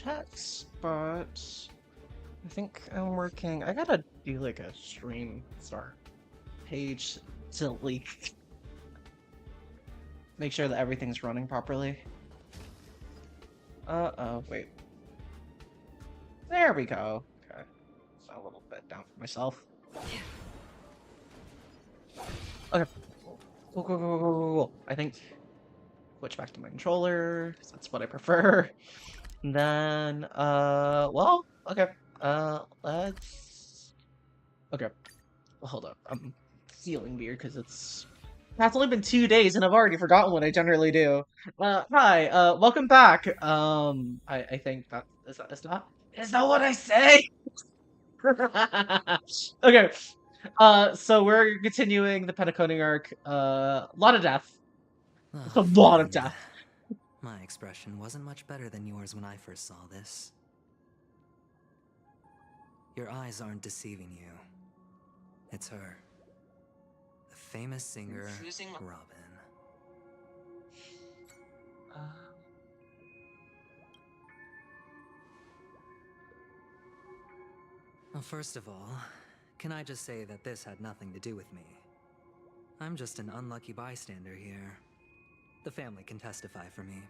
checks, but I think I'm working. I gotta do like a stream start page to leak. Make sure that everything's running properly. Uh-oh, wait. There we go. Okay. A little bit down for myself. Okay. Cool. I think switch back to my controller. That's what I prefer. And then, well, okay. Let's. Okay. Well, hold up. I'm feeling weird because it's only been 2 days and I've already forgotten what I generally do. Hi. Welcome back. I think that is that what I say? Okay. So we're continuing the Penacony arc. A lot of death. It's a lot of Friend. death. My expression wasn't much better than yours when I first saw this. Your eyes aren't deceiving you. It's her. The famous singer, Robin. Uh, Well, first of all, can I just say that this had nothing to do with me? I'm just an unlucky bystander here. The family can testify for me.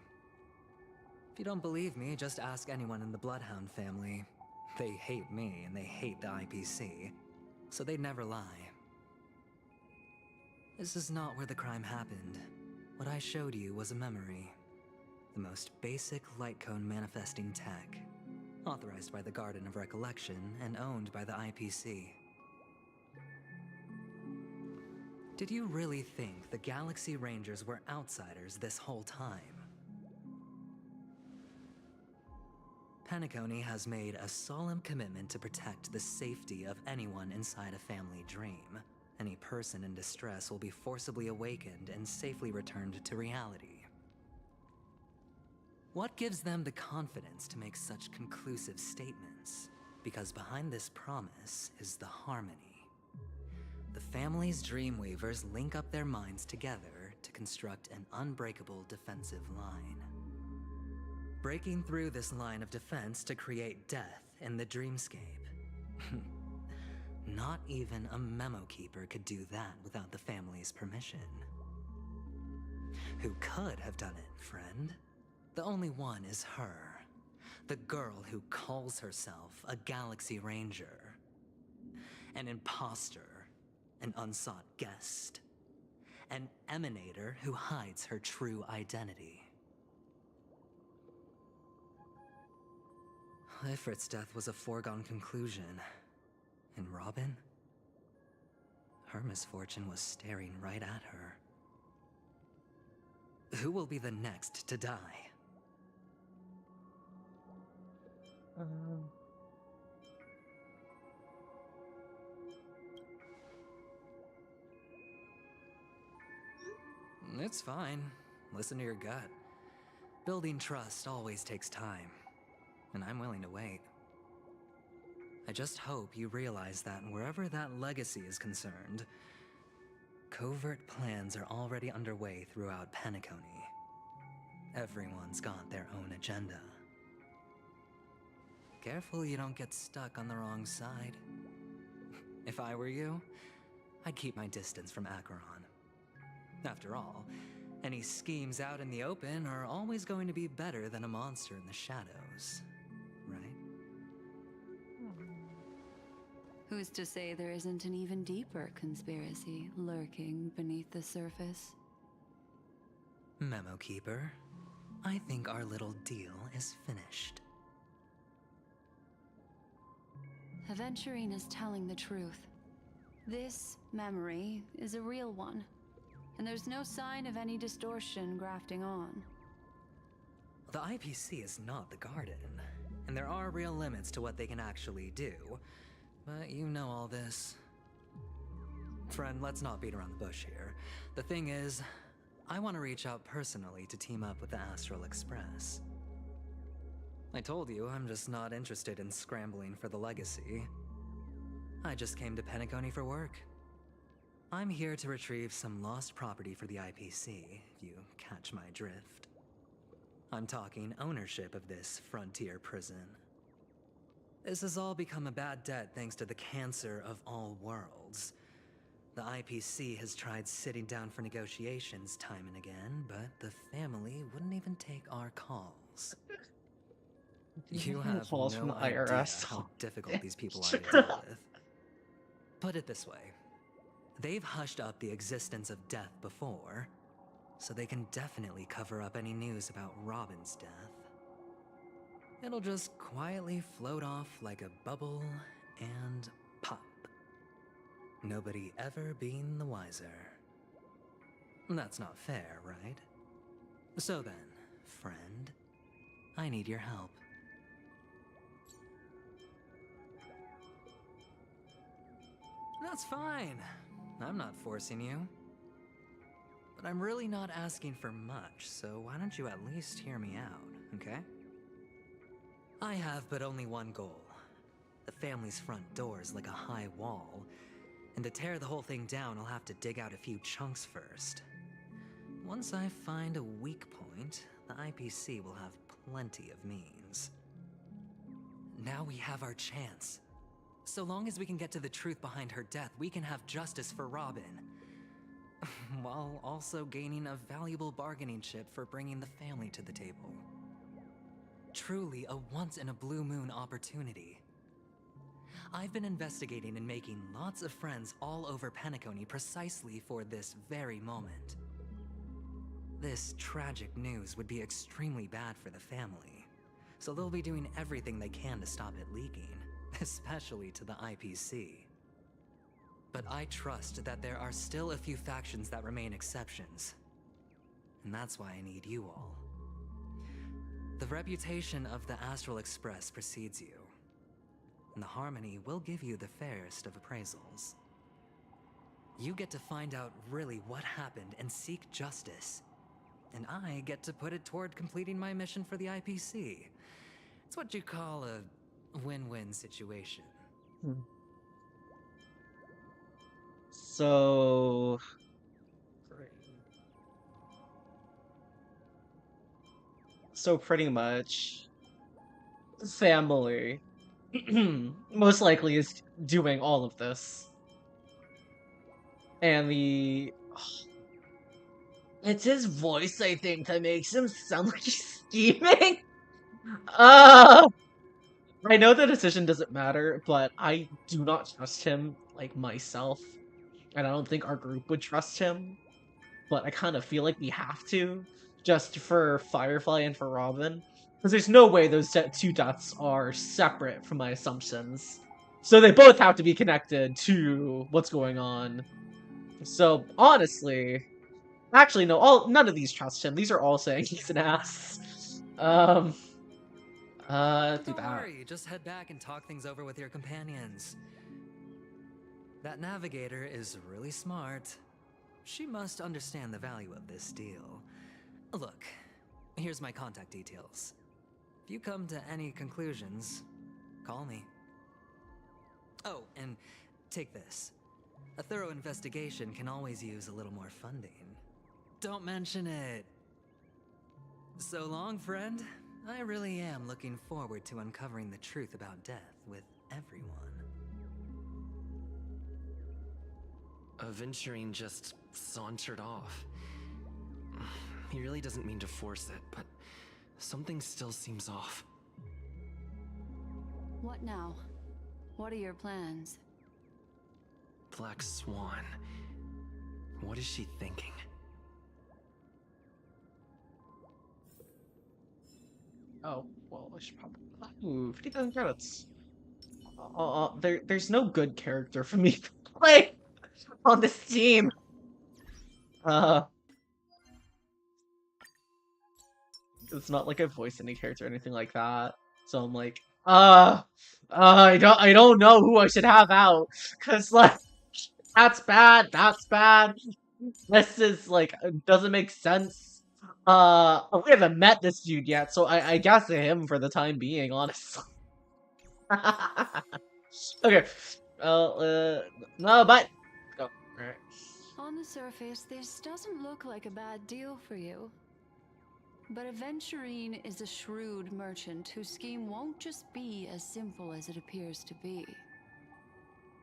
If you don't believe me, just ask anyone in the Bloodhound family. They hate me and they hate the IPC, so they'd never lie. This is not where the crime happened. What I showed you was a memory. The most basic light cone manifesting tech. Authorized by the Garden of Recollection and owned by the IPC. Did you really think the Galaxy Rangers were outsiders this whole time? Penacony has made a solemn commitment to protect the safety of anyone inside a family dream. Any person in distress will be forcibly awakened and safely returned to reality. What gives them the confidence to make such conclusive statements? Because behind this promise is the harmony. The family's Dreamweavers link up their minds together to construct an unbreakable defensive line. Breaking through this line of defense to create death in the dreamscape. Not even a memo keeper could do that without the family's permission. Who could have done it, friend? The only one is her. The girl who calls herself a Galaxy Ranger. An imposter. An unsought guest. An emanator who hides her true identity. Ifrit's death was a foregone conclusion. And Robin? Her misfortune was staring right at her. Who will be the next to die? It's fine. Listen to your gut. Building trust always takes time, and I'm willing to wait. I just hope you realize that wherever that legacy is concerned, covert plans are already underway throughout Penacony. Everyone's got their own agenda. Careful you don't get stuck on the wrong side. If I were you, I'd keep my distance from Acheron. After all, any schemes out in the open are always going to be better than a monster in the shadows, right? Who's to say there isn't an even deeper conspiracy lurking beneath the surface? Memo Keeper, I think our little deal is finished. Aventurine is telling the truth. This memory is a real one, and there's no sign of any distortion grafting on. The IPC is not the Garden, and there are real limits to what they can actually do. But you know all this. Friend, let's not beat around the bush here. The thing is, I want to reach out personally to team up with the Astral Express. I told you I'm just not interested in scrambling for the legacy. I just came to Penacony for work. I'm here to retrieve some lost property for the IPC, if you catch my drift. I'm talking ownership of this frontier prison. This has all become a bad debt thanks to the cancer of all worlds. The IPC has tried sitting down for negotiations time and again, but the family wouldn't even take our calls. You have Calls from no the idea IRS. how difficult these people are to deal with. Put it this way. They've hushed up the existence of death before, so they can definitely cover up any news about Robin's death. It'll just quietly float off like a bubble and pop. Nobody ever being the wiser. That's not fair, right? So then, friend, I need your help. That's fine. I'm not forcing you. But I'm really not asking for much, so why don't you at least hear me out, okay? I have but only one goal. The family's front door is like a high wall, and to tear the whole thing down, I'll have to dig out a few chunks first. Once I find a weak point, the IPC will have plenty of means. Now we have our chance. So long as we can get to the truth behind her death, we can have justice for Robin. While also gaining a valuable bargaining chip for bringing the family to the table. Truly a once-in-a-blue-moon opportunity. I've been investigating and making lots of friends all over Penacony precisely for this very moment. This tragic news would be extremely bad for the family, so they'll be doing everything they can to stop it leaking, especially to the IPC. But I trust that there are still a few factions that remain exceptions. And that's why I need you all. The reputation of the Astral Express precedes you. And the Harmony will give you the fairest of appraisals. You get to find out really what happened and seek justice. And I get to put it toward completing my mission for the IPC. It's what you call a win-win situation. So... pretty much... family most likely is doing all of this. And it's his voice, I think, that makes him sound like he's scheming. I know the decision doesn't matter, but I do not trust him, like, myself. And I don't think our group would trust him. But I kind of feel like we have to, just for Firefly and for Robin. Because there's no way those two deaths are separate from my assumptions. So they both have to be connected to what's going on. So, honestly... Actually, no, none of these trust him. These are all saying he's an ass. Do Don't that. worry, just head back and talk things over with your companions. That navigator is really smart. She must understand the value of this deal. Look, here's my contact details. If you come to any conclusions, call me. Oh, and take this. A thorough investigation can always use a little more funding. Don't mention it. So long, friend. I really am looking forward to uncovering the truth about death with everyone. Aventurine just sauntered off. He really doesn't mean to force it, but something still seems off. What now? What are your plans? Black Swan. What is she thinking? Oh, well, I should probably... Ooh, 50,000 credits. There's no good character for me to play on this team. It's not like I voiced any character or anything like that. So I'm like, I don't know who I should have out. Cause like, that's bad, this is like, doesn't make sense. We haven't met this dude yet, so I guess him for the time being, honestly. Okay. No, but go. Alright. On the surface, this doesn't look like a bad deal for you. But Aventurine is a shrewd merchant whose scheme won't just be as simple as it appears to be.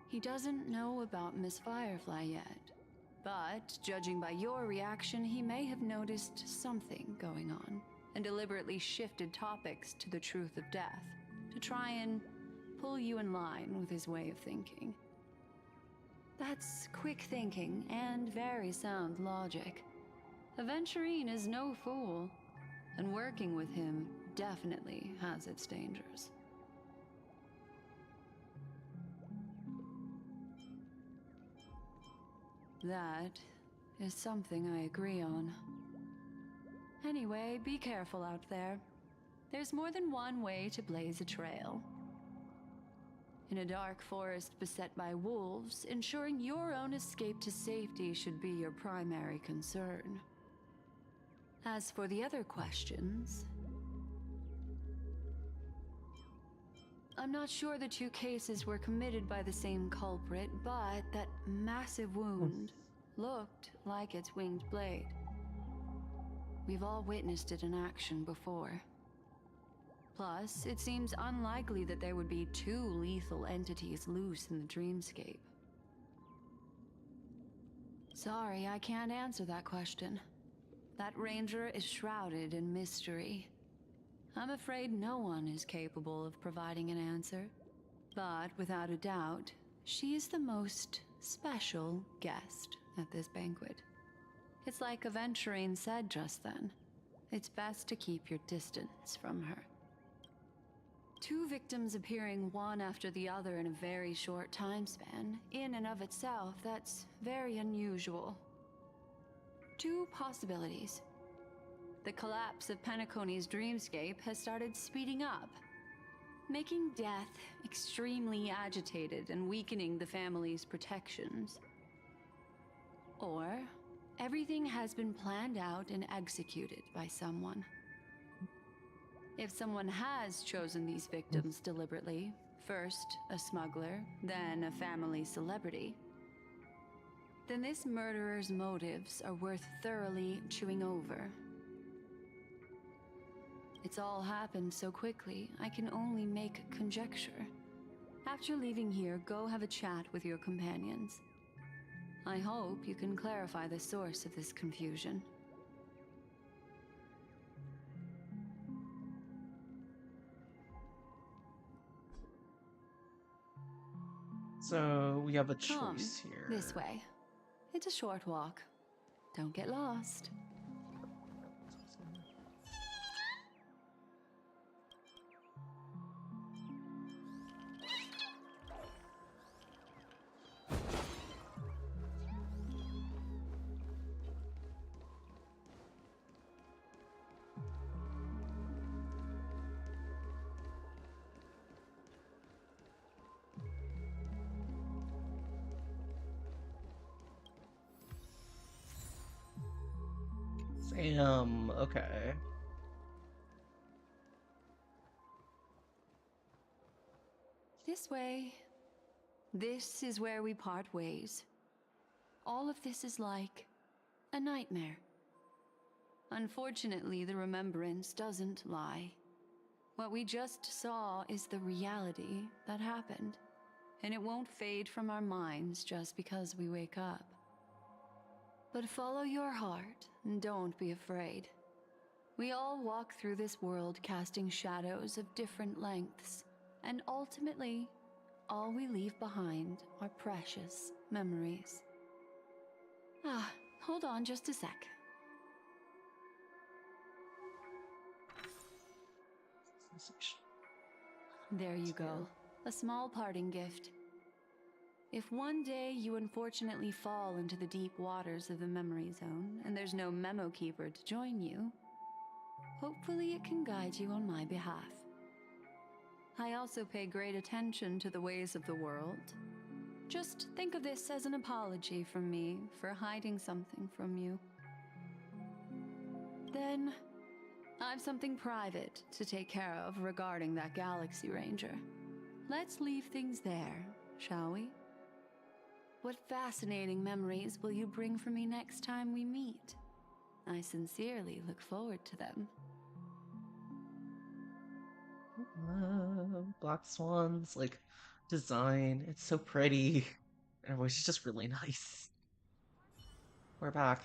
He doesn't know about Miss Firefly yet, but judging by your reaction, he may have noticed something going on and deliberately shifted topics to the truth of death to try and pull you in line with his way of thinking. That's quick thinking and very sound logic. Aventurine is no fool, and working with him definitely has its dangers. That is something I agree on. Anyway, be careful out there. There's more than one way to blaze a trail. In a dark forest beset by wolves, ensuring your own escape to safety should be your primary concern. As for the other questions, I'm not sure the two cases were committed by the same culprit, but that massive wound looked like its winged blade. We've all witnessed it in action before. Plus, it seems unlikely that there would be two lethal entities loose in the dreamscape. Sorry, I can't answer that question. That ranger is shrouded in mystery. I'm afraid no one is capable of providing an answer. But without a doubt, she is the most special guest at this banquet. It's like Aventurine said just then. It's best to keep your distance from her. Two victims appearing one after the other in a very short time span, in and of itself, that's very unusual. Two possibilities. The collapse of Penacony's dreamscape has started speeding up, making death extremely agitated and weakening the family's protections. Or everything has been planned out and executed by someone. If someone has chosen these victims deliberately, first a smuggler, then a family celebrity, then this murderer's motives are worth thoroughly chewing over. It's all happened so quickly, I can only make conjecture. After leaving here, go have a chat with your companions. I hope you can clarify the source of this confusion. So we have a Come choice here. this way. It's a short walk. Don't get lost. Okay. This way. This is where we part ways. All of this is like a nightmare. Unfortunately, the remembrance doesn't lie. What we just saw is the reality that happened, and it won't fade from our minds just because we wake up. But follow your heart and don't be afraid. We all walk through this world casting shadows of different lengths, and ultimately, all we leave behind are precious memories. Hold on just a sec. There you go. A small parting gift. If one day you unfortunately fall into the deep waters of the memory zone and there's no memo keeper to join you, hopefully it can guide you on my behalf. I also pay great attention to the ways of the world. Just think of this as an apology from me for hiding something from you. Then, I've something private to take care of regarding that Galaxy Ranger. Let's leave things there, shall we? What fascinating memories will you bring for me next time we meet? I sincerely look forward to them. Black Swan's like design. It's so pretty. And it's just really nice. We're back.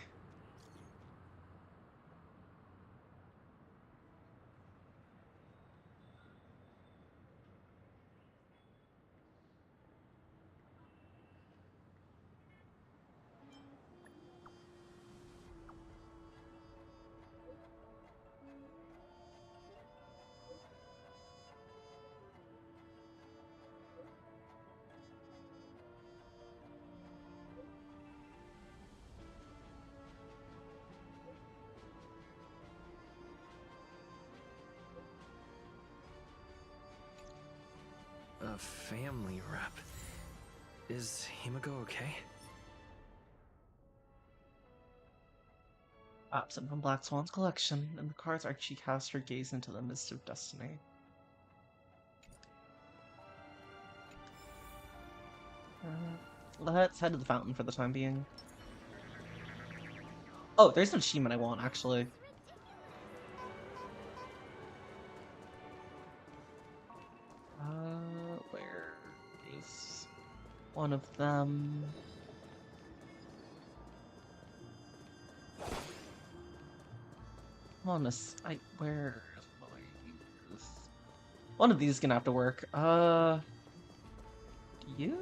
A family rep. Is Himiko okay? Absent from Black Swan's collection, and the cards Archie cast her gaze into the mist of destiny. Let's head to the fountain for the time being. Oh, there's an achievement I want, actually. Where is one of them? Where is one of these is gonna have to work. You?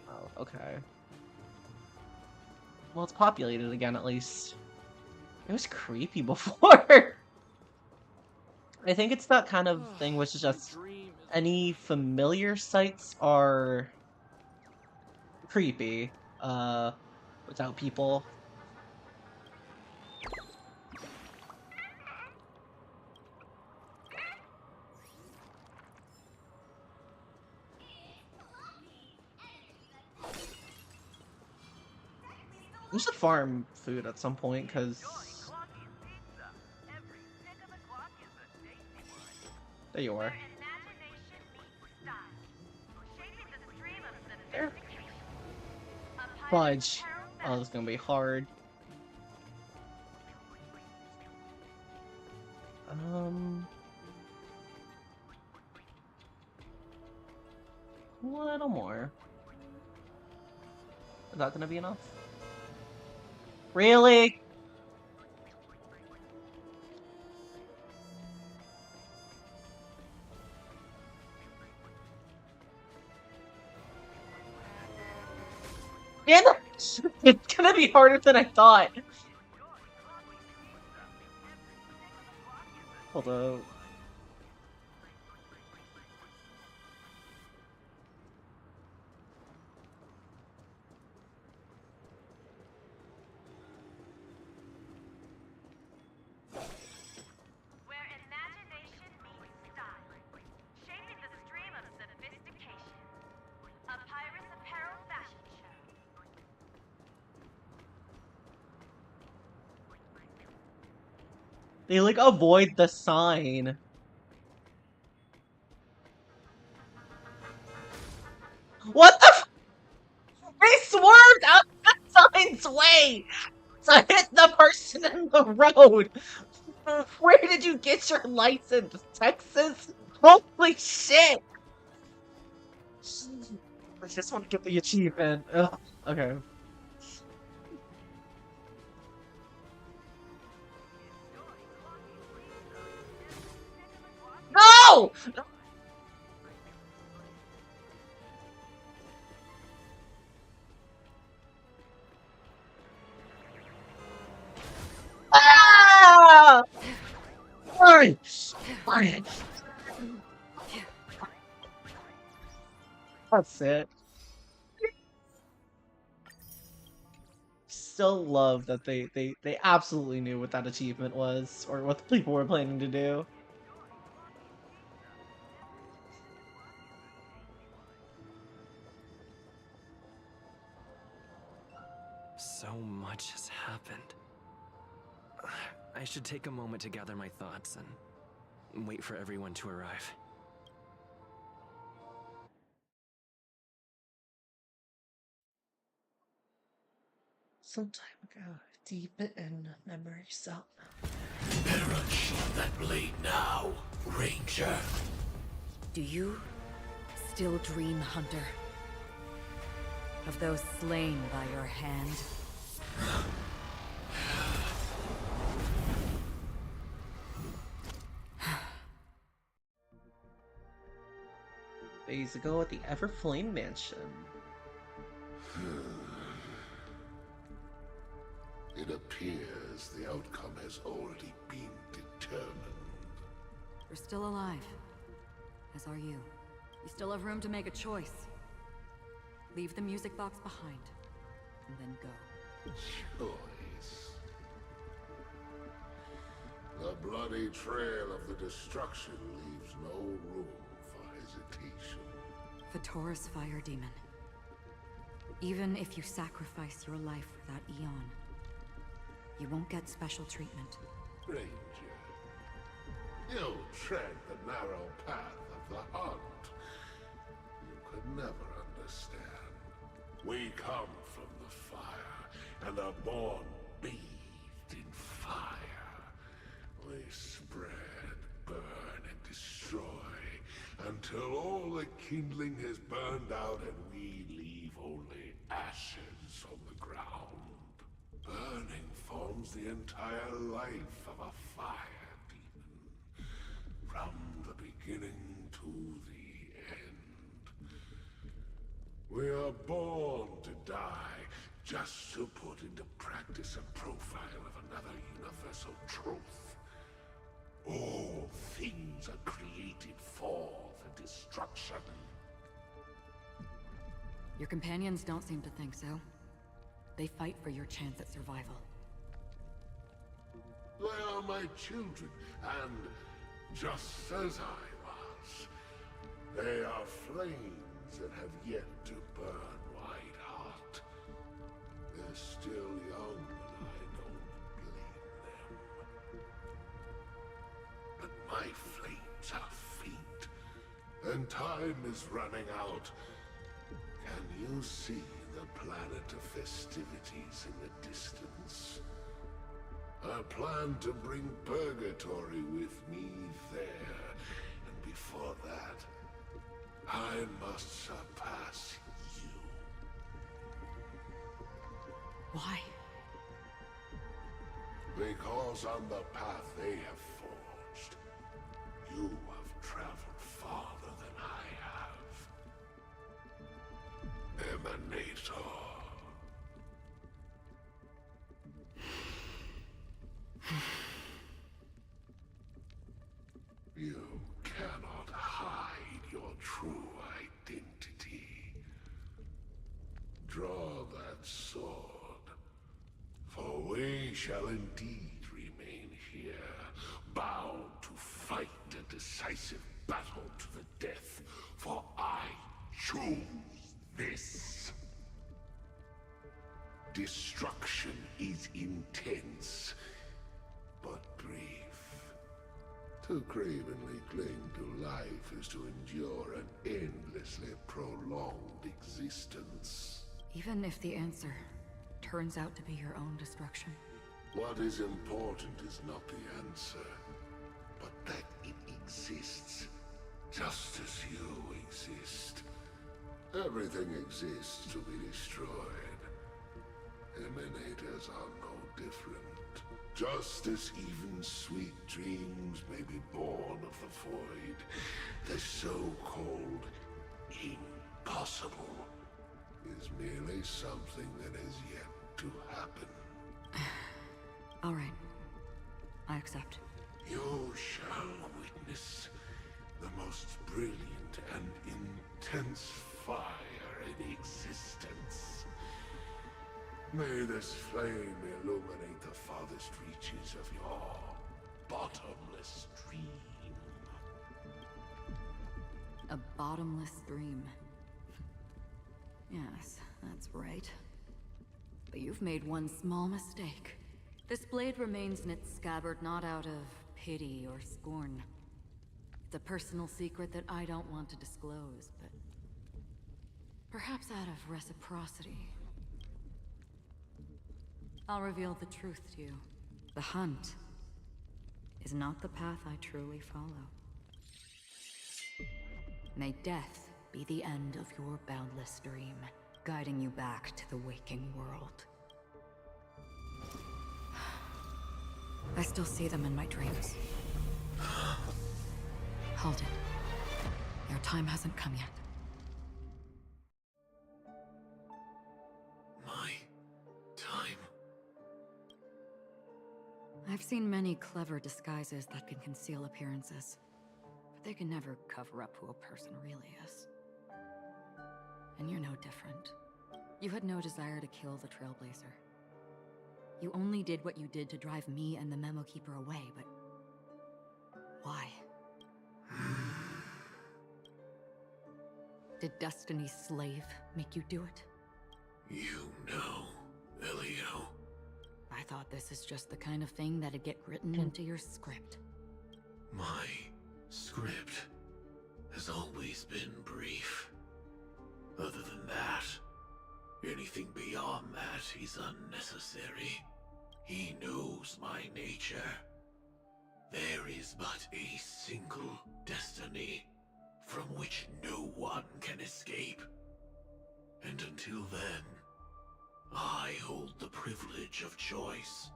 Oh, okay. Well, it's populated again, at least. It was creepy before. I think it's that kind of thing which is just any familiar sights are creepy, without people. We should farm food at some point, because... There you are. There. Fudge. Oh, this is gonna be hard. A little more. Is that gonna be enough? Really? Man, it's gonna be harder than I thought. Hold up. They like avoid the sign. What the f— They swerved out the sign's way to hit the person in the road. Where did you get your license, Texas? Holy shit! I just want to get the achievement. Ugh. Okay. No! Ah! Fine. Fine. That's it. Still love that they absolutely knew what that achievement was, or what the people were planning to do. So much has happened. I should take a moment to gather my thoughts and wait for everyone to arrive. Some time ago, deep in memory cell. Sheath that blade now, Ranger. Do you still dream, Hunter? Of those slain by your hand? Days ago at the Everflame Mansion. It appears the outcome has already been determined. We're still alive. As are you. You still have room to make a choice. Leave the music box behind, and then go. Choice. The bloody trail of the destruction leaves no room for hesitation. Fatora's fire demon. Even if you sacrifice your life for that eon, you won't get special treatment. Ranger, you tread the narrow path of the hunt. You could never understand. We come from the fire, and are born bathed in fire. We spread, burn, and destroy, until all the kindling has burned out and we leave only ashes on the ground. Burning forms the entire life of a fire demon, from the beginning to the end. We are born to die, just to put into practice a profile of another universal truth. All things are created for the destruction. Your companions don't seem to think so. They fight for your chance at survival. They are my children, and just as I was, they are flames that have yet to burn white hot. They're still young, and I don't blame them. But my flames are faint, and time is running out. Can you see the planet of festivities in the distance? I plan to bring Purgatory with me there, and before that, I must surpass you. Why? Because on the path they have forged, you have traveled farther than I have. Emanator. You cannot hide your true identity. Draw that sword, for we shall indeed remain here, bound to fight a decisive battle to the death, for I choose this. Destruction is intense, but brief. To cravenly cling to life is to endure an endlessly prolonged existence. Even if the answer turns out to be your own destruction. What is important is not the answer, but that it exists, just as you exist. Everything exists to be destroyed. Emanators are no different. Just as even sweet dreams may be born of the void, the so-called impossible is merely something that has yet to happen. All right. I accept. You shall witness the most brilliant and intense fire in existence. May this flame illuminate the farthest reaches of your bottomless dream. A bottomless dream. Yes, that's right. But you've made one small mistake. This blade remains in its scabbard not out of pity or scorn. It's a personal secret that I don't want to disclose, but perhaps out of reciprocity. I'll reveal the truth to you. The hunt is not the path I truly follow. May death be the end of your boundless dream, guiding you back to the waking world. I still see them in my dreams. Hold it. Your time hasn't come yet. My time? I've seen many clever disguises that can conceal appearances, but they can never cover up who a person really is. And you're no different. You had no desire to kill the Trailblazer. You only did what you did to drive me and the Memo Keeper away, but... why? Did Destiny's slave make you do it? You know, Elio. I thought this is just the kind of thing that'd get written into your script. My script has always been brief. Other than that, anything beyond that is unnecessary. He knows my nature. There is but a single destiny from which no one can escape. And until then, I hold the privilege of choice.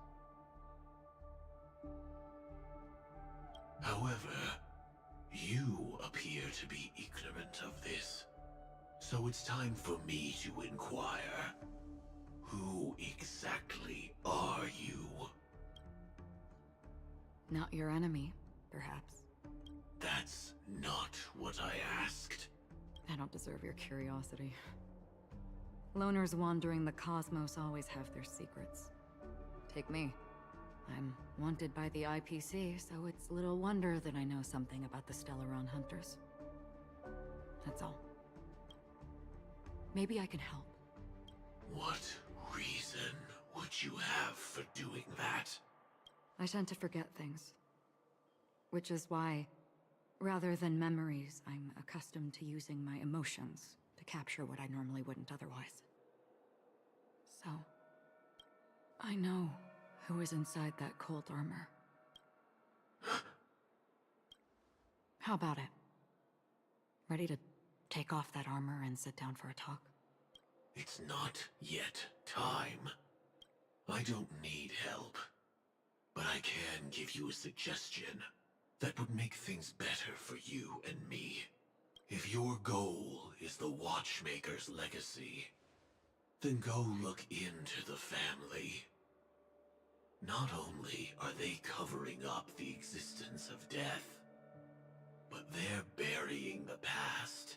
However, you appear to be ignorant of this. So it's time for me to inquire. Who exactly are you? Not your enemy, perhaps. That's not what I asked. I don't deserve your curiosity. Loners wandering the cosmos always have their secrets. Take me. I'm wanted by the IPC, so it's little wonder that I know something about the Stellaron Hunters. That's all. Maybe I can help. What reason would you have for doing that? I tend to forget things. Which is why, rather than memories, I'm accustomed to using my emotions to capture what I normally wouldn't otherwise. So, I know who is inside that cold armor. How about it? Ready to take off that armor and sit down for a talk? It's not yet time. I don't need help, but I can give you a suggestion that would make things better for you and me. If your goal is the Watchmaker's legacy, then go look into the family. Not only are they covering up the existence of death, but they're burying the past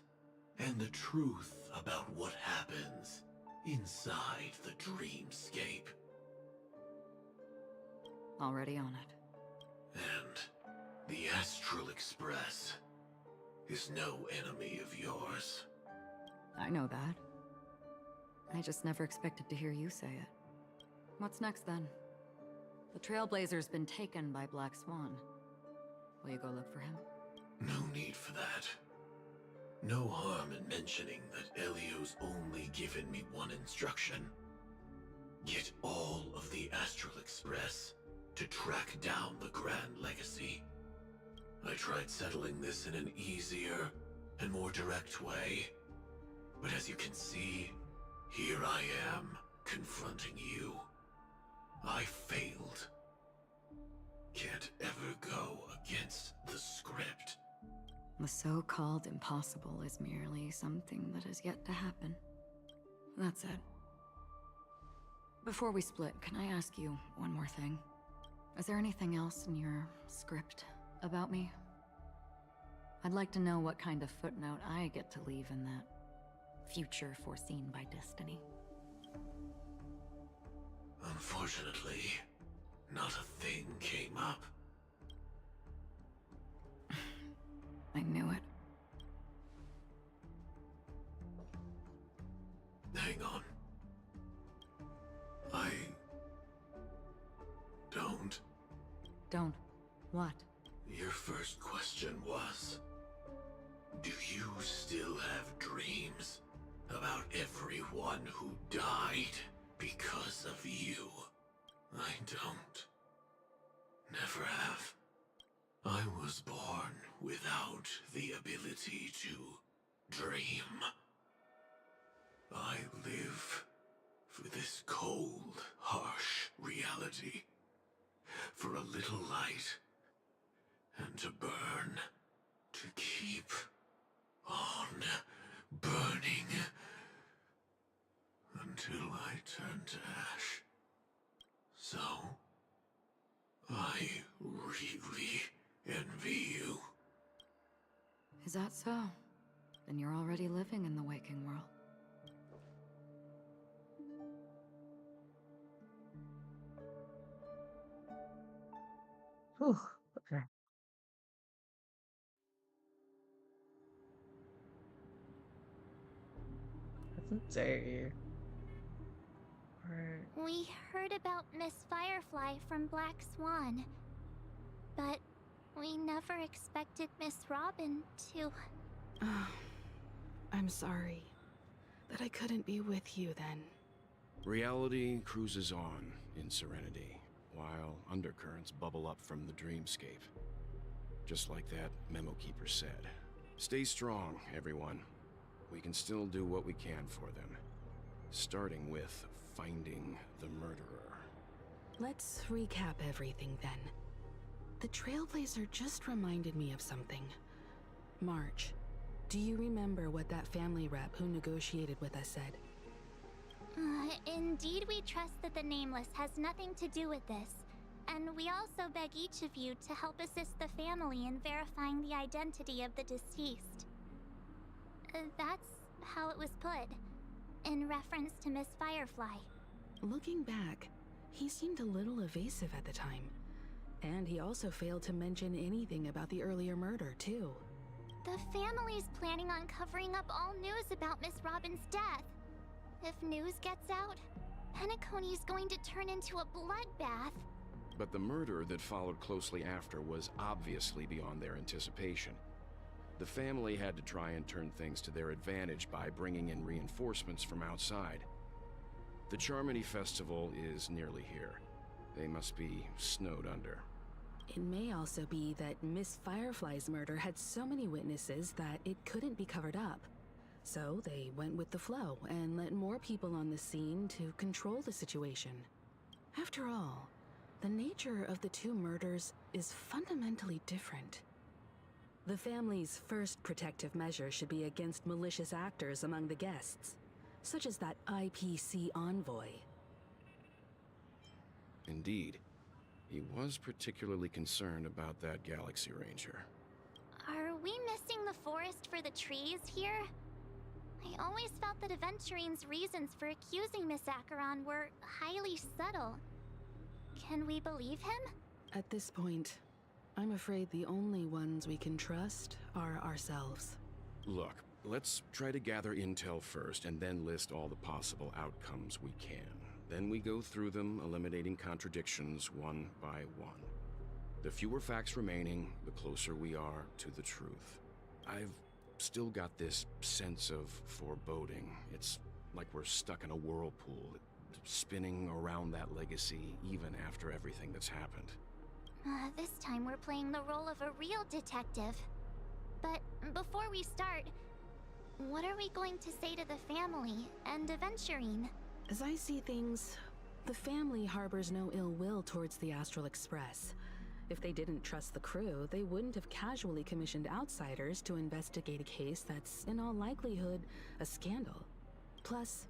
and the truth about what happens inside the dreamscape. Already on it. And the Astral Express is no enemy of yours. I know that. I just never expected to hear you say it. What's next then? The Trailblazer's been taken by Black Swan. Will you go look for him? No need for that. No harm in mentioning that Elio's only given me one instruction. Get all of the Astral Express to track down the Grand Legacy. I tried settling this in an easier and more direct way, but as you can see, here I am, confronting you. I failed. Can't ever go against the script. The so-called impossible is merely something that has yet to happen. That's it. Before we split, can I ask you one more thing? Is there anything else in your script about me? I'd like to know what kind of footnote I get to leave in that future foreseen by destiny. Unfortunately, not a thing came up. I knew it. Hang on. I don't. Don't. What? Your first question was, do you still have dreams about everyone who died because of you? I don't. Never have. I was born without the ability to dream. I live for this cold, harsh reality. For a little light. And to burn. To keep on burning. Until I turn to ash. So, I really envy you. Is that so? Then you're already living in the waking world. Whew. Okay. That's a day. Right. We heard about Miss Firefly from Black Swan, but we never expected Miss Robin to... I'm sorry that I couldn't be with you then. Reality cruises on in Serenity, while undercurrents bubble up from the dreamscape. Just like that memo keeper said. Stay strong, everyone. We can still do what we can for them. Starting with finding the murderer. Let's recap everything then. The Trailblazer just reminded me of something. March, do you remember what that family rep who negotiated with us said? Indeed, we trust that the Nameless has nothing to do with this, and we also beg each of you to help assist the family in verifying the identity of the deceased. That's how it was put, in reference to Miss Firefly. Looking back, he seemed a little evasive at the time. And he also failed to mention anything about the earlier murder, too. The family's planning on covering up all news about Miss Robin's death. If news gets out, Penacony's going to turn into a bloodbath. But the murder that followed closely after was obviously beyond their anticipation. The family had to try and turn things to their advantage by bringing in reinforcements from outside. The Charmony Festival is nearly here. They must be snowed under. It may also be that Miss Firefly's murder had so many witnesses that it couldn't be covered up. So they went with the flow and let more people on the scene to control the situation. After all, the nature of the two murders is fundamentally different. The family's first protective measure should be against malicious actors among the guests, such as that IPC envoy. Indeed. He was particularly concerned about that Galaxy Ranger. Are we missing the forest for the trees here? I always felt that Aventurine's reasons for accusing Miss Acheron were highly subtle. Can we believe him? At this point, I'm afraid the only ones we can trust are ourselves. Look, let's try to gather intel first and then list all the possible outcomes we can. Then we go through them, eliminating contradictions one by one. The fewer facts remaining, the closer we are to the truth. I've still got this sense of foreboding. It's like we're stuck in a whirlpool, spinning around that legacy even after everything that's happened. This time we're playing the role of a real detective. But before we start, what are we going to say to the family and Aventurine? As I see things, the family harbors no ill will towards the Astral Express. If they didn't trust the crew, they wouldn't have casually commissioned outsiders to investigate a case that's, in all likelihood, a scandal. Plus,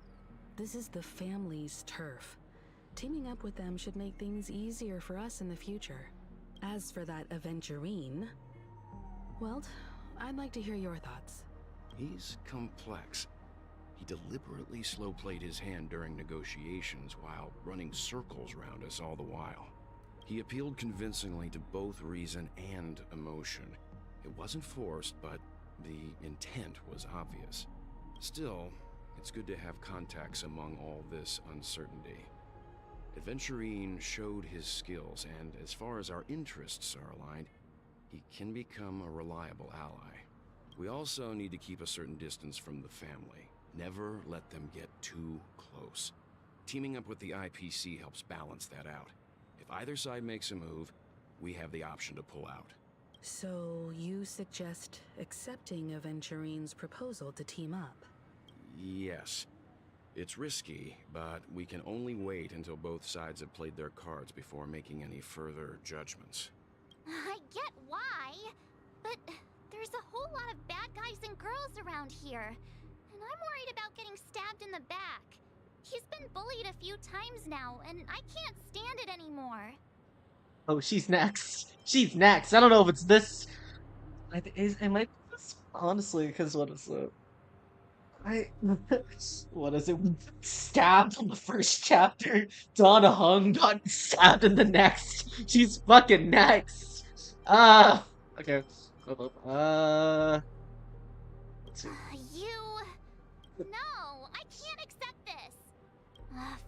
this is the family's turf. Teaming up with them should make things easier for us in the future. As for that Aventurine, well, I'd like to hear your thoughts. He's complex. He deliberately slow-played his hand during negotiations while running circles around us all the while. He appealed convincingly to both reason and emotion. It wasn't forced, but the intent was obvious. Still, it's good to have contacts among all this uncertainty. Aventurine showed his skills, and as far as our interests are aligned, he can become a reliable ally. We also need to keep a certain distance from the family. Never let them get too close. Teaming up with the IPC helps balance that out. If either side makes a move, we have the option to pull out. So you suggest accepting Aventurine's proposal to team up? Yes. It's risky, but we can only wait until both sides have played their cards before making any further judgments. I get why, but there's a whole lot of bad guys and girls around here, and I'm worried about getting stabbed in the back. He's been bullied a few times now, and I can't stand it anymore. Oh, she's next. She's next. I don't know if it's this. It might be this, honestly, because what is it? What is it? Stabbed in the first chapter. Donna Hung got stabbed in the next. She's fucking next. Okay. Hold up. Let's see. No, I can't accept this.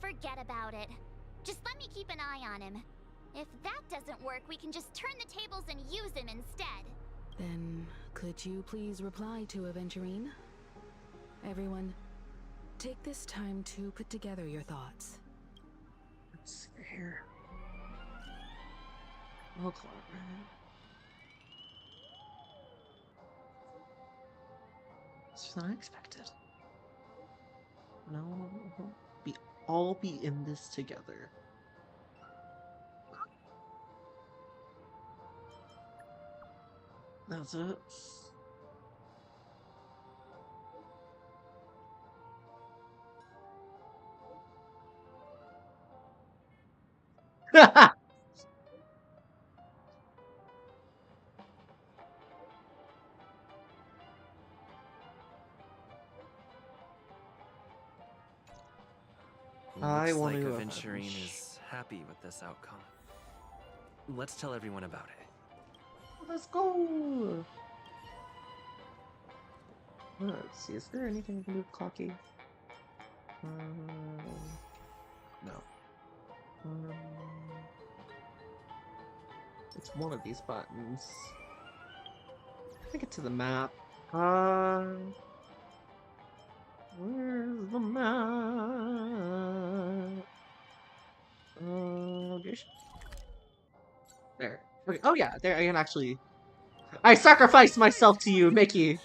Forget about it. Just let me keep an eye on him. If that doesn't work, we can just turn the tables and use him instead. Then, could you please reply to Aventurine? Everyone, take this time to put together your thoughts. Let's see here. Oh, Clark. This was unexpected. No, we all be in this together. That's it. I Looks want like to Aventurine is happy with this outcome. Let's tell everyone about it. Let's go. Let's see. Is there anything we can do with Clocky? No. It's one of these buttons. I get to the map. Where's the map? Location. There. Okay. Oh yeah, there I can actually. I sacrificed myself to you, Mickey.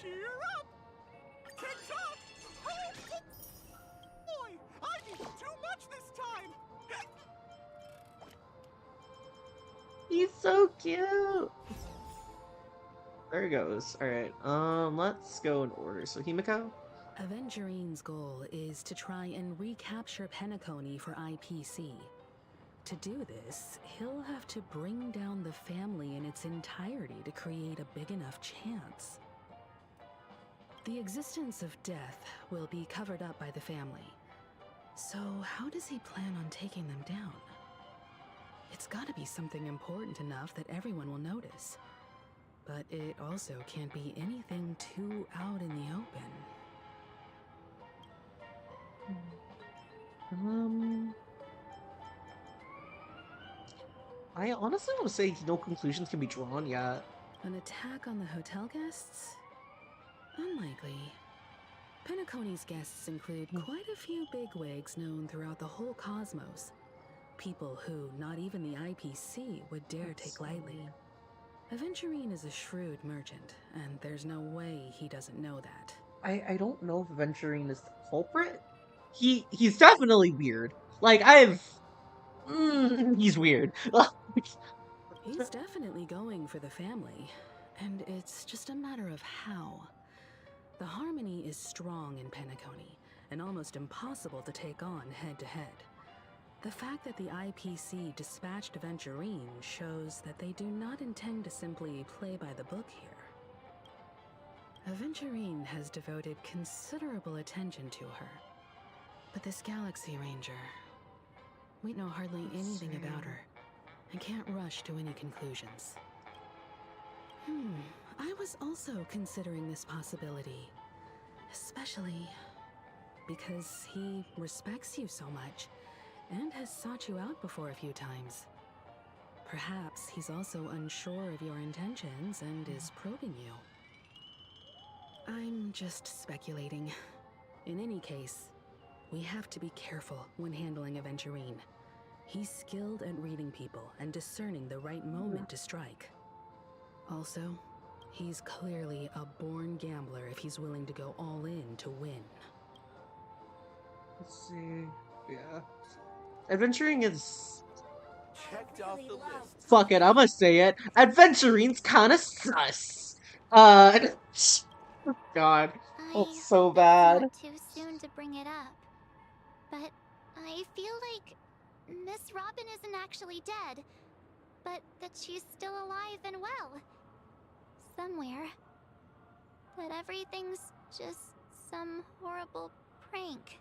He's so cute. There he goes. All right. Let's go in order. So Himiko. Aventurine's goal is to try and recapture Penacony for IPC. To do this, he'll have to bring down the family in its entirety to create a big enough chance. The existence of death will be covered up by the family. So how does he plan on taking them down? It's gotta be something important enough that everyone will notice. But it also can't be anything too out in the open. I honestly want to say no conclusions can be drawn yet. An attack on the hotel guests? Unlikely. Penacony's guests include quite a few bigwigs known throughout the whole cosmos. People who not even the IPC would dare take lightly. Aventurine is a shrewd merchant, and there's no way he doesn't know that. I don't know if Aventurine is the culprit. He's definitely weird. Like he's weird. He's definitely going for the family, and it's just a matter of how. The harmony is strong in Penacony, and almost impossible to take on head-to-head. The fact that the IPC dispatched Aventurine shows that they do not intend to simply play by the book here. Aventurine has devoted considerable attention to her. But this Galaxy Ranger, we know hardly anything about her, and can't rush to any conclusions. I was also considering this possibility, especially because he respects you so much, and has sought you out before a few times. Perhaps he's also unsure of your intentions and is probing you. I'm just speculating. In any case, we have to be careful when handling Aventurine. He's skilled at reading people and discerning the right moment to strike. Also, he's clearly a born gambler if he's willing to go all in to win. Let's see. Yeah. Adventuring is... Checked off the list. Fuck it, I'm gonna say it. Adventuring's kinda sus. God. I That's so hope bad. it's not too soon to bring it up, but I feel like Miss Robin isn't actually dead, but that she's still alive and well. Somewhere. That everything's just some horrible prank.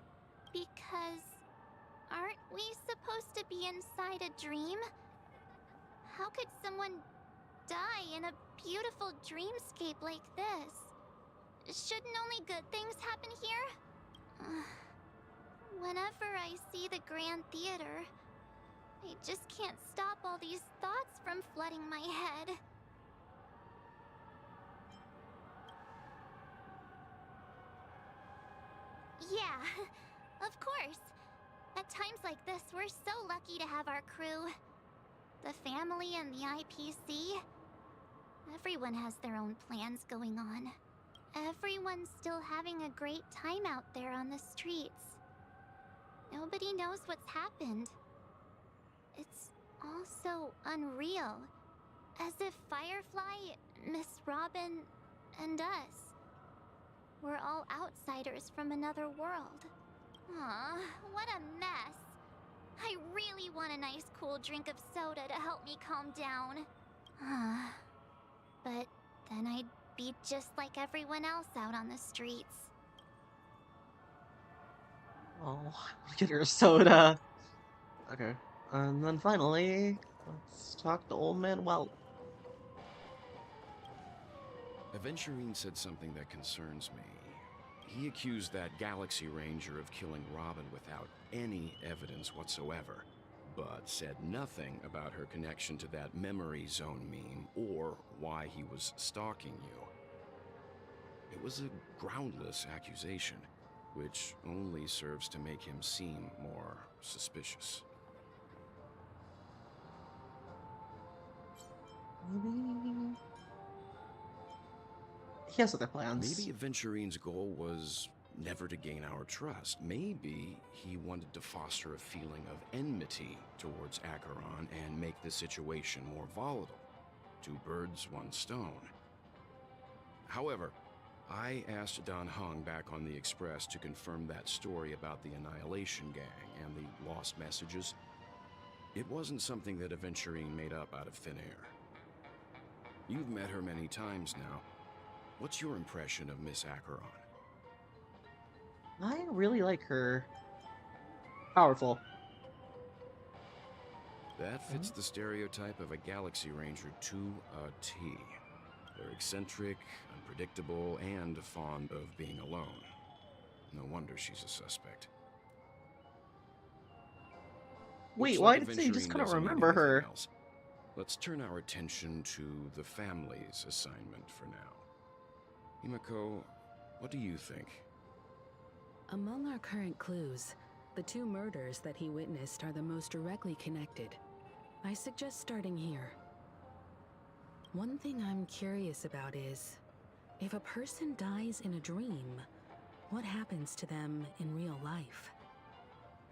Because aren't we supposed to be inside a dream? How could someone die in a beautiful dreamscape like this? Shouldn't only good things happen here? Whenever I see the Grand Theater, I just can't stop all these thoughts from flooding my head. Yeah, of course. At times like this, we're so lucky to have our crew. The family and the IPC. Everyone has their own plans going on. Everyone's still having a great time out there on the streets. Nobody knows what's happened. It's all so unreal. As if Firefly, Miss Robin, and us we're all outsiders from another world. Aw, what a mess. I really want a nice cool drink of soda to help me calm down. But then I'd be just like everyone else out on the streets. Oh, get her a soda. Okay. And then finally, let's talk to Old Man Well. Aventurine said something that concerns me. He accused that Galaxy Ranger of killing Robin without any evidence whatsoever, but said nothing about her connection to that memory zone meme or why he was stalking you. It was a groundless accusation, which only serves to make him seem more suspicious. Maybe he has other plans. Maybe Aventurine's goal was never to gain our trust. Maybe he wanted to foster a feeling of enmity towards Acheron and make the situation more volatile. Two birds, one stone. However, I asked Dan Heng back on the Express to confirm that story about the Annihilation Gang and the lost messages. It wasn't something that Aventurine made up out of thin air. You've met her many times now. What's your impression of Miss Acheron? I really like her. Powerful. That fits the stereotype of a Galaxy Ranger to a T. They're eccentric, unpredictable, and fond of being alone. No wonder she's a suspect. Wait, Looks why like did you just Aventurine couldn't doesn't need remember her? anything else. Let's turn our attention to the family's assignment for now. Himiko, what do you think? Among our current clues, the two murders that he witnessed are the most directly connected. I suggest starting here. One thing I'm curious about is, if a person dies in a dream, what happens to them in real life?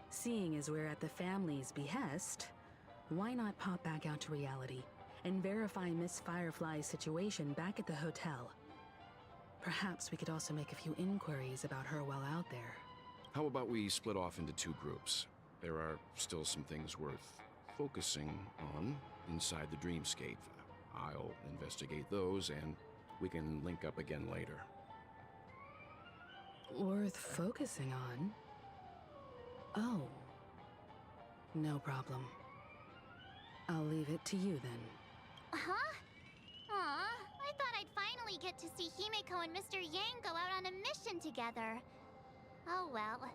Seeing as we're at the family's behest, why not pop back out to reality and verify Miss Firefly's situation back at the hotel? Perhaps we could also make a few inquiries about her while out there. How about we split off into two groups? There are still some things worth focusing on inside the dreamscape. I'll investigate those, and we can link up again later. Worth focusing on? Oh. No problem. I'll leave it to you then. Huh? Aw, I thought I'd finally get to see Himiko and Mr. Yang go out on a mission together. Oh well.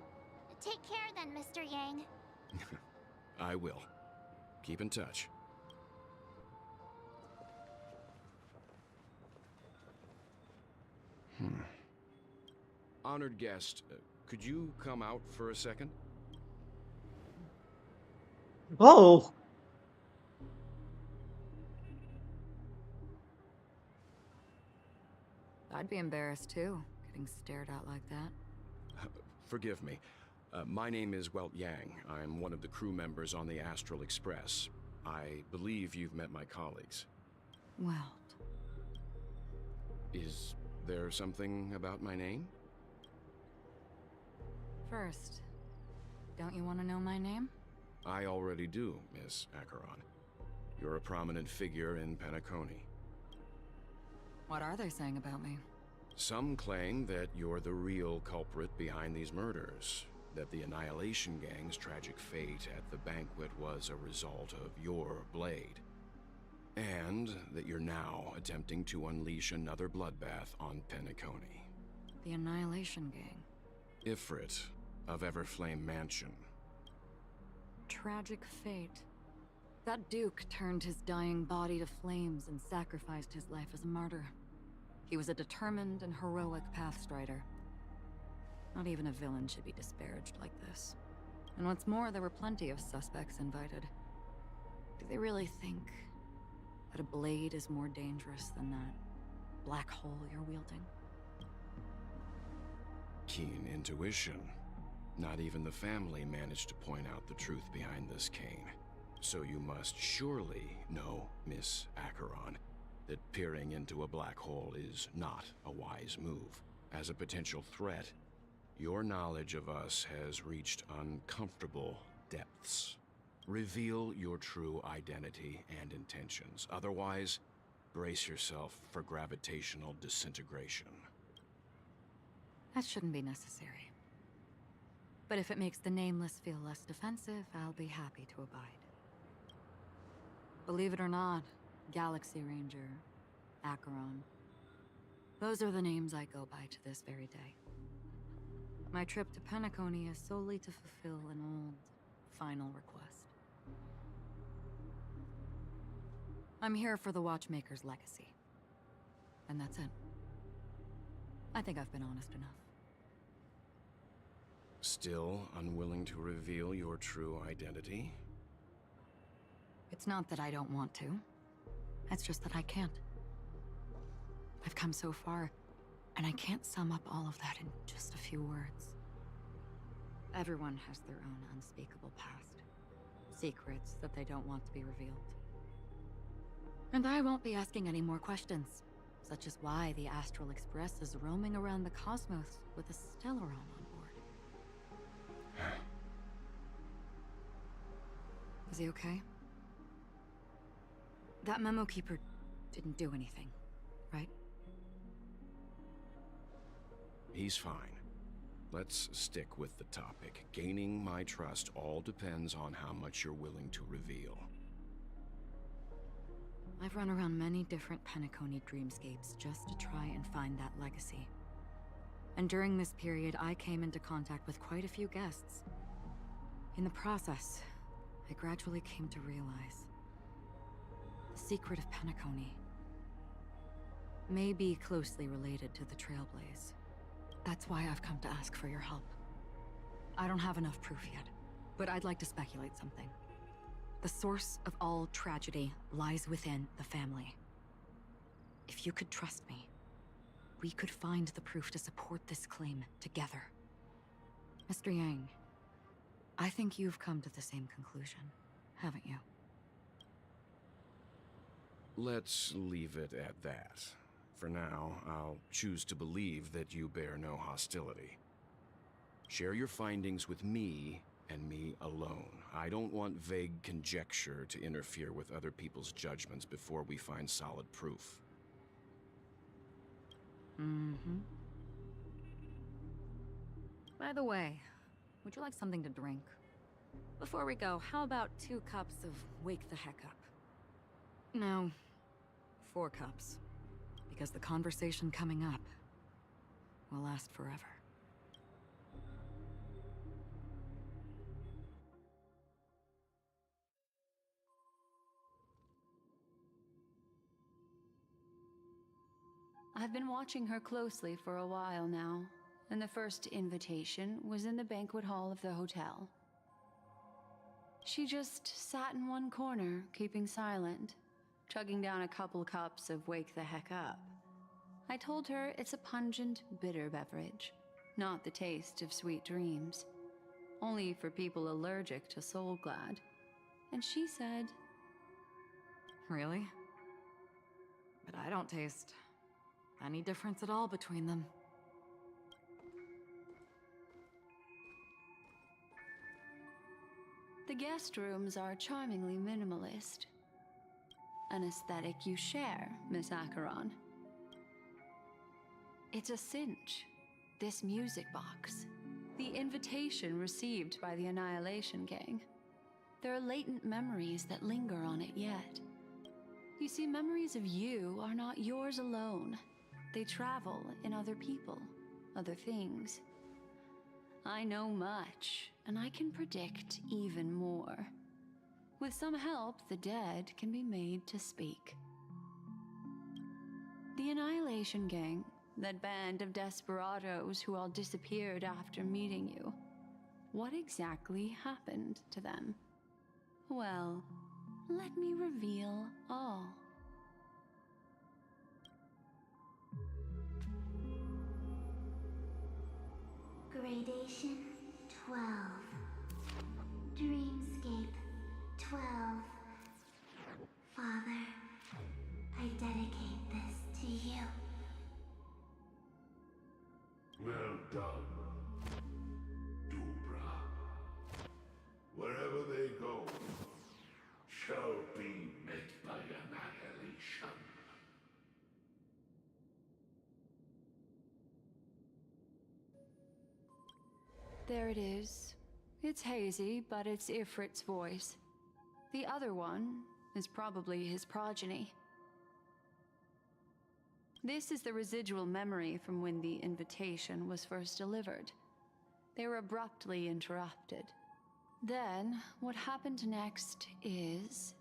Take care then, Mr. Yang. I will. Keep in touch. Honored guest, could you come out for a second? Oh! I'd be embarrassed too, getting stared at like that. Forgive me. My name is Welt Yang. I'm one of the crew members on the Astral Express. I believe you've met my colleagues. Welt. Is there something about my name? First, don't you want to know my name? I already do, Miss Acheron. You're a prominent figure in Penacony. What are they saying about me? Some claim that you're the real culprit behind these murders, that the Annihilation Gang's tragic fate at the banquet was a result of your blade, and that you're now attempting to unleash another bloodbath on Penacony. The Annihilation Gang. Ifrit of Everflame Mansion. Tragic fate. That Duke turned his dying body to flames and sacrificed his life as a martyr. He was a determined and heroic pathstrider. Not even a villain should be disparaged like this. And what's more, there were plenty of suspects invited. Do they really think that a blade is more dangerous than that black hole you're wielding? Keen intuition. Not even the family managed to point out the truth behind this cane. So you must surely know, Miss Acheron, that peering into a black hole is not a wise move. As a potential threat, your knowledge of us has reached uncomfortable depths. Reveal your true identity and intentions. Otherwise, brace yourself for gravitational disintegration. That shouldn't be necessary. But if it makes the Nameless feel less defensive, I'll be happy to abide. Believe it or not, Galaxy Ranger, Acheron, those are the names I go by to this very day. My trip to Penacony is solely to fulfill an old, final request. I'm here for the Watchmaker's legacy. And that's it. I think I've been honest enough. Still unwilling to reveal your true identity? It's not that I don't want to. It's just that I can't. I've come so far, and I can't sum up all of that in just a few words. Everyone has their own unspeakable past. Secrets that they don't want to be revealed. And I won't be asking any more questions, such as why the Astral Express is roaming around the cosmos with a Stellaron on board. Is he okay? That memo keeper didn't do anything, right? He's fine. Let's stick with the topic. Gaining my trust all depends on how much you're willing to reveal. I've run around many different Penacony dreamscapes just to try and find that legacy. And during this period, I came into contact with quite a few guests. In the process, I gradually came to realize the secret of Penacony may be closely related to the Trailblaze. That's why I've come to ask for your help. I don't have enough proof yet, but I'd like to speculate something. The source of all tragedy lies within the family. If you could trust me, we could find the proof to support this claim together. Mr. Yang, I think you've come to the same conclusion, haven't you? Let's leave it at that. For now, I'll choose to believe that you bear no hostility. Share your findings with me and me alone. I don't want vague conjecture to interfere with other people's judgments before we find solid proof. Mm-hmm. By the way, would you like something to drink? Before we go, how about 2 cups of Wake the Heck Up? No, 4 cups. Because the conversation coming up will last forever. I've been watching her closely for a while now, and the first invitation was in the banquet hall of the hotel. She just sat in one corner, keeping silent, chugging down a couple cups of Wake the Heck Up. I told her it's a pungent, bitter beverage, not the taste of sweet dreams. Only for people allergic to Soul Glad. And she said, Really? But I don't taste any difference at all between them. the guest rooms are charmingly minimalist. An aesthetic you share, Miss Acheron. It's a cinch, this music box. The invitation received by the Annihilation Gang. There are latent memories that linger on it yet. You see, memories of you are not yours alone. They travel in other people, other things. I know much, and I can predict even more. With some help, the dead can be made to speak. The Annihilation Gang, that band of desperados who all disappeared after meeting you. What exactly happened to them? Well, let me reveal all. Gradation 12. Dreamscape 12. Father, I dedicate this to you. Well done, Dubra. Wherever they go, shall be met by annihilation. There it is. It's hazy, but it's Ifrit's voice. The other one is probably his progeny. This is the residual memory from when the invitation was first delivered. They were abruptly interrupted. Then, what happened next is...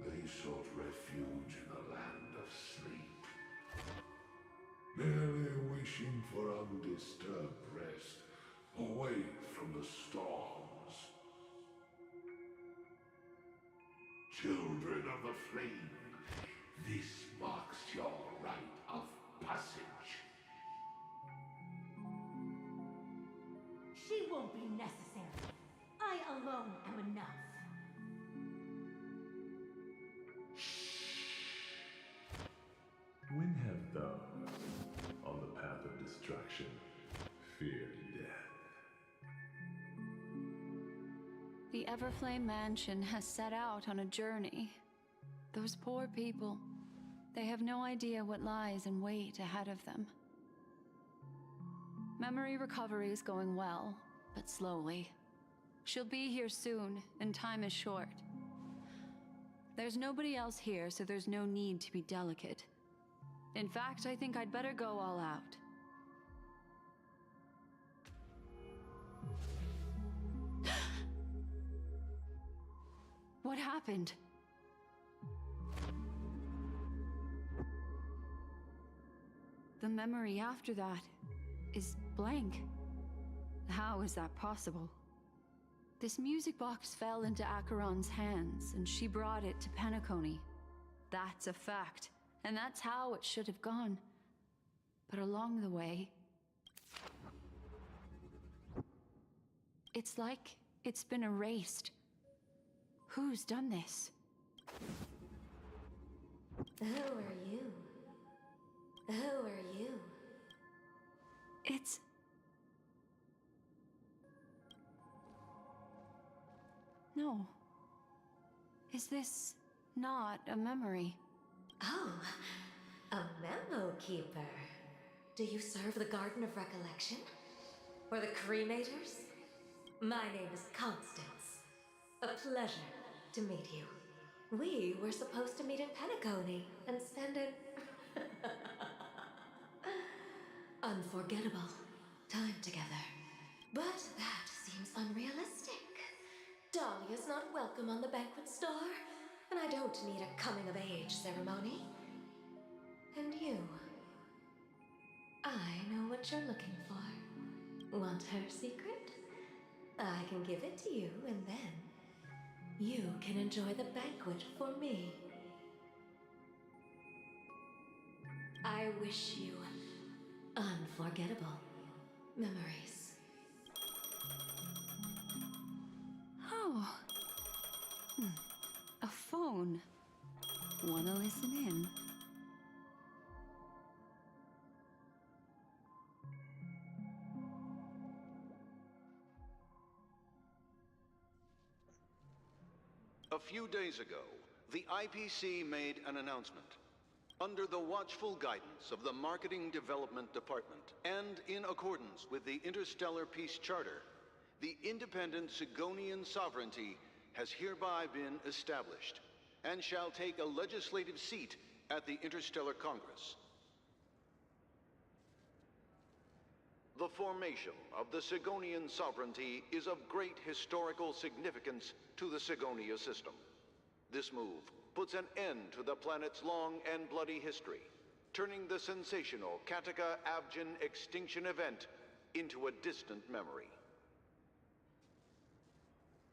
They sought refuge in the land of sleep, merely wishing for undisturbed rest, away from the storms. Children of the flame, this marks your rite of passage. She won't be necessary. I alone am enough. When have those on the path of destruction feared death? The Everflame Mansion has set out on a journey. Those poor people, they have no idea what lies in wait ahead of them. Memory recovery is going well, but slowly. She'll be here soon, and time is short. There's nobody else here, so there's no need to be delicate. In fact, I think I'd better go all out. What happened? The memory after that is blank. How is that possible? This music box fell into Acheron's hands, and she brought it to Penacony. That's a fact, and that's how it should have gone. But along the way... it's like it's been erased. Who's done this? Who are you? Who are you? It's... No. Is this not a memory? Oh, a memo keeper. Do you serve the Garden of Recollection? Or the Cremators? My name is Constance. A pleasure to meet you. We were supposed to meet in Penacony and spend an unforgettable time together. But that seems unrealistic. Dahlia's not welcome on the banquet star, and I don't need a coming-of-age ceremony. And you? I know what you're looking for. Want her secret? I can give it to you, and then you can enjoy the banquet for me. wish you unforgettable memories. Oh. A phone. Wanna listen in? A few days ago, the IPC made an announcement. Under the watchful guidance of the Marketing Development Department, and in accordance with the Interstellar Peace Charter, the independent Sigonian sovereignty has hereby been established, and shall take a legislative seat at the Interstellar Congress. The formation of the Sigonian sovereignty is of great historical significance to the Sigonia system. This move puts an end to the planet's long and bloody history, turning the sensational Kataka-Abjin extinction event into a distant memory.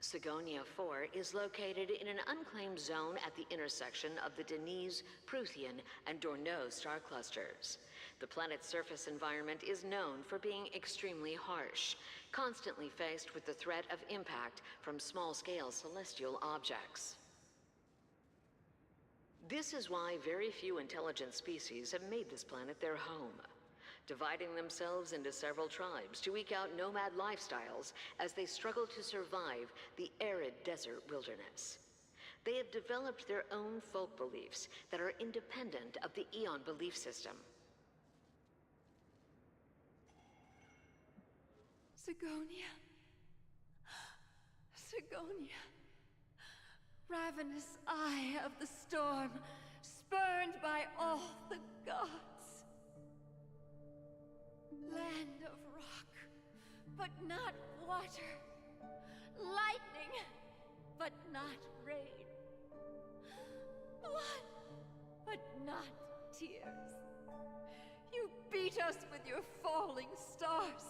Sigonia 4 is located in an unclaimed zone at the intersection of the Denise, Prothean, and Dorneau star clusters. The planet's surface environment is known for being extremely harsh, constantly faced with the threat of impact from small-scale celestial objects. This is why very few intelligent species have made this planet their home, dividing themselves into several tribes to eke out nomad lifestyles as they struggle to survive the arid desert wilderness. They have developed their own folk beliefs that are independent of the Eon belief system. Sigonia. Sigonia. Ravenous eye of the storm, spurned by all the gods. Land of rock, but not water. Lightning, but not rain. Blood, but not tears. You beat us with your falling stars.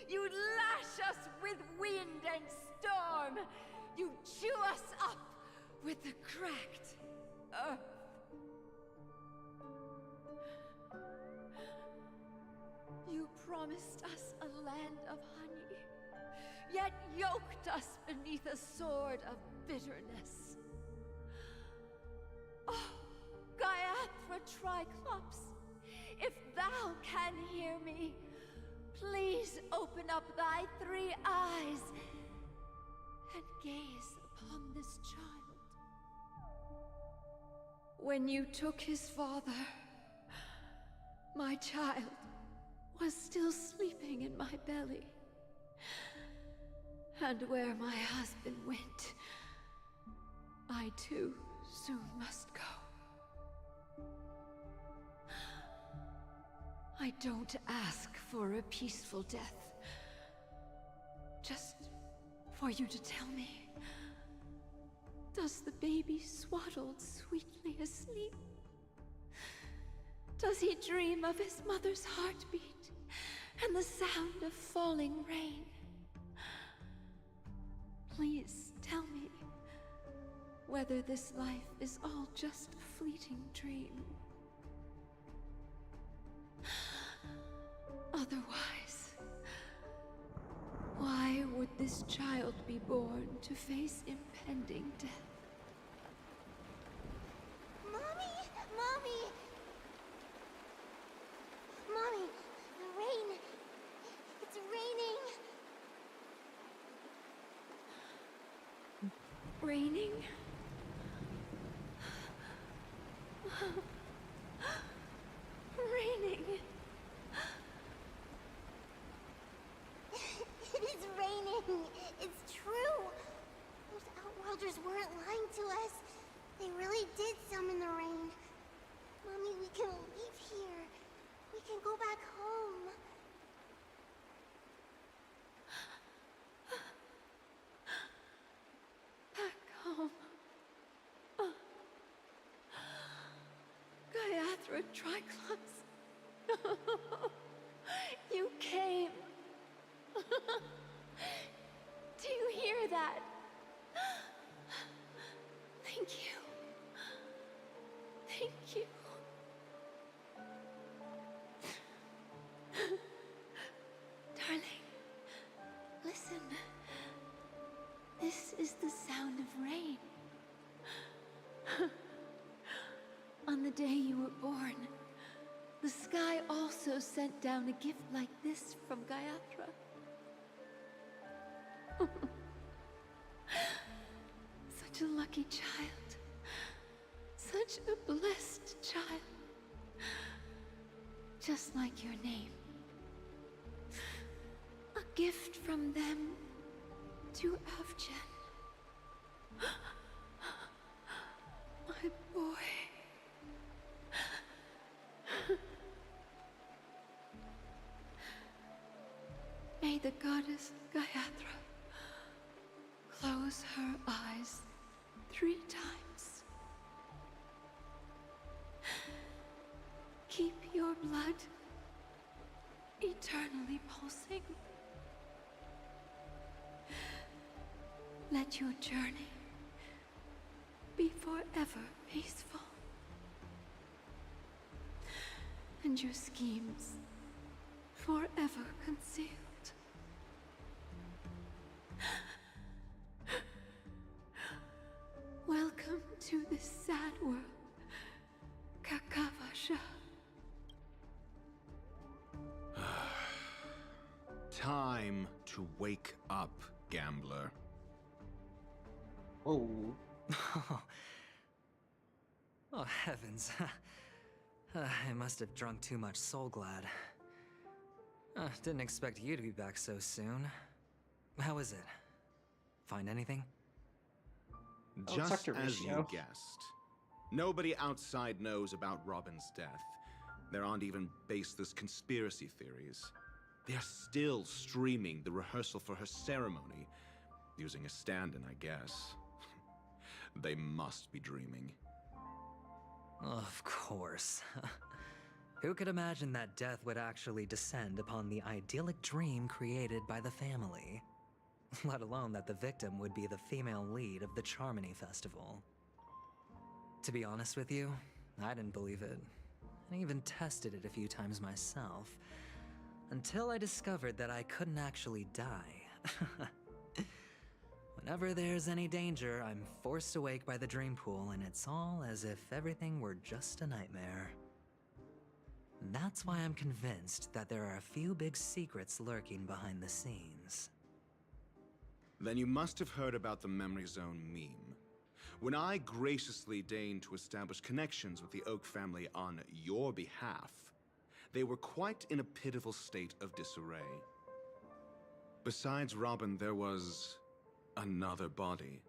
You lash us with wind and storm. You chew us up with the cracked earth. You promised us a land of honey, yet yoked us beneath a sword of bitterness. Oh, Gaiathra Triclops, if thou can hear me, please open up thy 3 eyes and gaze upon this child. When you took his father, my child was still sleeping in my belly. And where my husband went, I too soon must go. I don't ask for a peaceful death. Just for you to tell me, does the baby swaddled sweetly asleep? Does he dream of his mother's heartbeat and the sound of falling rain? Please tell me whether this life is all just a fleeting dream. Otherwise, why would this child be born to face impending death? Mommy! Mommy! Mommy, the rain. It's raining. Raining? Raining. It is raining. It's true. Those Outworlders weren't lying to us. They really did summon the rain. Mommy, we can leave here. We can go back home. Back home. Gaiathra Triclops. You came. Do you hear that? Thank you. Thank you. On the day you were born, the sky also sent down a gift like this from Gayatra. Such a lucky child. Such a blessed child. Just like your name. A gift from them to Avjen. My boy. May the goddess Gayatra close her eyes 3 times. Keep your blood eternally pulsing. Let your journey be forever peaceful. And your schemes forever concealed. Welcome to this sad world, Kakavasha. Time to wake up, gambler. Oh. Oh, heavens. I must have drunk too much Soul Glad. Didn't expect you to be back so soon. How is it? Find anything? Just as you guessed. Nobody outside knows about Robin's death. There aren't even baseless conspiracy theories. They're still streaming the rehearsal for her ceremony, using a stand-in, I guess. They must be dreaming. Of course. Who could imagine that death would actually descend upon the idyllic dream created by the family? Let alone that the victim would be the female lead of the Charmony Festival. To be honest with you, I didn't believe it. I even tested it a few times myself. Until I discovered that I couldn't actually die. Whenever there's any danger, I'm forced awake by the dream pool, and it's all as if everything were just a nightmare. That's why I'm convinced that there are a few big secrets lurking behind the scenes. Then you must have heard about the Memory Zone meme. When I graciously deigned to establish connections with the Oak family on your behalf, they were quite in a pitiful state of disarray. Besides Robin, there was another body.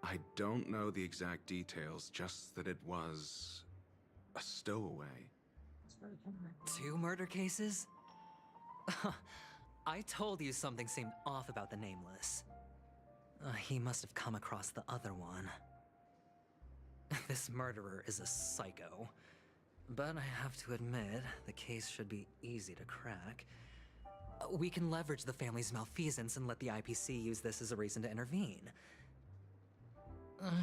I don't know the exact details, just that it was a stowaway. 2 murder cases? I told you something seemed off about the Nameless. He must have come across the other one. This murderer is a psycho. But I have to admit, the case should be easy to crack. We can leverage the family's malfeasance and let the IPC use this as a reason to intervene.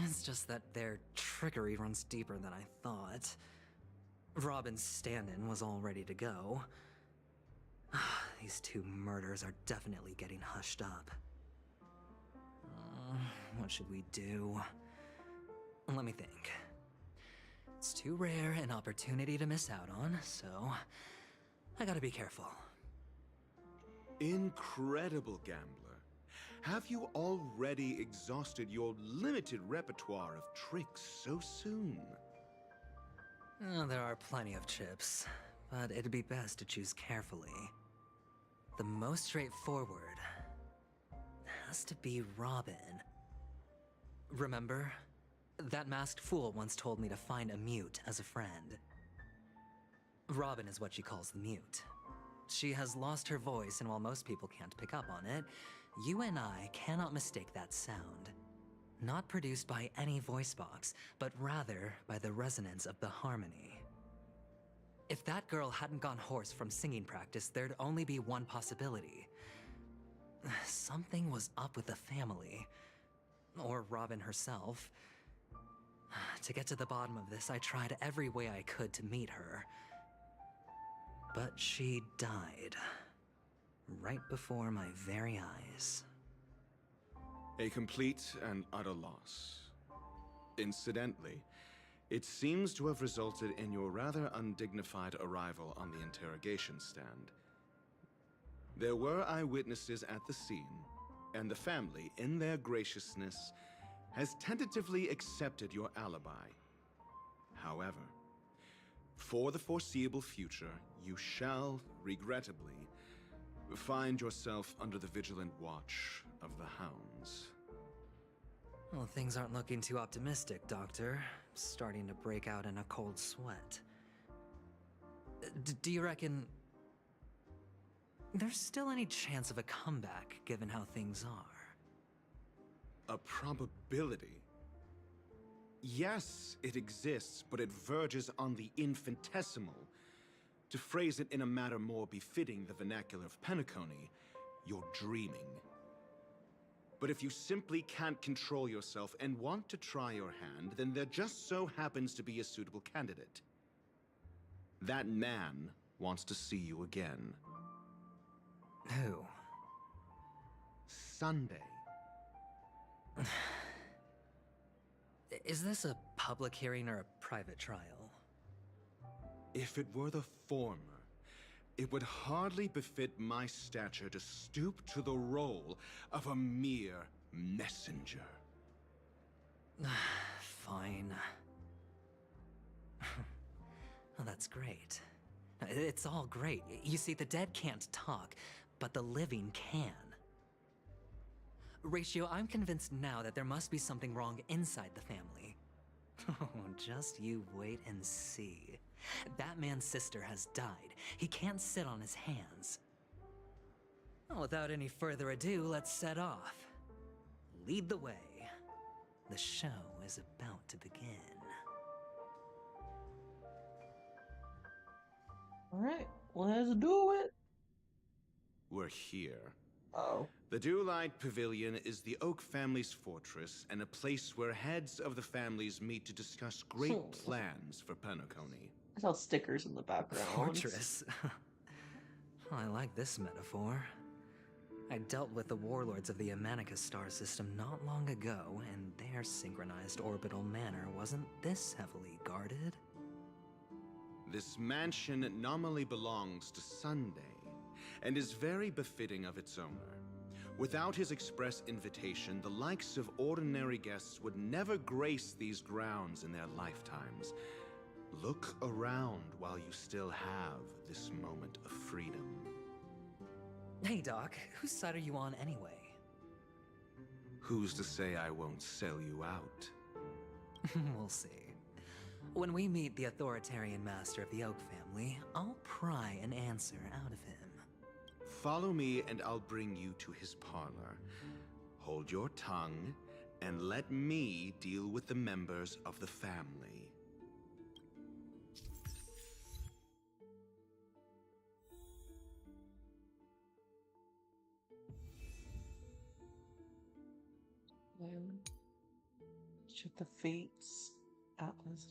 It's just that their trickery runs deeper than I thought. Robin's stand-in was all ready to go. These 2 murders are definitely getting hushed up. What should we do? Let me think. It's too rare an opportunity to miss out on, so I gotta be careful. Incredible, gambler. Have you already exhausted your limited repertoire of tricks so soon? There are plenty of chips, but it'd be best to choose carefully. The most straightforward has to be Robin. Remember? That masked fool once told me to find a mute as a friend. Robin is what she calls the mute. She has lost her voice, and while most people can't pick up on it, you and I cannot mistake that sound. Not produced by any voice box, but rather by the resonance of the harmony. If that girl hadn't gone hoarse from singing practice, there'd only be one possibility. Something was up with the family. Or Robin herself. To get to the bottom of this, I tried every way I could to meet her. But she died. Right before my very eyes. A complete and utter loss. Incidentally, It seems to have resulted in your rather undignified arrival on the interrogation stand. There were eyewitnesses at the scene, and the family, in their graciousness, has tentatively accepted your alibi. However, for the foreseeable future, you shall, regrettably, find yourself under the vigilant watch of the Hounds. Well, things aren't looking too optimistic, Doctor. I'm starting to break out in a cold sweat. Do you reckon there's still any chance of a comeback, given how things are? A probability? Yes, it exists, but it verges on the infinitesimal. To phrase it in a manner more befitting the vernacular of Penacony, you're dreaming. But if you simply can't control yourself and want to try your hand, then there just so happens to be a suitable candidate. That man wants to see you again. Who? Sunday. Is this a public hearing or a private trial? If it were the former, it would hardly befit my stature to stoop to the role of a mere messenger. Fine. Well, that's great. It's all great. You see, the dead can't talk, but the living can. Ratio, I'm convinced now that there must be something wrong inside the family. Oh, just you wait and see. That man's sister has died. He can't sit on his hands. Well, without any further ado, let's set off. Lead the way. The show is about to begin. Alright, let's do it. We're here. Oh. The Dewlight Pavilion is the Oak family's fortress and a place where heads of the families meet to discuss great plans for Penacony. I saw stickers in the background. Fortress? I like this metaphor. I dealt with the warlords of the Amanicus star system not long ago, and their synchronized orbital manor wasn't this heavily guarded. This mansion nominally belongs to Sunday, and is very befitting of its owner. Without his express invitation, the likes of ordinary guests would never grace these grounds in their lifetimes. Look around while you still have this moment of freedom. Hey, Doc, whose side are you on anyway? Who's to say I won't sell you out? We'll see. When we meet the authoritarian master of the Oak family, I'll pry an answer out of him. Follow me and I'll bring you to his parlor. Hold your tongue and let me deal with the members of the family. Check the fates. Atlas.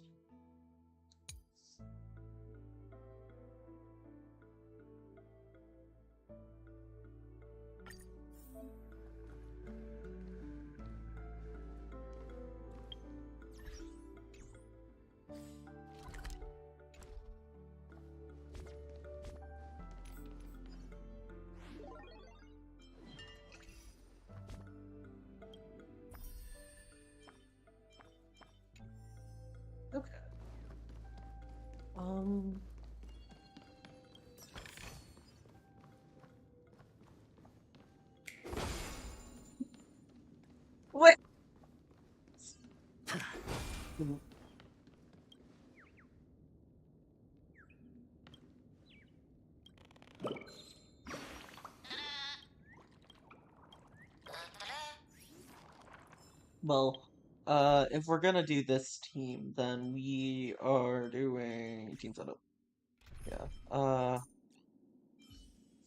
Okay. What? Well, if we're gonna do this team, then we are doing team setup. Yeah.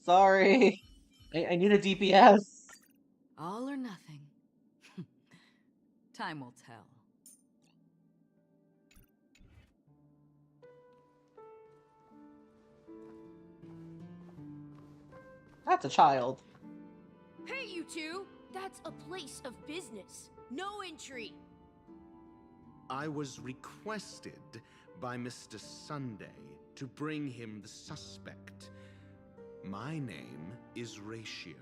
Sorry. I need a DPS. All or nothing. Time will tell. That's a child. Hey, you two! That's a place of business. No entry. I was requested by Mr. Sunday to bring him the suspect. My name is Ratio.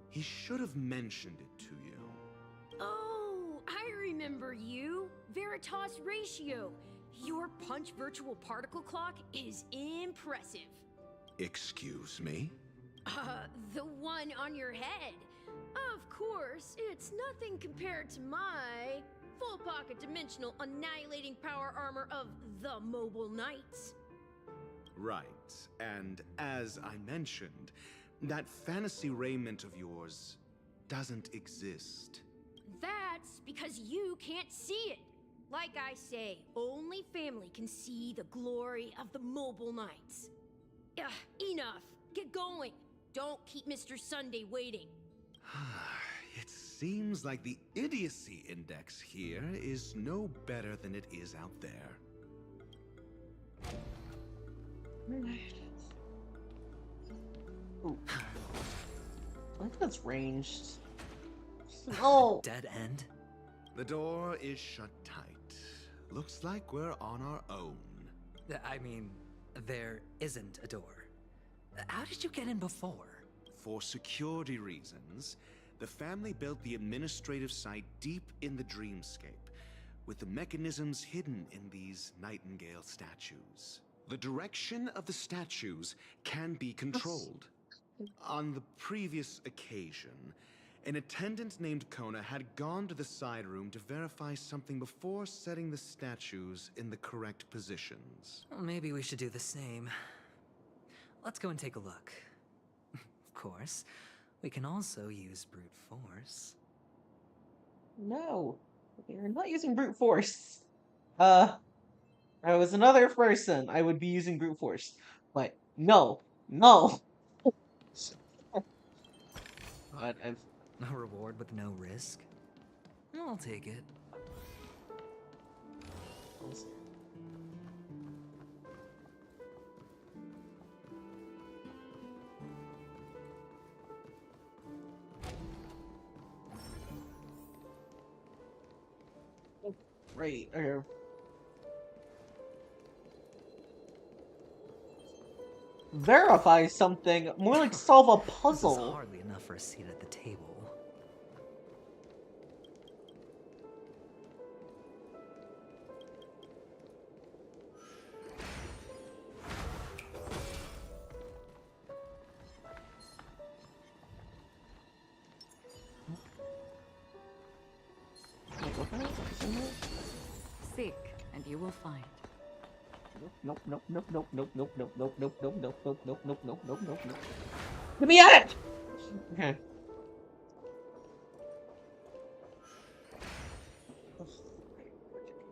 He should have mentioned it to you. Oh, I remember you. Veritas Ratio. Your punch virtual particle clock is impressive. Excuse me? The one on your head. Of course, it's nothing compared to my full pocket dimensional annihilating power armor of the Mobile Knights. Right, and as I mentioned, that fantasy raiment of yours doesn't exist. That's because you can't see it. Like I say, only family can see the glory of the Mobile Knights. Enough. Get going. Don't keep Mr. Sunday waiting. It seems like the idiocy index here is no better than it is out there. Ooh. I think that's ranged. Oh! Dead end? The door is shut tight. Looks like we're on our own. I mean, there isn't a door. How did you get in before? For security reasons, the family built the administrative site deep in the dreamscape, with the mechanisms hidden in these Nightingale statues. The direction of the statues can be controlled. On the previous occasion, an attendant named Kona had gone to the side room to verify something before setting the statues in the correct positions. Well, maybe we should do the same. Let's go and take a look. Of course, we can also use brute force. No, you're not using brute force. I was another person, I would be using brute force. But no, no. God, I've... A reward with no risk? I'll take it. Right, okay. Verify something, more like solve a puzzle. This is hardly enough for a seat at the table. Seek, and you will find. Nope, nope, nope, nope, nope, nope, nope, nope, nope, nope, nope, nope, nope, nope, nope, nope, nope, nope. Let me at it! Okay.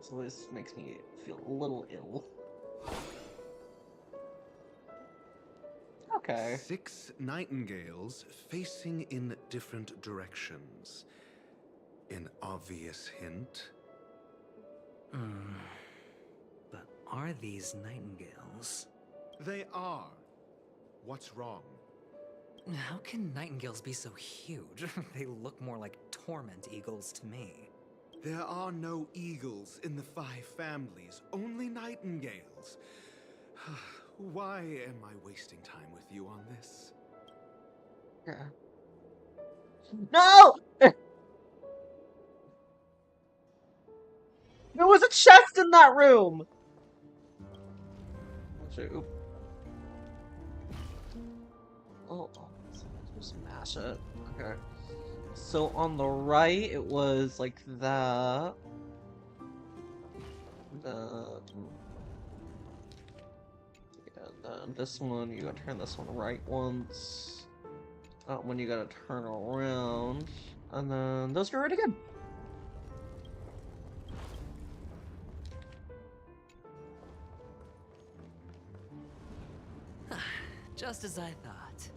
So this makes me feel a little ill. Okay. 6 nightingales facing in different directions. An obvious hint. But are these nightingales? They are. What's wrong? How can nightingales be so huge? They look more like torment eagles to me. There are no eagles in the 5 families, only nightingales. Why am I wasting time with you on this? No! There was a chest in that room! Shoot. Oh, just smash it. Okay. So on the right, it was like that. Then this one, you gotta turn this one right once. That one you gotta turn around. And then those go right again. Just as I thought.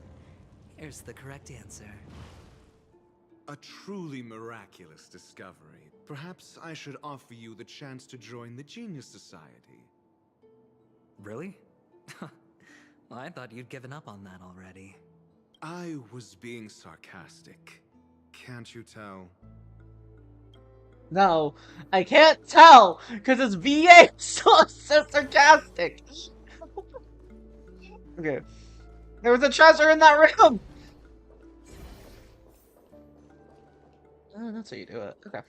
Here's the correct answer. A truly miraculous discovery. Perhaps I should offer you the chance to join the Genius Society. Really? Well, I thought you'd given up on that already. I was being sarcastic. Can't you tell? No, I can't tell because it's VA so sarcastic. Okay, there was a treasure in that room. That's how you do it. Okay.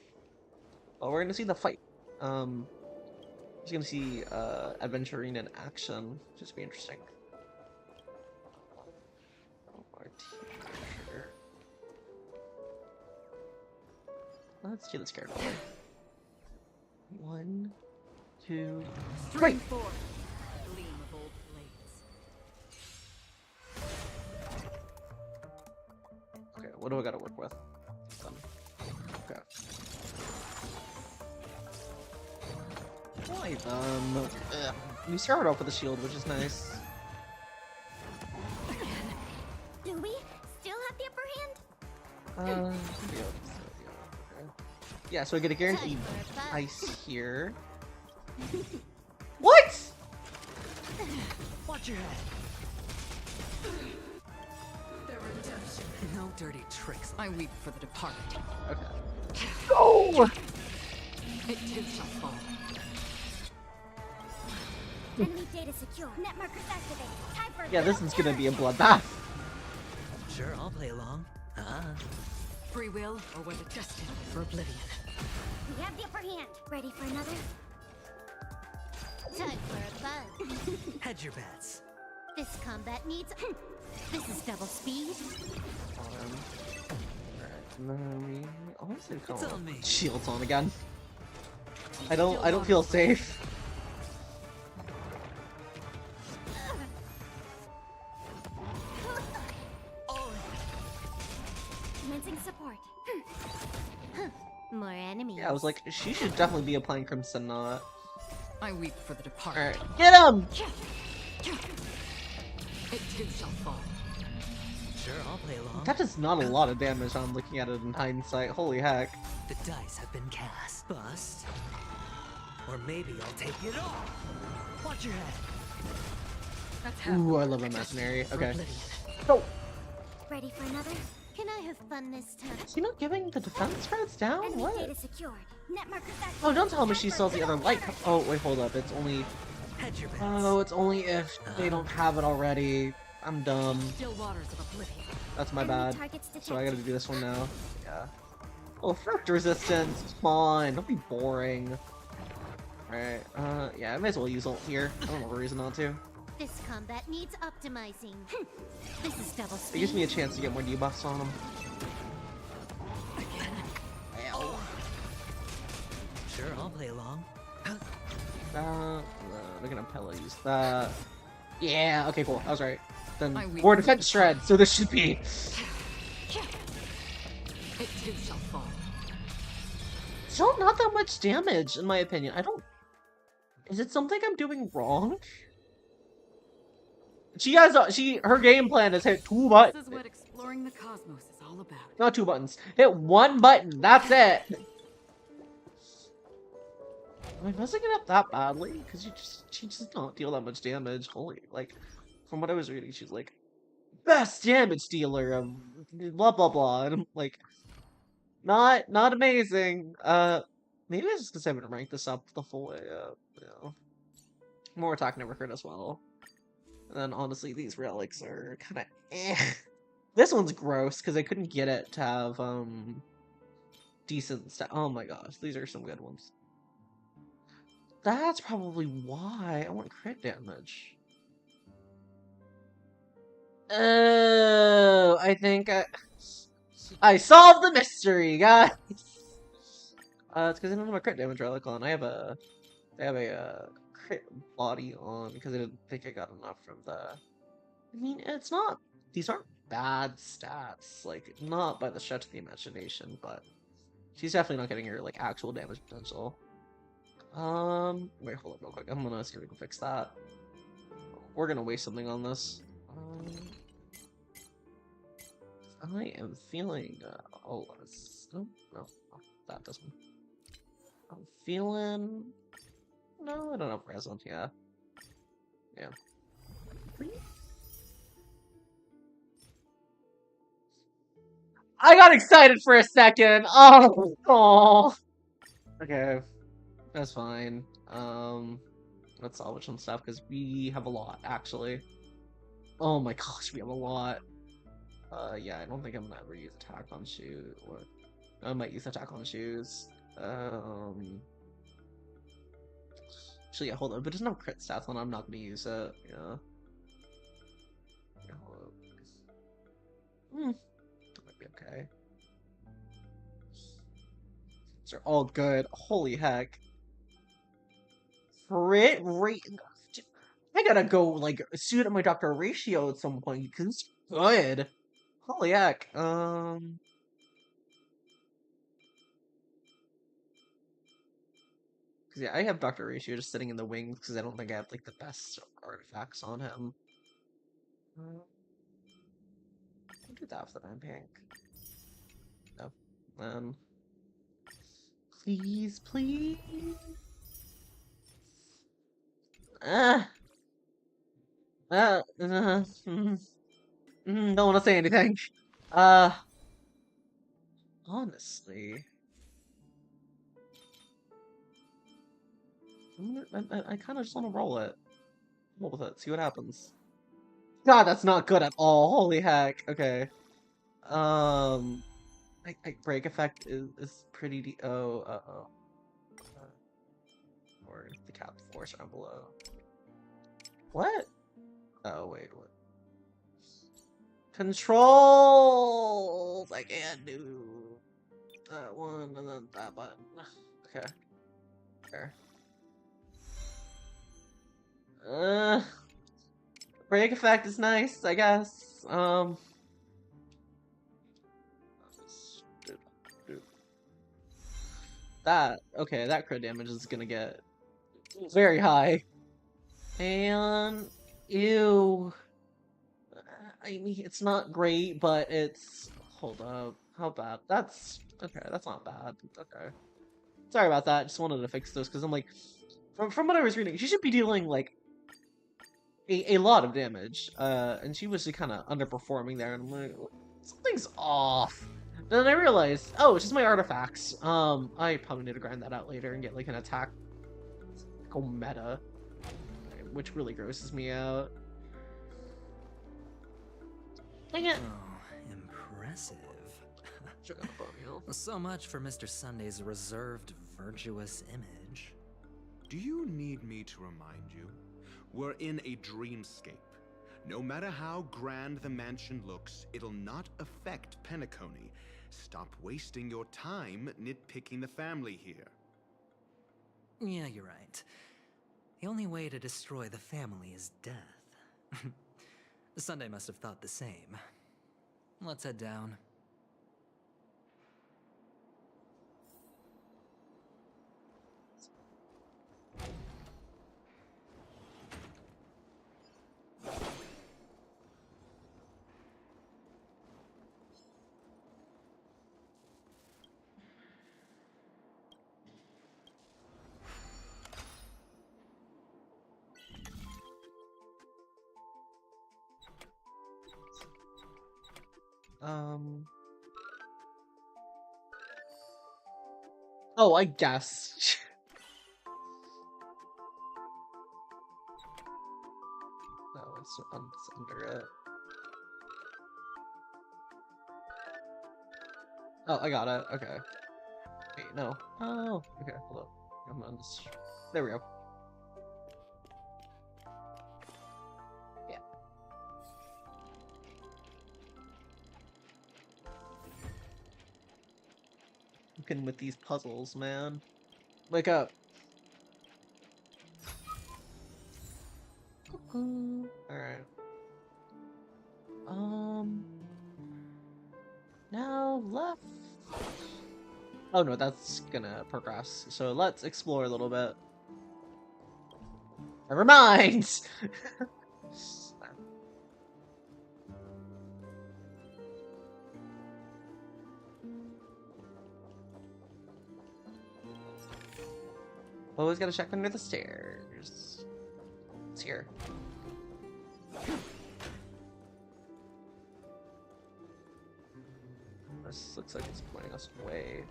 Well, we're gonna see the fight. Just gonna see adventuring in action. Just be interesting. Let's do this carefully. 1, 2, 3. Gleam of old blades. Okay, what do I gotta work with? Okay. Why we started off with a shield, which is nice. Do we still have the upper hand? Yeah, yeah, so I get a guaranteed ice here. What? Watch your head. No dirty tricks. I weep for the departed. Okay. Go! It too shall fall. Enemy data secure. Net markers activated. Time for Yeah, this is gonna be a bloodbath. Sure, I'll play along. Free will, or was it destined for oblivion? We have the upper hand. Ready for another? Time for a buzz. Hedge your bets. This combat needs. This is double speed. Honestly, It's on me. Shields on again. I don't feel safe. Commencing support. More enemies. Yeah, I was like, she should definitely be applying Crimson Knot. I weep for the departed. Alright, get him! It too shall fall. Sure, I'll play along. That is not a lot of damage. I'm looking at it in hindsight. Holy heck. The dice have been cast. Bust. Or maybe I'll take it all. Watch your head. Ooh, I love imaginary. Okay. Go! Ready for another? Can I have fun this time? Is he not giving the defense cards down? Enemy What? data secured. Net markers activated. Oh, don't tell me she sells the other light. Oh, wait, hold up. It's only. Hedge your bets. Oh, it's only if they don't have it already. I'm dumb. Still waters of oblivion. That's my Enemy bad. targets So I gotta detected. do this one now. Yeah. Oh, frict resistance. Come on. Don't be boring. Alright. Yeah, I might as well use ult here. I don't have a reason not to. This combat needs optimizing. This is double It speed. gives me a chance to get more debuffs on them. Sure, I'll play along. They're gonna Pella use that. Yeah, okay, cool. I was right. Then I weep more for defense shred, so this should be. It too shall fall. Still not that much damage, in my opinion. I don't. Is it something I'm doing wrong? She has her game plan is hit 2 buttons. This is what exploring the cosmos is all about. Not 2 buttons. Hit 1 button. That's it. Am I messing it up that badly? Because she just don't deal that much damage. Holy, like, from what I was reading, she's like best damage dealer of blah blah blah, and I'm like, not amazing. Maybe it's just because I haven't ranked this up the full way up. You know, more attack never hurt as well. And then honestly, these relics are kind of eh. This one's gross because I couldn't get it to have decent stat. Oh my gosh, these are some good ones. That's probably why I want crit damage. Oh, I think I solved the mystery, guys. It's because I don't have a crit damage relic on. I have a crit body on because I didn't think I got enough from the. I mean, it's not. These aren't bad stats. Like, not by the stretch of the imagination, but she's definitely not getting her like actual damage potential. Wait, hold up real quick. I'm gonna see if we can fix that. We're gonna waste something on this. I am feeling, oh, no, that doesn't. I'm feeling, no, I don't have present, yeah. I got excited for a second! Oh! Okay, that's fine. Let's salvage some stuff because we have a lot, actually. Oh my gosh, we have a lot. Yeah, I don't think I'm gonna ever use attack on shoes. Or I might use attack on shoes. Actually, yeah, hold on. But there's no crit stats on. I'm not gonna use it. Yeah. Yeah, hold up. That might be okay. These are all good. Holy heck. Crit rate. I gotta go like suit at my Dr. Ratio at some point because it's good. Holy heck. Cause yeah, I have Dr. Ratio just sitting in the wings because I don't think I have like the best artifacts on him. I'll do that for the man pink. No. Please, please. Don't want to say anything. Honestly, I kind of just want to roll it. Roll with it. See what happens. God, that's not good at all. Holy heck. Okay. Break effect is pretty oh. Or the cap force down below. What? Oh, wait, what? Controls! I can't do that one and then that button. Okay. There. Break effect is nice, I guess. Okay, that crit damage is gonna get very high. And, ew. I mean, it's not great, but it's... Hold up. How bad? That's... Okay, that's not bad. Okay. Sorry about that, just wanted to fix those, because I'm like... From what I was reading, she should be dealing, like, a lot of damage. And she was just kind of underperforming there, and I'm like, something's off. Then I realized, oh, it's just my artifacts. I probably need to grind that out later and get, like, an attack... Go meta. Which really grosses me out. Dang it! Oh, impressive. So much for Mr. Sunday's reserved, virtuous image. Do you need me to remind you? We're in a dreamscape. No matter how grand the mansion looks, it'll not affect Penacony. Stop wasting your time nitpicking the family here. Yeah, you're right. The only way to destroy the family is death. Sunday must have thought the same. Let's head down. Oh, I guess. No, it's under it. Oh, I got it. Okay. Wait, no. Oh, okay, hold up. I'm on this. There we go. Yeah. Looking with these puzzles, man. Wake up. Alright. Now left. Oh no, that's gonna progress. So let's explore a little bit. Never mind! Always gotta check under the stairs. It's here. This looks like it's pointing us away.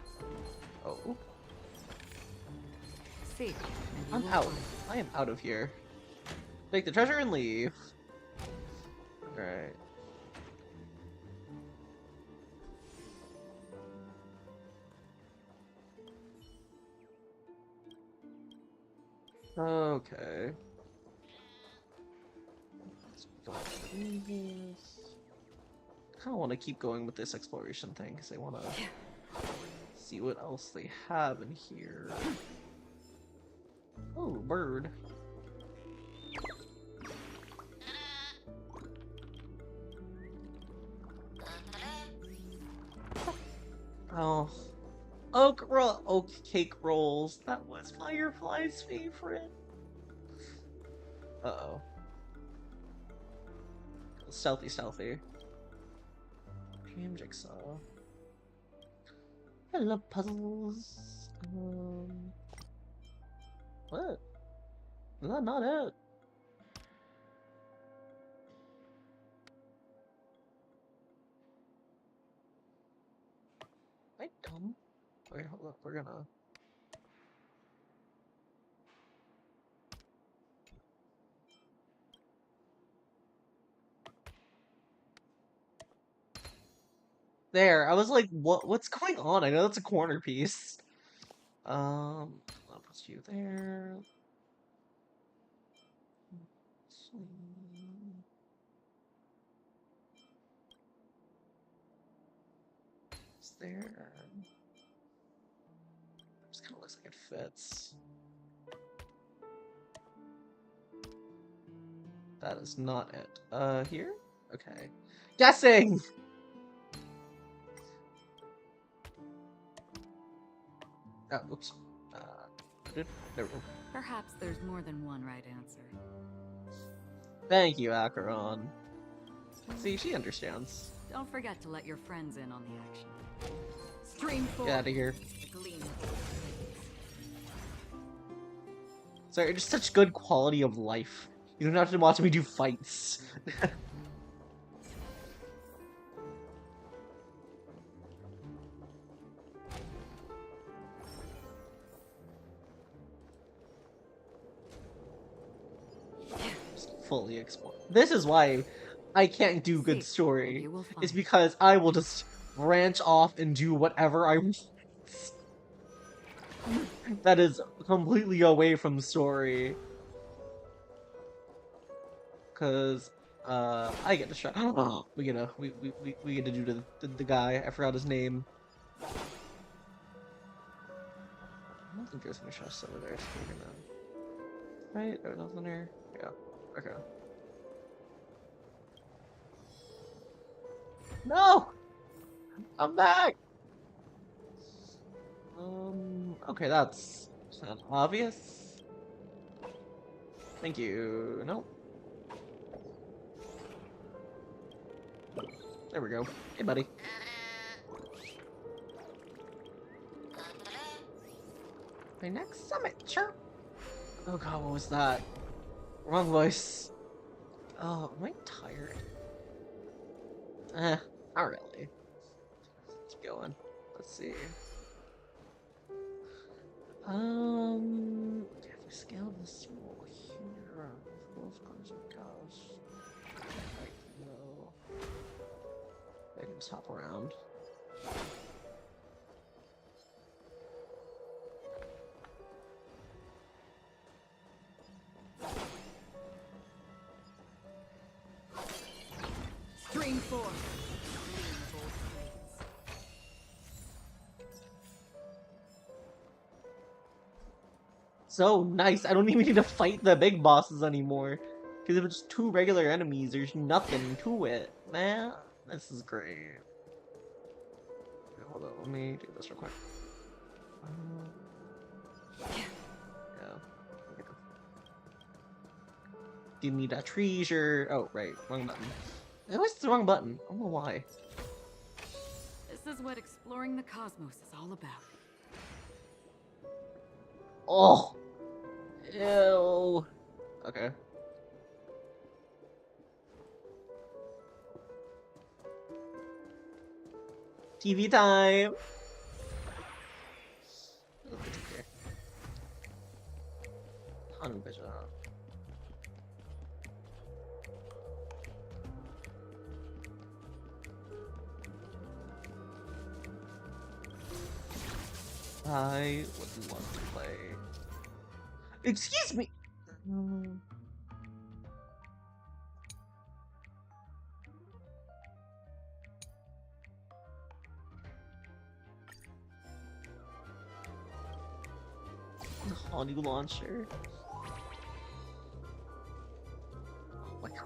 Oh. Seek, and you I'm will out. find. I am out of here. Take the treasure and leave. Alright. Okay. I kind of want to keep going with this exploration thing because I want to see what else they have in here. Oh, bird. Oh, oak cake rolls. That was Firefly's favorite. Uh-oh. Stealthy, stealthy. Dream jigsaw. I love puzzles. What? Is that not it? Am I dumb? Wait, hold up. We're gonna. There. I was like, what's going on? I know that's a corner piece. I'll put you there. It's there. Just kind of looks like it fits. That is not it. Here? Okay. Guessing! Oh, oops. There we go. Perhaps there's more than one right answer. Thank you, Acheron. See, she understands. Don't forget to let your friends in on the action. Stream 4. Get out of here. Sorry, just such good quality of life. You don't have to watch me do fights. Fully explore. This is why I can't do good story. It's because I will just branch off and do whatever I want. That is completely away from story. Cause I get distracted. Oh, we get to do the guy. I forgot his name. I don't think there's any chests over there, so we're gonna. Right? There's nothing there. Yeah. Okay. No! I'm back! Okay, that's not obvious. Thank you. Nope. There we go. Hey, buddy. My next summit, sure. Oh god, what was that? Wrong voice. Oh, am I tired? Not really. Let's keep going. Let's see. Okay, if we scale this wall here, those kinds of guys. Right, no. I can just hop around. Stream 4. So nice. I don't even need to fight the big bosses anymore. Because if it's just two regular enemies, there's nothing to it. Man, this is great. Okay, hold on, let me do this real quick. Yeah. Do you need a treasure? Oh, right. Wrong button. I always the wrong button. I don't know why. This is what exploring the cosmos is all about. Oh! Ew. Okay. TV time! Unvision. I would love to play. Excuse me! The Honey Launcher. Oh my gosh.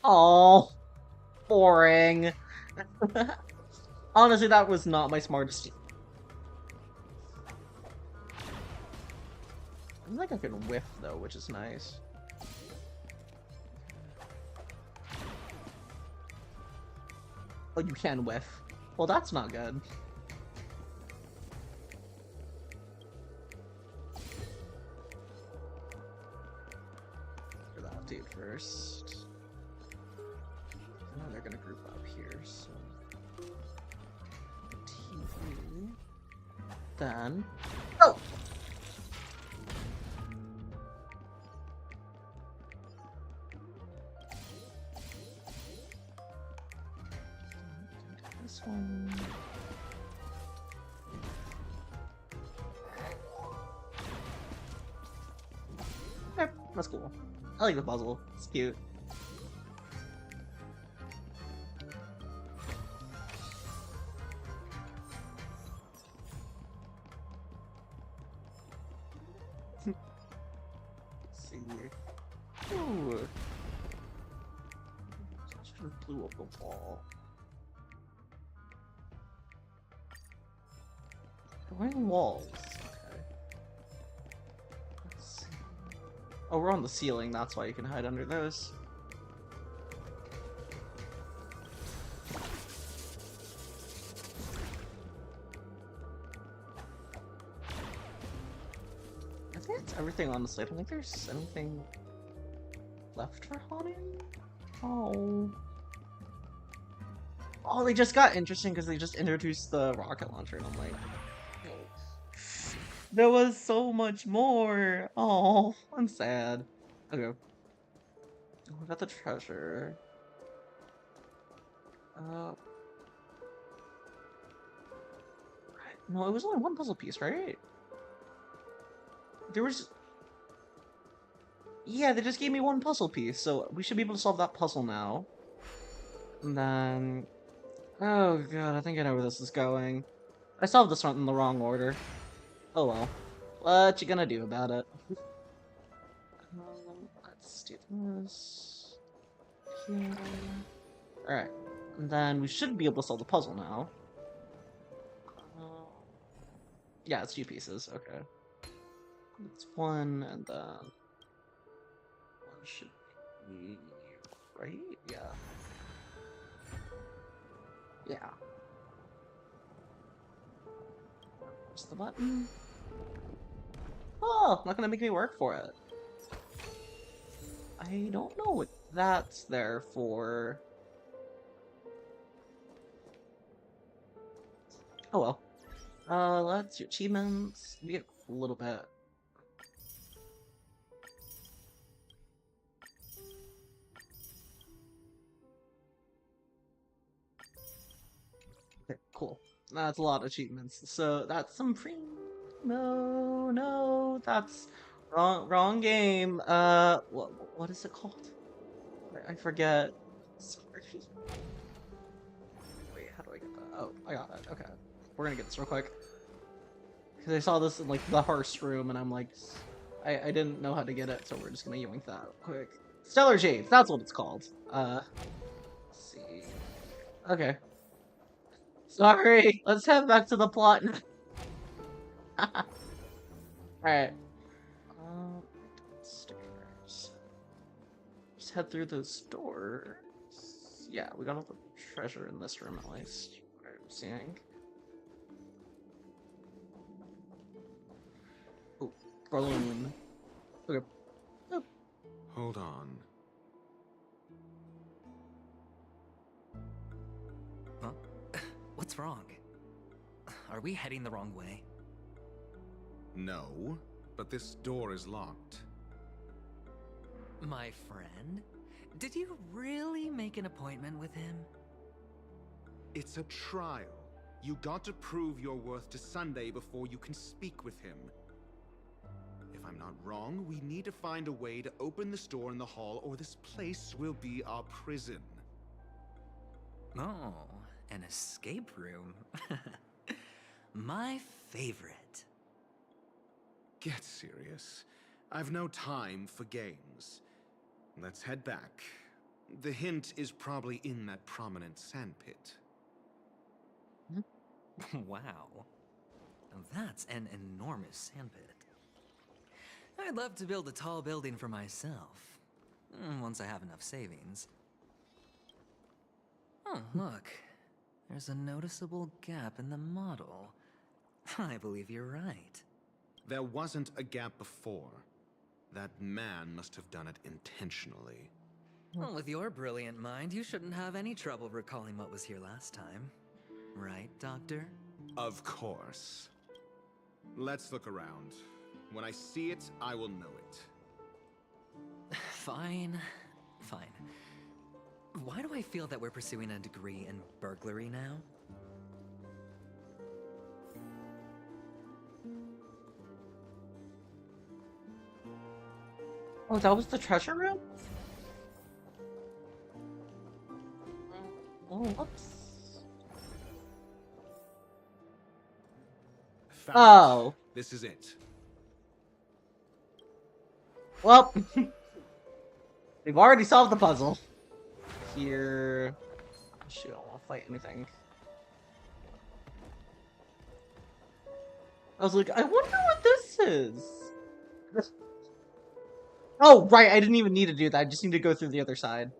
Oh, boring. Honestly, that was not my smartest. I think I can whiff though, which is nice. Oh, you can whiff. Well, that's not good. For that dude first. Now they're gonna group up here, so TV. Then oh. This one. Yep, that's cool. I like the puzzle. It's cute. Let's see here. Ooh. Should have blew up the wall. Wearing walls. Okay. Let's see. Oh, we're on the ceiling. That's why you can hide under those. I think that's everything, honestly. I don't think there's anything left for haunting. Oh. Oh, they just got interesting because they just introduced the rocket launcher, and I'm like, there was so much more. Oh, I'm sad. Okay. Oh, we got the treasure. No, it was only one puzzle piece, right? There was... Yeah, they just gave me one puzzle piece, so we should be able to solve that puzzle now. And then... Oh god, I think I know where this is going. I solved this one in the wrong order. Oh well. What you gonna do about it? Let's do this. Here. Alright. And then we should be able to solve the puzzle now. Yeah, it's 2 pieces. Okay. It's 1, and then... 1 should be... right? Yeah. Yeah. Press the button. Oh, not gonna make me work for it. I don't know what that's there for. Oh well. Let's do achievements. We get a little bit. Okay, cool. That's a lot of achievements. So that's some free. No, that's wrong game. What is it called? I forget. Sorry. Wait, how do I get that? Oh, I got it. Okay, we're gonna get this real quick. Because I saw this in like the hearse room, and I'm like, I didn't know how to get it, so we're just gonna yoink that quick. Stellar Jades, that's what it's called. Let's see. Okay. Sorry, let's head back to the plot. Alright. Stairs. Just head through those doors. Yeah, we got all the treasure in this room at least. What I'm seeing. Oh, balloon. Okay. Oh. Hold on. Huh? What's wrong? Are we heading the wrong way? No, but this door is locked. My friend? Did you really make an appointment with him? It's a trial. You got to prove your worth to Sunday before you can speak with him. If I'm not wrong, we need to find a way to open this door in the hall, or this place will be our prison. Oh, an escape room. My favorite. Get serious. I've no time for games. Let's head back. The hint is probably in that prominent sandpit. Wow. That's an enormous sandpit. I'd love to build a tall building for myself. Once I have enough savings. Oh, look. There's a noticeable gap in the model. I believe you're right. There wasn't a gap before. That man must have done it intentionally. Well, with your brilliant mind, you shouldn't have any trouble recalling what was here last time. Right, Doctor? Of course. Let's look around. When I see it, I will know it. Fine. Fine. Why do I feel that we're pursuing a degree in burglary now? Oh, that was the treasure room? Oh, whoops. Found Oh. it. This is it. Well, we've already solved the puzzle. Here... Shoot, I don't want to fight anything. I was like, I wonder what this is. Oh, right, I didn't even need to do that. I just need to go through the other side.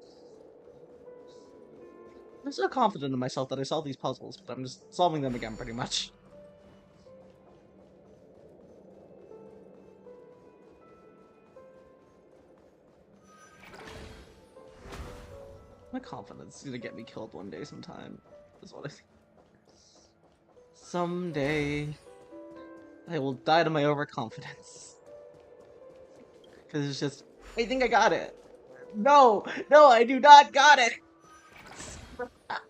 I'm so confident in myself that I solved these puzzles, but I'm just solving them again, pretty much. My confidence is gonna get me killed one day sometime, is what I think. Someday, I will die to my overconfidence. Because it's just, I think I got it. No, no, I do not got it. Huh.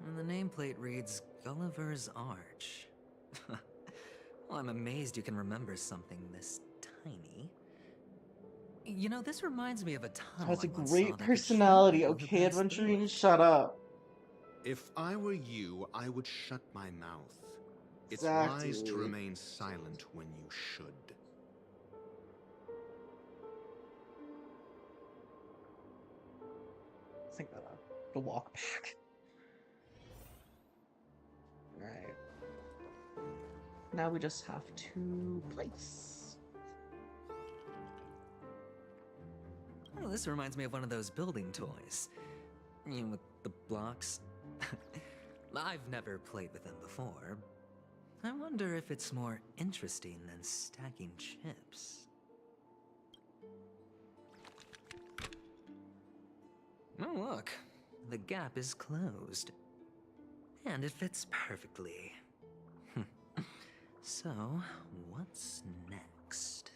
And the nameplate reads Gulliver's Arch. Well, I'm amazed you can remember something this tiny. You know, this reminds me of a tunnel. Has a I once great saw that could personality, shrink people who okay, passed through Adventurine? it. Shut up. If I were you, I would shut my mouth. It's Exactly. wise to remain silent when you should. I think that to walk back. Alright. Now we just have to place. Oh, this reminds me of one of those building toys. You know, with the blocks. I've never played with them before. I wonder if it's more interesting than stacking chips. Oh, look. The gap is closed. And it fits perfectly. So, what's next?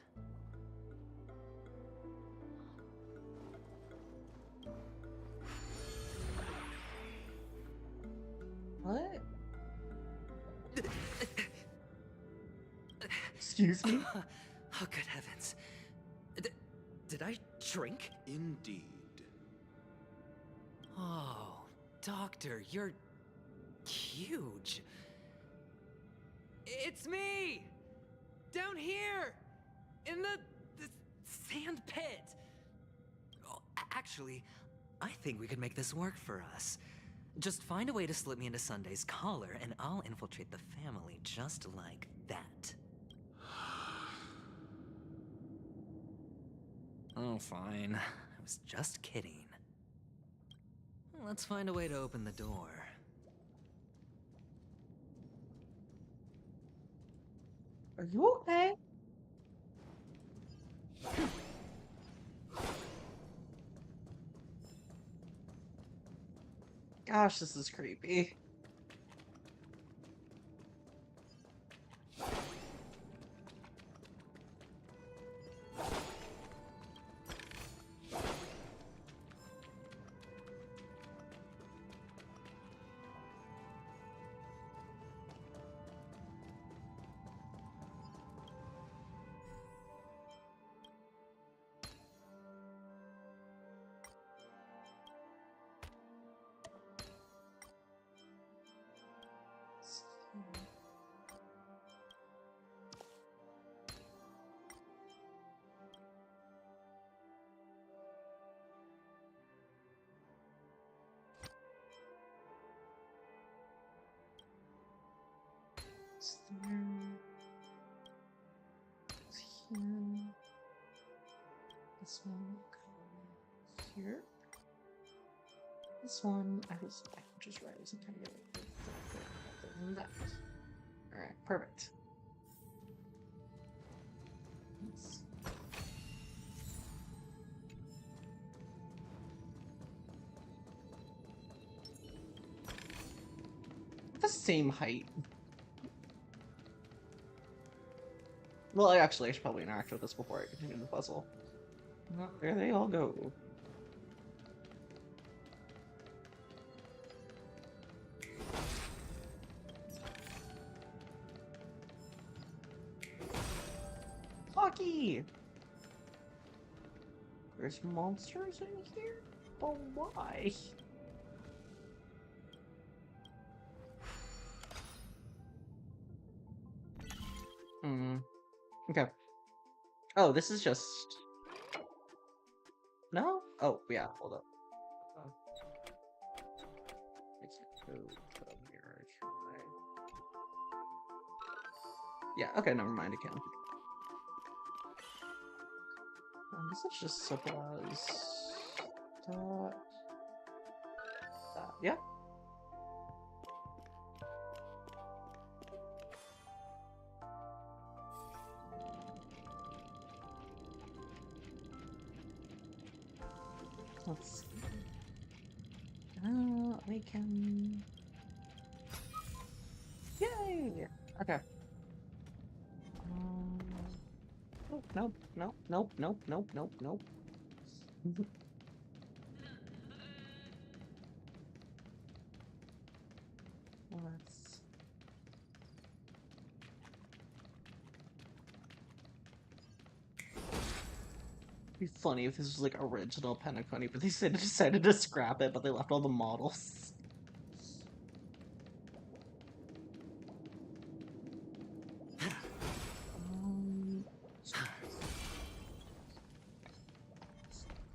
What? Excuse me? Oh, good heavens. Did I shrink? Indeed. Oh, Doctor, you're huge. It's me! Down here! In the sand pit! Oh, actually, I think we could make this work for us. Just find a way to slip me into Sunday's collar, and I'll infiltrate the family just like that. Oh, fine. I was just kidding. Let's find a way to open the door. Are you okay? Gosh, this is creepy. This one goes here. This one, I can just write as a tiny bit than that. Alright, perfect. The same height. Well, actually, I should probably interact with this before I continue the puzzle. Well, there they all go. Hockey! There's monsters in here? Oh, why? Okay. Oh, this is just... No? Oh, yeah, hold up. Yeah, okay, never mind, I can. This is just supplies. Yeah. Let's see. I can... Yay! Okay. Nope, nope, nope, nope, nope, nope, nope. Let's... It'd be funny if this was like original Penacony, but they decided to scrap it, but they left all the models.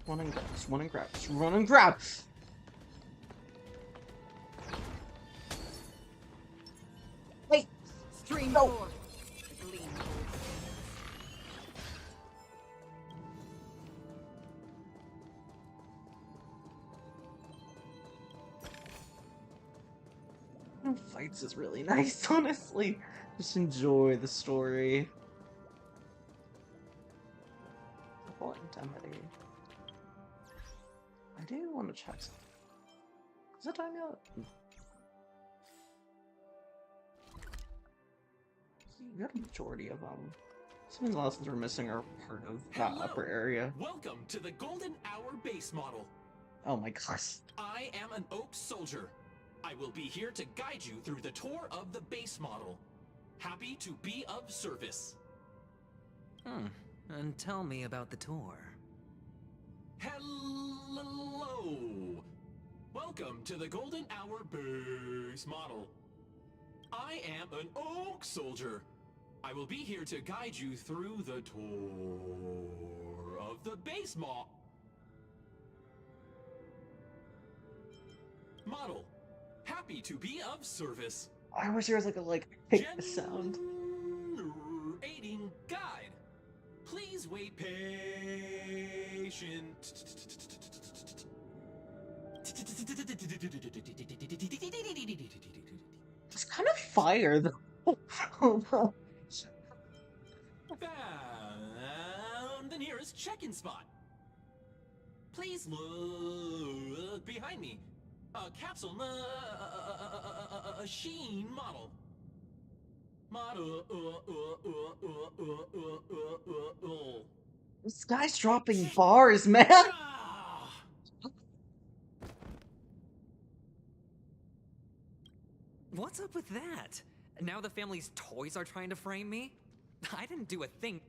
Run and grab, just run and grab, just run and grab! Wait! Stream no! forth. Fights is really nice, honestly. Just enjoy the story. What indemnity? I do want to check something. Is it time yet? You got a majority of them. Some of the lessons we're missing are part of that upper area. Welcome to the Golden Hour base model. Oh my gosh. I am an Oak Soldier. I will be here to guide you through the tour of the base model. Happy to be of service. And tell me about the tour. Hello! Welcome to the Golden Hour base model. I am an Oak Soldier. I will be here to guide you through the tour of the base model. Happy to be of service. I wish there was like a sound. Aiding guide. Please wait patient. It's kind of fire though. Found the nearest check-in spot. Please look behind me. A capsule machine model. This guy's dropping bars, man. What's up with that? Now the family's toys are trying to frame me? I didn't do a thing.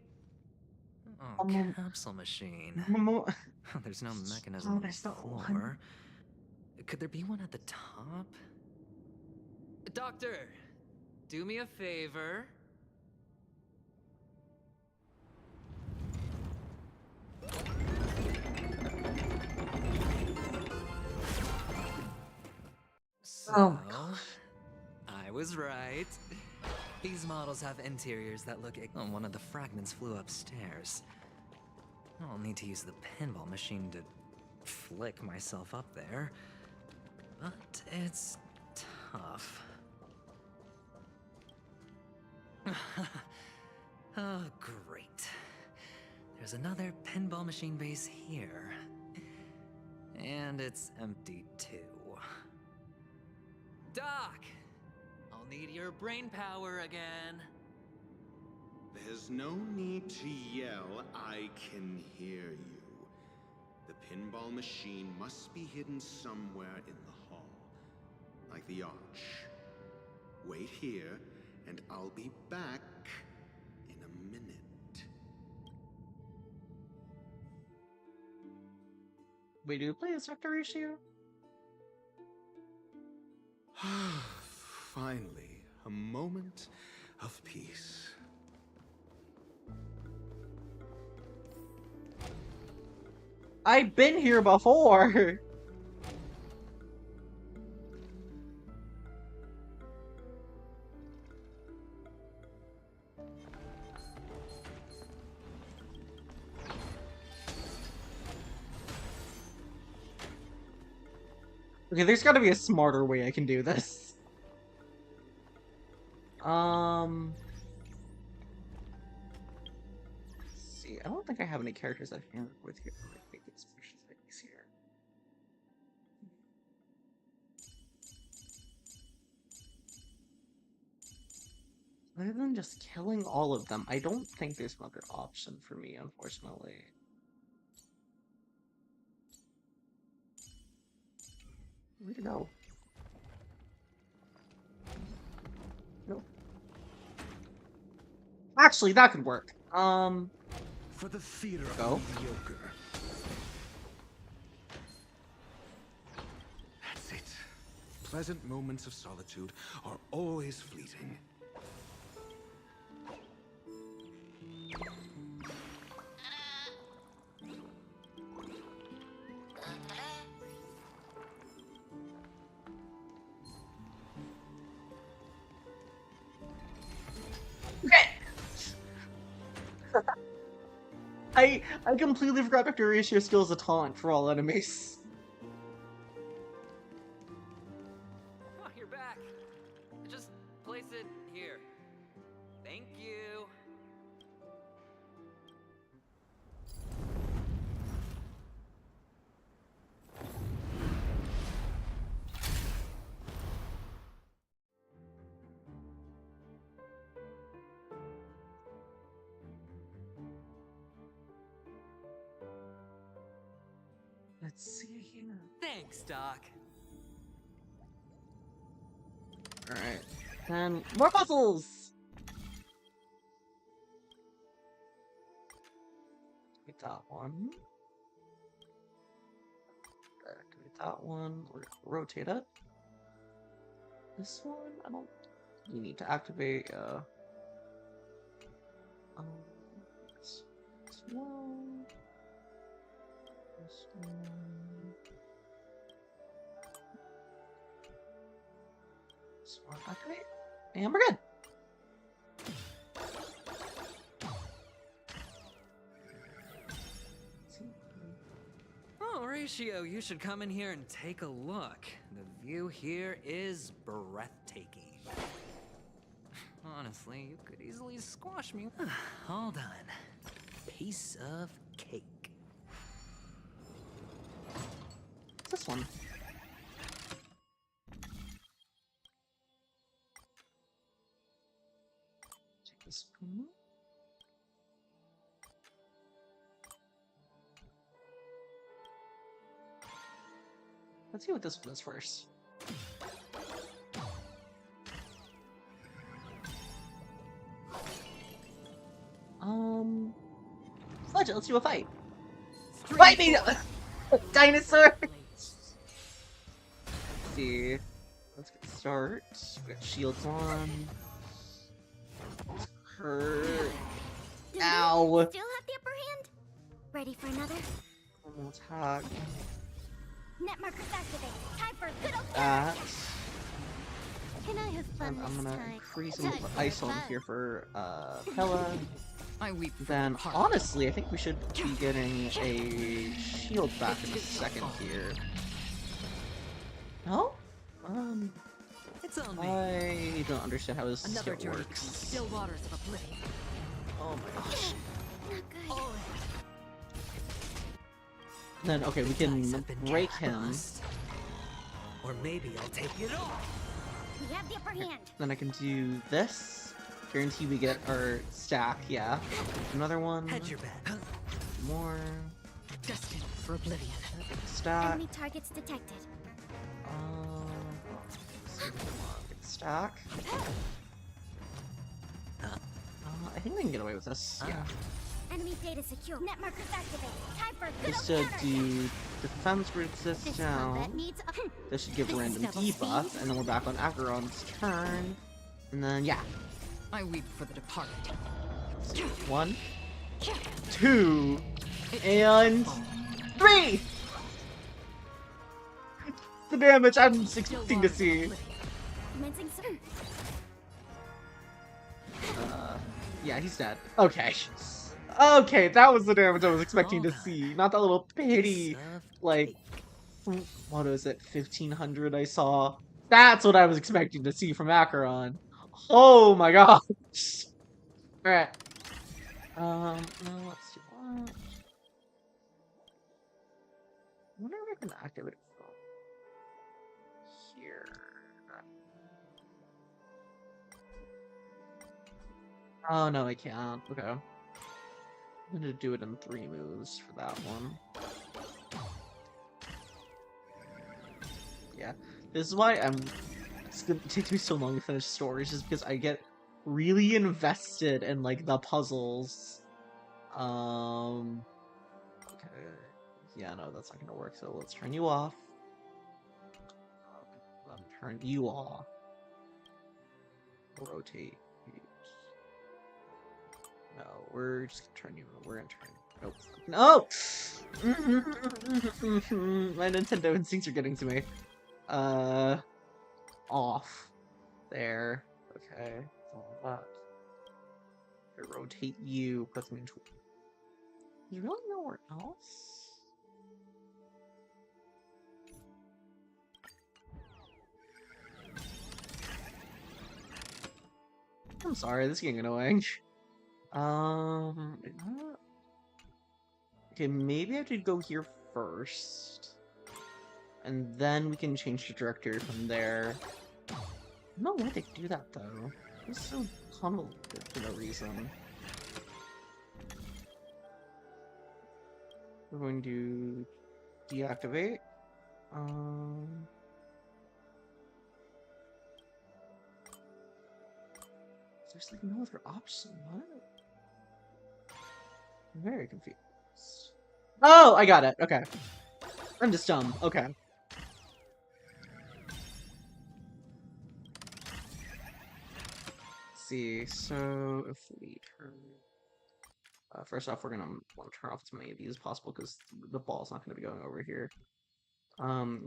Oh, capsule machine. There's no mechanism on the floor. Could there be one at the top? Doctor, do me a favor. So, I was right. These models have interiors that look like one of the fragments flew upstairs. I'll need to use the pinball machine to flick myself up there, but it's tough. Oh, great. There's another pinball machine base here. And it's empty too. Doc! I'll need your brain power again. There's no need to yell, I can hear you. The pinball machine must be hidden somewhere in the hall, like the arch. Wait here, and I'll be back in a minute. Wait, do you play as Dr. Ratio? Finally, a moment of peace. I've been here before. Okay, there's gotta be a smarter way I can do this. Let's see, I don't think I have any characters I can work with here. I think it's special things here. Other than just killing all of them, I don't think there's another option for me, unfortunately. Where'd it go? Nope. Actually, that could work. For the theater go. of mediocre. That's it. Pleasant moments of solitude are always fleeting. I completely forgot Dr. Ratio skill is a taunt for all enemies. Oh, you're back. Just place it here. Thank you. Let's see here. Thanks, Doc. Alright. And more puzzles! Activate that one. Activate that one. We're gonna rotate it. This one, I don't. You need to activate, this one. This one. This one, activate. And we're good. Oh, Ratio, you should come in here and take a look. The view here is breathtaking. Honestly, you could easily squash me. All done. Piece of cake. What's this one? Check this one. Let's see what this one is first. Fudge it, let's do a fight. Fight me! Dinosaur! Let's see. Let's get start. We got shields on. Hurt. Ow! Still have the upper hand? Ready for another? Normal attack. Net markers activated. Time for good old That. Can I have fun I'm this gonna time? increase and put ice on here for Pella. I weep. Then honestly, I think we should be getting a shield back in a second here. No? It's on me. I don't understand how this skill works. Still waters of oblivion. Oh my gosh. Not good. Then okay, we can break him. Or maybe I'll take it all. We have the upper hand. Then I can do this. Guarantee we get our stack, yeah. Another one. Hedge your bet. More. Destined for oblivion. Stack. Enemy targets detected. Stack. I think we can get away with this. Yeah. Enemy data secure. Net markers activated. Time for good Just old to counter. do defense resist This down. combat needs a... This should give This is random double debuff, speed. and then we're back on Acheron's turn. And then yeah. I weep for the departed. 1, 2, and 3! The damage I'm expecting to see. Commencing soon. Yeah, he's dead. Okay. Okay, that was the damage I was expecting to see. Not that little pity, like, what was it, 1500 I saw. That's what I was expecting to see from Acheron. Oh my gosh. Alright. No, let's do that. I wonder if I can activate it from here. Oh no, I can't. Okay. I'm gonna do it in 3 moves for that one. Yeah. This is why it's gonna take me so long to finish stories, just because I get really invested in like the puzzles. Okay. Yeah, no, that's not gonna work, so let's turn you off. Turn you off. Rotate. No, we're just gonna turn you. We're gonna turn. Nope. No! My Nintendo instincts are getting to me. Off. There. Okay. All that. I rotate you. Puts me into. There's really nowhere else. I'm sorry, this is getting annoying. Okay, maybe I have to go here first. And then we can change the directory from there. I don't know why they do that, though. It's so convoluted for no reason. We're going to deactivate. There's like no other option. What? I'm very confused. Oh, I got it. Okay. I'm just dumb. Okay. Let's see, so if we turn... first off, we're gonna want to turn off as many of these as possible because the ball's not gonna be going over here.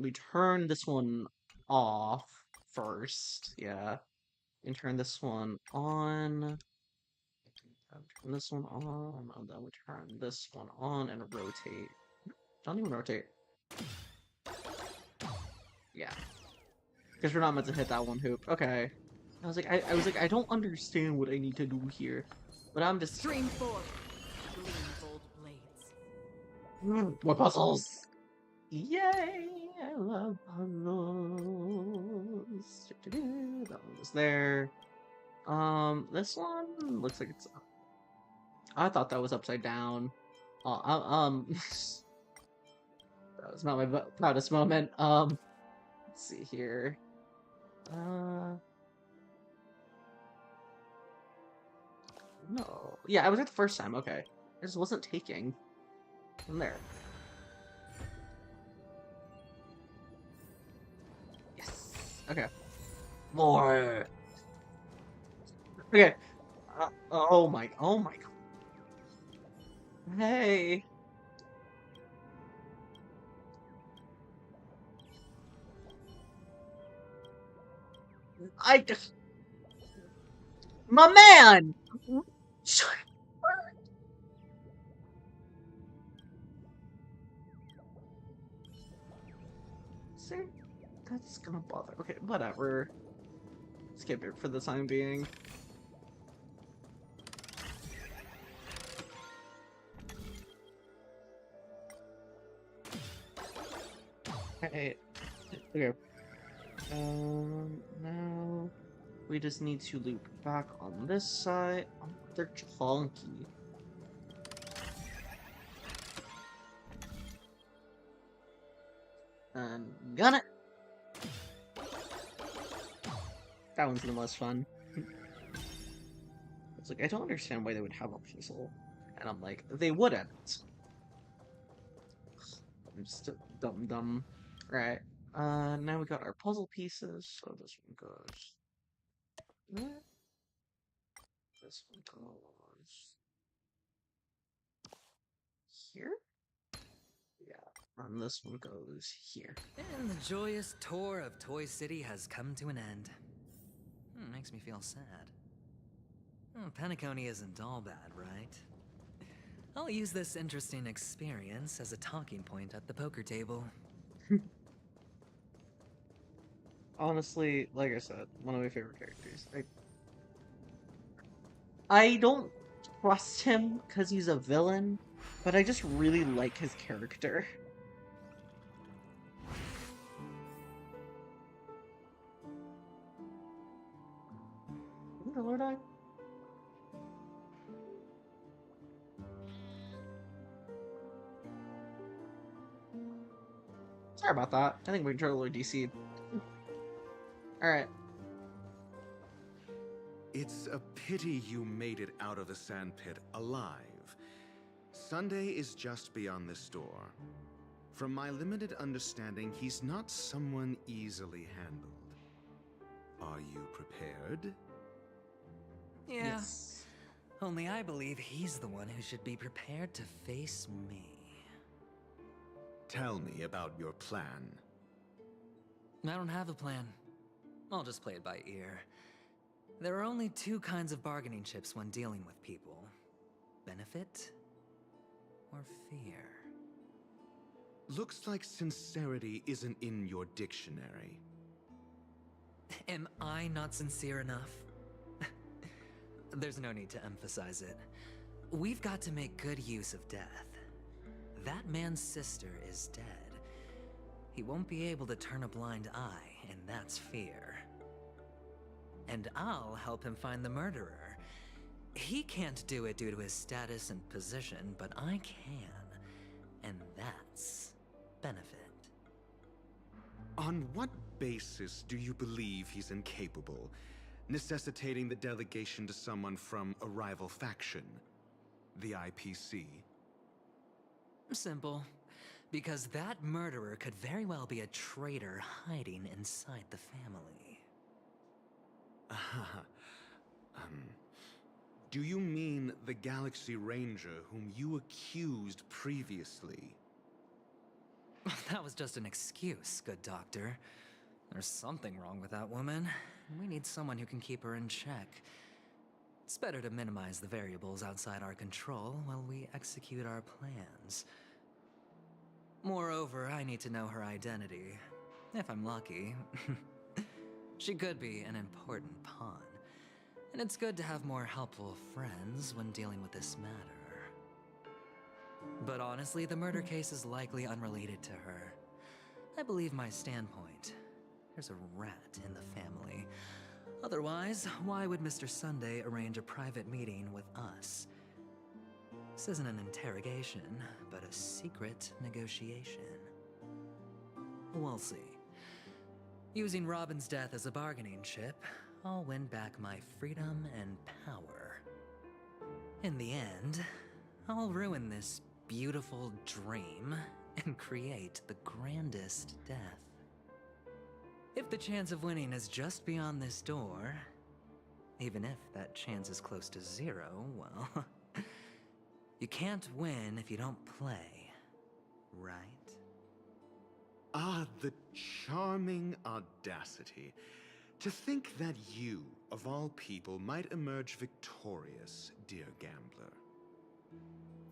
We turn this one off first. Yeah. And turn this one on. Turn this one on, and then we turn this one on and rotate. Don't even rotate. Yeah. Because we're not meant to hit that one hoop. Okay. I was like, I don't understand what I need to do here, but I'm just. Stream 4. Gleam gold blades. More puzzles! Yay! I love puzzles. That one was there. This one looks like it's. I thought that was upside down. That was not my proudest moment. Let's see here. No. Yeah, I was there the first time. Okay, I just wasn't taking. From there. Yes. Okay. More. Okay. Oh my. Oh my god. Hey. I just. My man. See, that's gonna bother. Okay, whatever. Skip it for the time being. Hey. Okay. Now we just need to loop back on this side. Oh, they're chunky. And gun it. That one's the most fun. It's like I don't understand why they would have a puzzle, and I'm like they wouldn't. I'm just dumb. Right. Now we got our puzzle pieces. So this one goes. There. This one goes here. Yeah. And this one goes here. And the joyous tour of Toy City has come to an end. Makes me feel sad. Penacony isn't all bad, right? I'll use this interesting experience as a talking point at the poker table. Honestly, like I said, one of my favorite characters. I don't trust him because he's a villain, but I just really like his character. Where the Lord I? Sorry about that. I think my controller DC'd. Alright. It's a pity you made it out of the sandpit alive. Sunday is just beyond this door. From my limited understanding, he's not someone easily handled. Are you prepared? Yeah. Yes. Only I believe he's the one who should be prepared to face me. Tell me about your plan. I don't have a plan. I'll just play it by ear. There are only two kinds of bargaining chips when dealing with people. Benefit or fear. Looks like sincerity isn't in your dictionary. Am I not sincere enough? There's no need to emphasize it. We've got to make good use of death. That man's sister is dead. He won't be able to turn a blind eye, and that's fear. And I'll help him find the murderer. He can't do it due to his status and position, but I can. And that's benefit. On what basis do you believe he's incapable, necessitating the delegation to someone from a rival faction? The IPC? Simple. Because that murderer could very well be a traitor hiding inside the family. Do you mean the Galaxy Ranger whom you accused previously? That was just an excuse, good doctor. There's something wrong with that woman. We need someone who can keep her in check. It's better to minimize the variables outside our control while we execute our plans. Moreover, I need to know her identity. If I'm lucky. She could be an important pawn, and it's good to have more helpful friends when dealing with this matter. But honestly, the murder case is likely unrelated to her. I believe my standpoint. There's a rat in the family. Otherwise, why would Mr. Sunday arrange a private meeting with us? This isn't an interrogation, but a secret negotiation. We'll see. Using Robin's death as a bargaining chip, I'll win back my freedom and power. In the end, I'll ruin this beautiful dream and create the grandest death. If the chance of winning is just beyond this door, even if that chance is close to zero, well, you can't win if you don't play, right? Ah, the charming audacity. To think that you, of all people, might emerge victorious, dear gambler.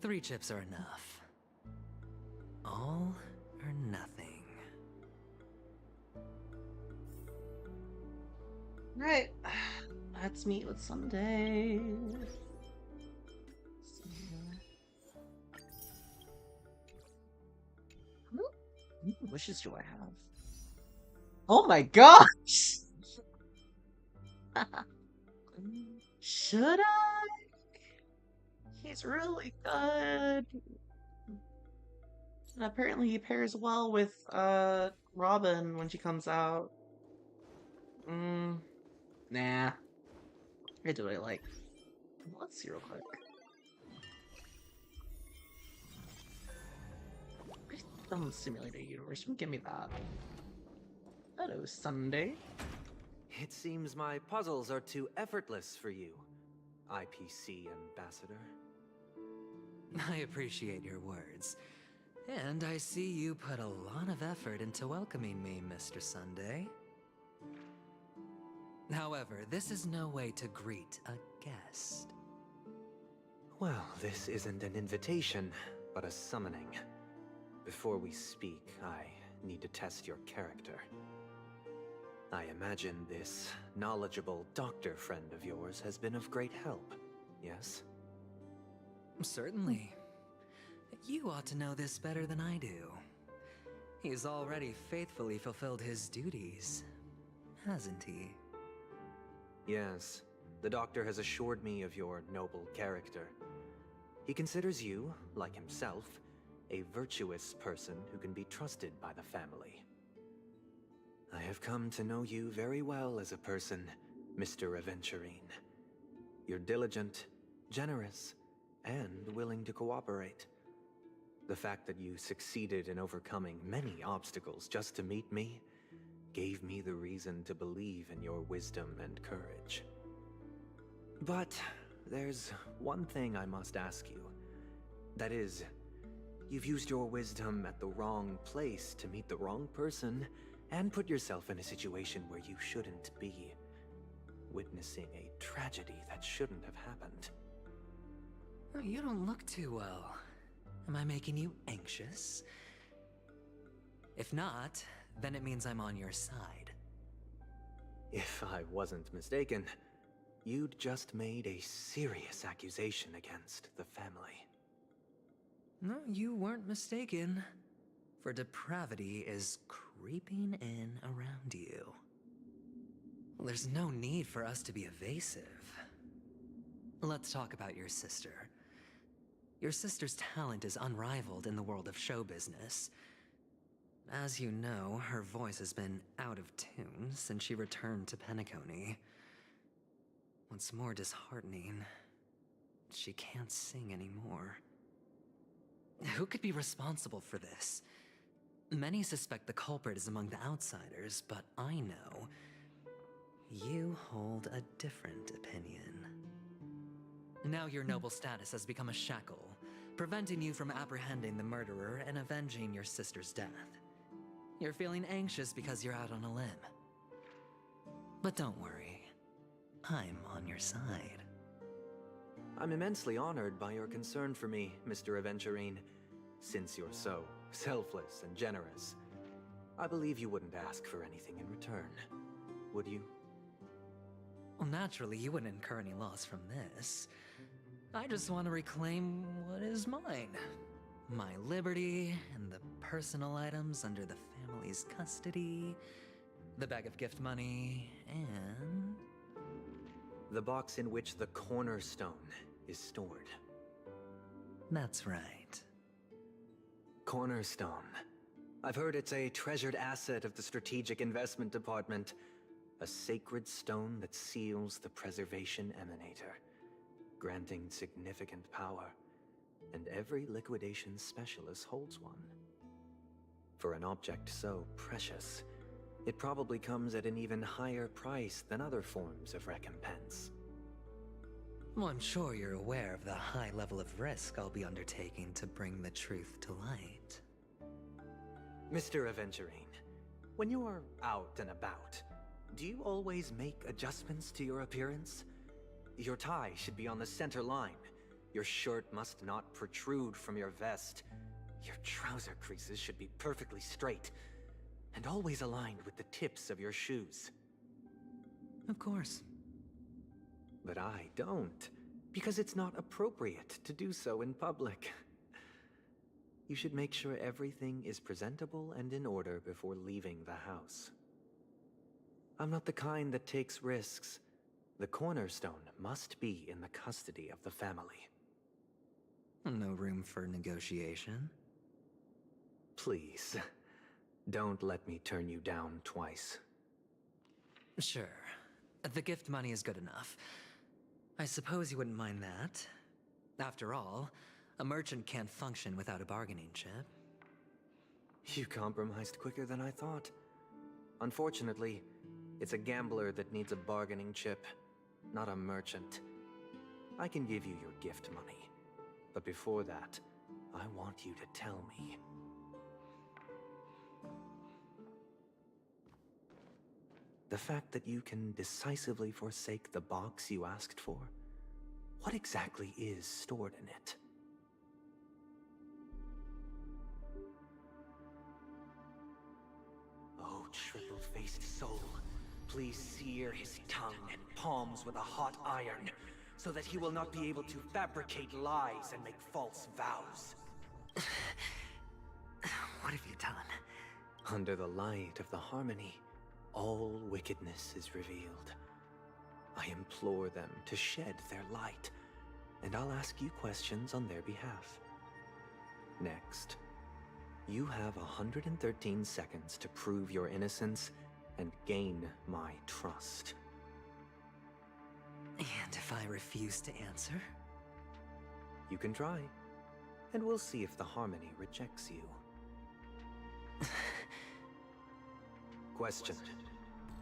3 chips are enough. All or nothing. Right. Let's meet with Sunday. How many wishes do I have? Oh my gosh! Should I? He's really good. And apparently he pairs well with Robin when she comes out. Nah. What do I like? Let's see real quick. Film Simulator Universe, give me that. Hello, Sunday. It seems my puzzles are too effortless for you, IPC Ambassador. I appreciate your words. And I see you put a lot of effort into welcoming me, Mr. Sunday. However, this is no way to greet a guest. Well, this isn't an invitation, but a summoning. Before we speak, I need to test your character. I imagine this knowledgeable doctor friend of yours has been of great help, yes? Certainly. You ought to know this better than I do. He's already faithfully fulfilled his duties, hasn't he? Yes, the doctor has assured me of your noble character. He considers you, like himself, a virtuous person who can be trusted by the family. I have come to know you very well as a person, Mr. Aventurine. You're diligent, generous, and willing to cooperate. The fact that you succeeded in overcoming many obstacles just to meet me gave me the reason to believe in your wisdom and courage. But there's one thing I must ask you. That is, you've used your wisdom at the wrong place to meet the wrong person and put yourself in a situation where you shouldn't be, witnessing a tragedy that shouldn't have happened. You don't look too well. Am I making you anxious? If not, then it means I'm on your side. If I wasn't mistaken, you'd just made a serious accusation against the family. No, you weren't mistaken. For depravity is creeping in around you. There's no need for us to be evasive. Let's talk about your sister. Your sister's talent is unrivaled in the world of show business. As you know, her voice has been out of tune since she returned to Penacony. What's more disheartening, she can't sing anymore. Who could be responsible for this? Many suspect the culprit is among the outsiders, but I know you hold a different opinion. Now your noble status has become a shackle, preventing you from apprehending the murderer and avenging your sister's death. You're feeling anxious because you're out on a limb. But don't worry, I'm on your side. I'm immensely honored by your concern for me, Mr. Aventurine. Since you're so selfless and generous, I believe you wouldn't ask for anything in return. would you? Well, naturally, you wouldn't incur any loss from this. I just want to reclaim what is mine. My liberty and the personal items under the family's custody, the bag of gift money, and... the box in which the cornerstone is stored. That's right. Cornerstone. I've heard it's a treasured asset of the Strategic Investment Department. A sacred stone that seals the Preservation Emanator, granting significant power. And every liquidation specialist holds one. For an object so precious, it probably comes at an even higher price than other forms of recompense. Well, I'm sure you're aware of the high level of risk I'll be undertaking to bring the truth to light. Mr. Aventurine, when you're out and about, do you always make adjustments to your appearance? Your tie should be on the center line. Your shirt must not protrude from your vest. Your trouser creases should be perfectly straight, and always aligned with the tips of your shoes. Of course. But I don't, because it's not appropriate to do so in public. You should make sure everything is presentable and in order before leaving the house. I'm not the kind that takes risks. The cornerstone must be in the custody of the family. No room for negotiation? Please, don't let me turn you down twice. Sure. The gift money is good enough. I suppose you wouldn't mind that. After all, a merchant can't function without a bargaining chip. You compromised quicker than I thought. Unfortunately, it's a gambler that needs a bargaining chip, not a merchant. I can give you your gift money. But before that, I want you to tell me. The fact that you can decisively forsake the box you asked for, what exactly is stored in it? Oh, triple-faced soul, please sear his tongue and palms with a hot iron, so that he will not be able to fabricate lies and make false vows. What have you done? Under the light of the harmony, all wickedness is revealed. I implore them to shed their light, and I'll ask you questions on their behalf. Next, you have 113 seconds to prove your innocence and gain my trust. And if I refuse to answer? You can try, and we'll see if the harmony rejects you. Question.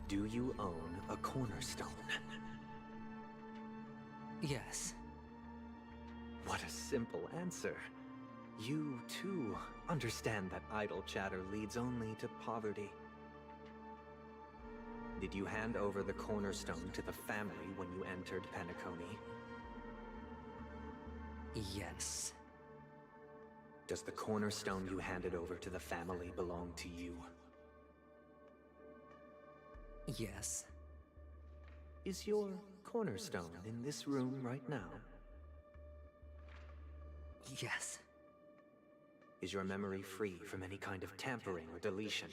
Do you own a cornerstone? Yes. What a simple answer. You, too, understand that idle chatter leads only to poverty. Did you hand over the cornerstone to the family when you entered Penacony? Yes. Does the cornerstone you handed over to the family belong to you? Yes. Is your cornerstone in this room right now? Yes. Is your memory free from any kind of tampering or deletion,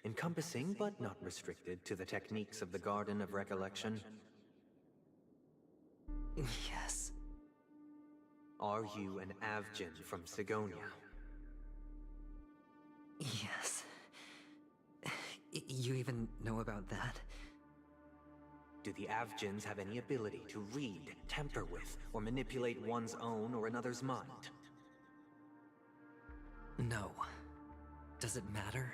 encompassing but not restricted to the techniques of the Garden of Recollection? Yes. Are you an Avgin from Sigonia? Yes. You even know about that? Do the Avgins have any ability to read, tamper with, or manipulate one's own or another's mind? No. Does it matter?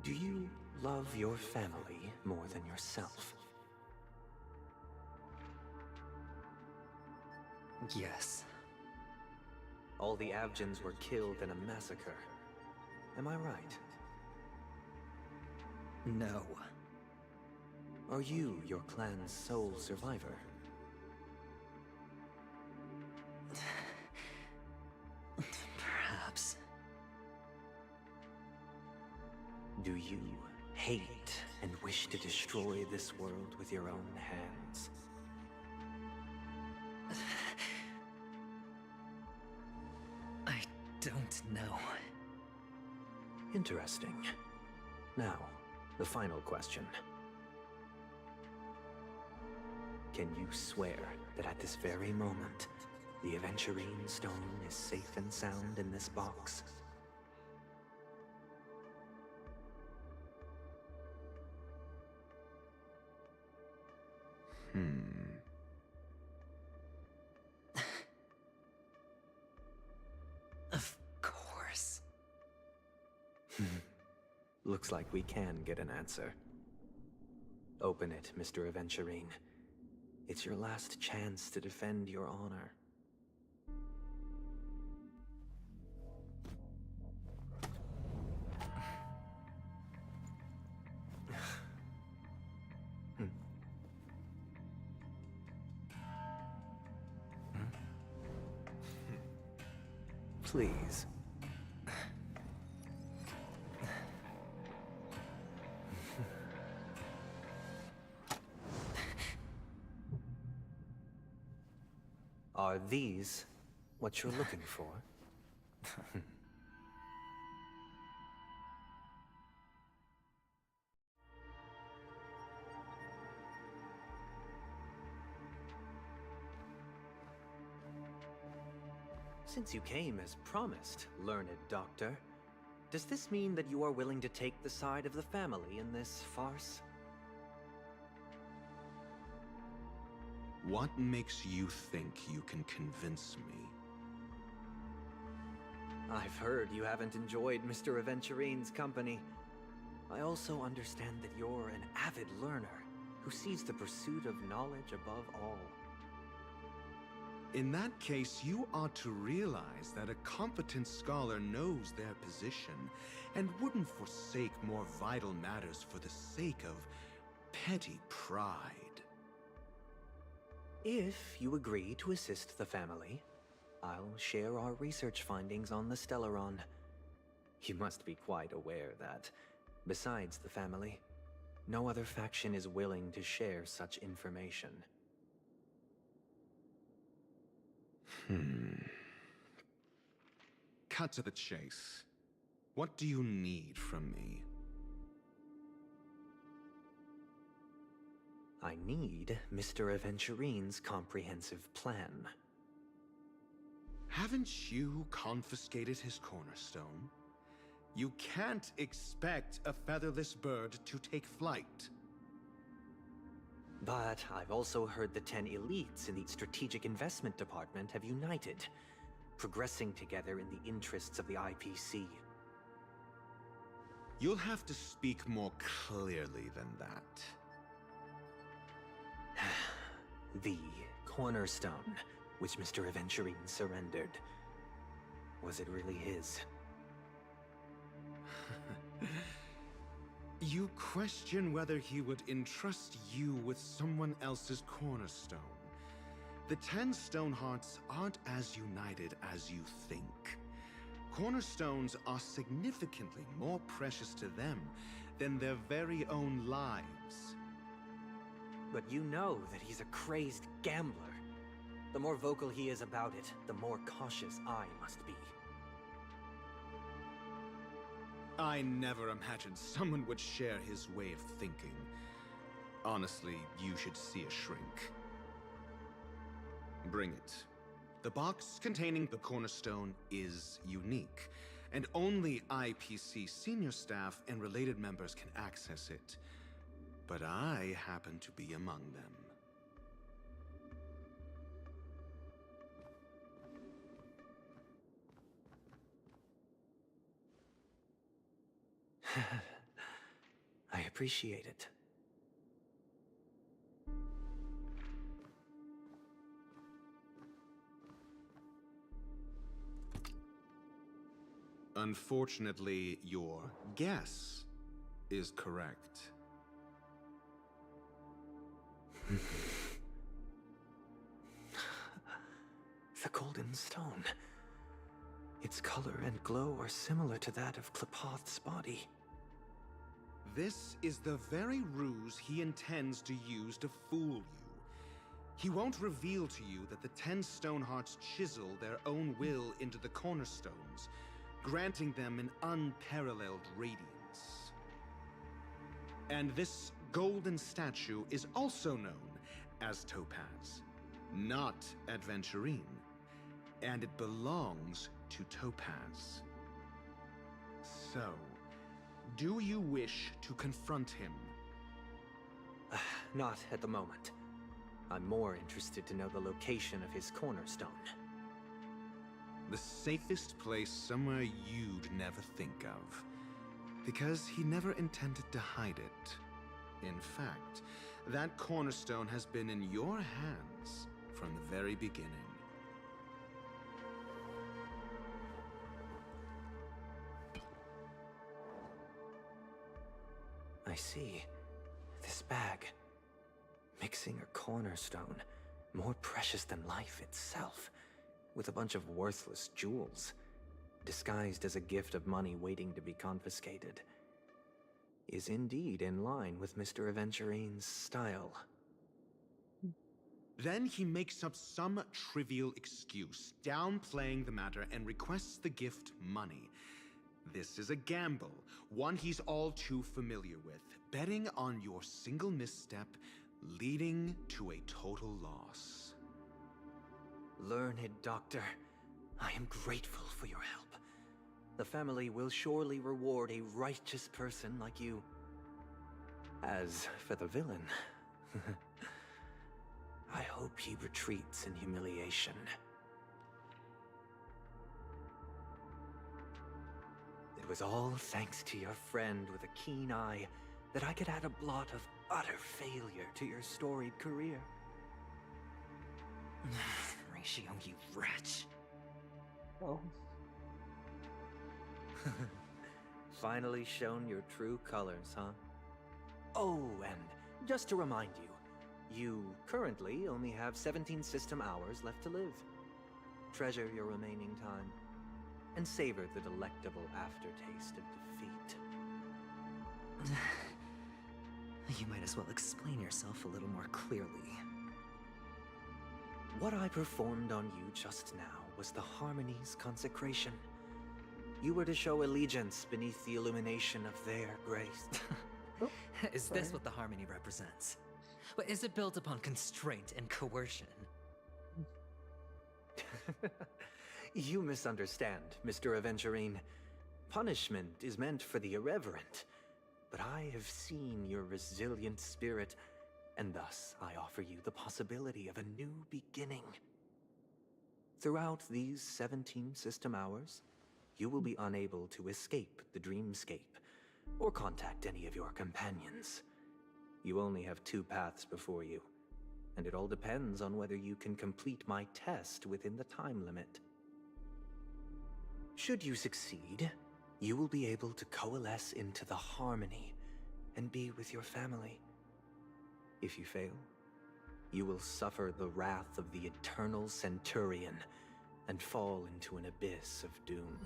Do you love your family more than yourself? Yes. All the Avgins were killed in a massacre. Am I right? No. Are you your clan's sole survivor? Perhaps. Do you hate and wish to destroy this world with your own hands? I don't know. Interesting. Now, the final question. Can you swear that at this very moment, the Aventurine Stone is safe and sound in this box? Of course. Looks like we can get an answer. Open it, Mr. Aventurine. It's your last chance to defend your honor. Please. Are these what you're looking for? Since you came as promised, learned doctor, does this mean that you are willing to take the side of the family in this farce? What makes you think you can convince me? I've heard you haven't enjoyed Mr. Aventurine's company. I also understand that you're an avid learner who sees the pursuit of knowledge above all. In that case, you ought to realize that a competent scholar knows their position and wouldn't forsake more vital matters for the sake of petty pride. If you agree to assist the family, I'll share our research findings on the Stellaron. You must be quite aware that, besides the family, no other faction is willing to share such information. Cut to the chase. What do you need from me? I need Mr. Aventurine's comprehensive plan. Haven't you confiscated his cornerstone? You can't expect a featherless bird to take flight. But I've also heard the 10 elites in the Strategic Investment Department have united, progressing together in the interests of the IPC. You'll have to speak more clearly than that. The cornerstone, which Mr. Aventurine surrendered. Was it really his? You question whether he would entrust you with someone else's cornerstone. The 10 Stonehearts aren't as united as you think. Cornerstones are significantly more precious to them than their very own lives. But you know that he's a crazed gambler. The more vocal he is about it, the more cautious I must be. I never imagined someone would share his way of thinking. Honestly, you should see a shrink. Bring it. The box containing the cornerstone is unique, and only IPC senior staff and related members can access it. But I happen to be among them. I appreciate it. Unfortunately, your guess is correct. The Golden Stone. Its color and glow are similar to that of Klepoth's body. This is the very ruse he intends to use to fool you. He won't reveal to you that the 10 Stonehearts chisel their own will into the cornerstones, granting them an unparalleled radiance. And this golden statue is also known as Topaz, not Adventurine, and it belongs to Topaz. So, do you wish to confront him? Not at the moment. I'm more interested to know the location of his cornerstone. The safest place somewhere you'd never think of. Because he never intended to hide it. In fact, that cornerstone has been in your hands from the very beginning. I see. This bag. Mixing a cornerstone, more precious than life itself, with a bunch of worthless jewels, disguised as a gift of money waiting to be confiscated, is indeed in line with Mr. Aventurine's style. Then he makes up some trivial excuse, downplaying the matter, and requests the gift money. This is a gamble, one he's all too familiar with, betting on your single misstep, leading to a total loss. Learned doctor, I am grateful for your help. The family will surely reward a righteous person like you. As for the villain, I hope he retreats in humiliation. It was all thanks to your friend with a keen eye that I could add a blot of utter failure to your storied career. Ratio, you wretch. Oh. Finally shown your true colors, huh? Oh, and just to remind you, you currently only have 17 system hours left to live. Treasure your remaining time, and savor the delectable aftertaste of defeat. You might as well explain yourself a little more clearly. What I performed on you just now was the Harmony's consecration. You were to show allegiance beneath the illumination of their grace. Is this what the Harmony represents? But is it built upon constraint and coercion? You misunderstand, Mr. Aventurine. Punishment is meant for the irreverent. But I have seen your resilient spirit, and thus I offer you the possibility of a new beginning. Throughout these 17 system hours, you will be unable to escape the dreamscape, or contact any of your companions. You only have 2 paths before you, and it all depends on whether you can complete my test within the time limit. Should you succeed, you will be able to coalesce into the Harmony and be with your family. If you fail, you will suffer the wrath of the Eternal Centurion and fall into an abyss of doom.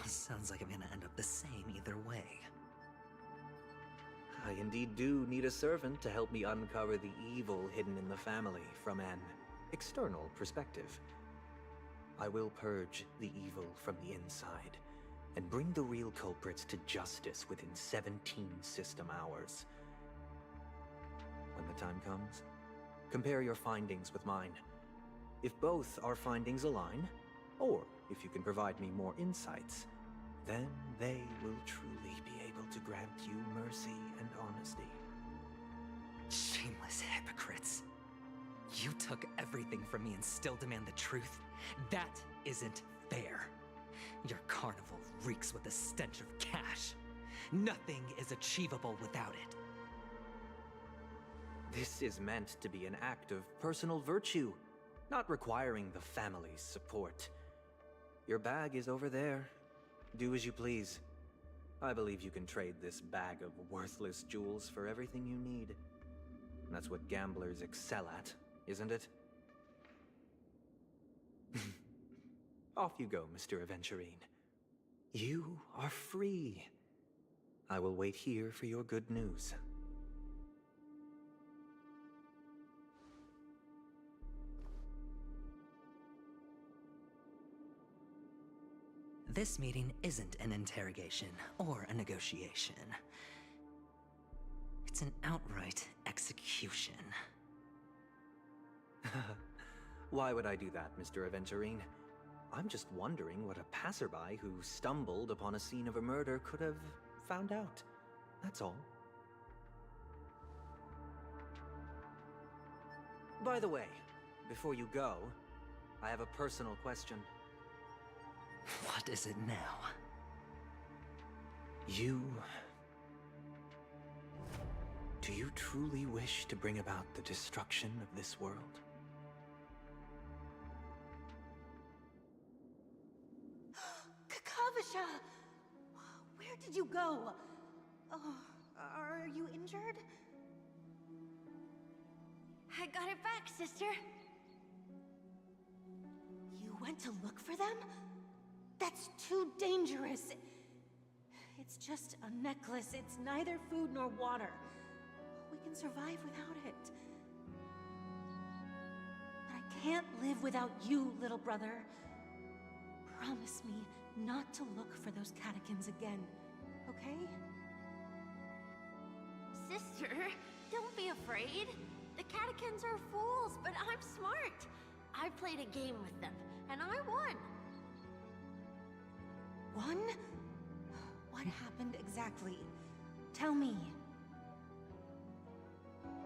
Sounds like I'm gonna end up the same either way. I indeed do need a servant to help me uncover the evil hidden in the family from an external perspective. I will purge the evil from the inside and bring the real culprits to justice within 17 system hours. When the time comes, compare your findings with mine. If both our findings align, or if you can provide me more insights, then they will truly be able to grant you mercy and honesty. Shameless hypocrites. You took everything from me and still demand the truth? That isn't fair. Your carnival reeks with the stench of cash. Nothing is achievable without it. This is meant to be an act of personal virtue, not requiring the family's support. Your bag is over there. Do as you please. I believe you can trade this bag of worthless jewels for everything you need. That's what gamblers excel at, isn't it? Off you go, Mr. Aventurine. You are free. I will wait here for your good news. This meeting isn't an interrogation or a negotiation. It's an outright execution. Why would I do that, Mr. Aventurine? I'm just wondering what a passerby who stumbled upon a scene of a murder could have found out. That's all. By the way, before you go, I have a personal question. What is it now? Do you truly wish to bring about the destruction of this world? Kakavasha! Where did you go? Oh, are you injured? I got it back, sister. You went to look for them? That's too dangerous. It's just a necklace. It's neither food nor water. We can survive without it. But I can't live without you, little brother. Promise me not to look for those catechins again, okay? Sister, don't be afraid. The catechins are fools, but I'm smart. I played a game with them, and I won. Won? What happened exactly? Tell me.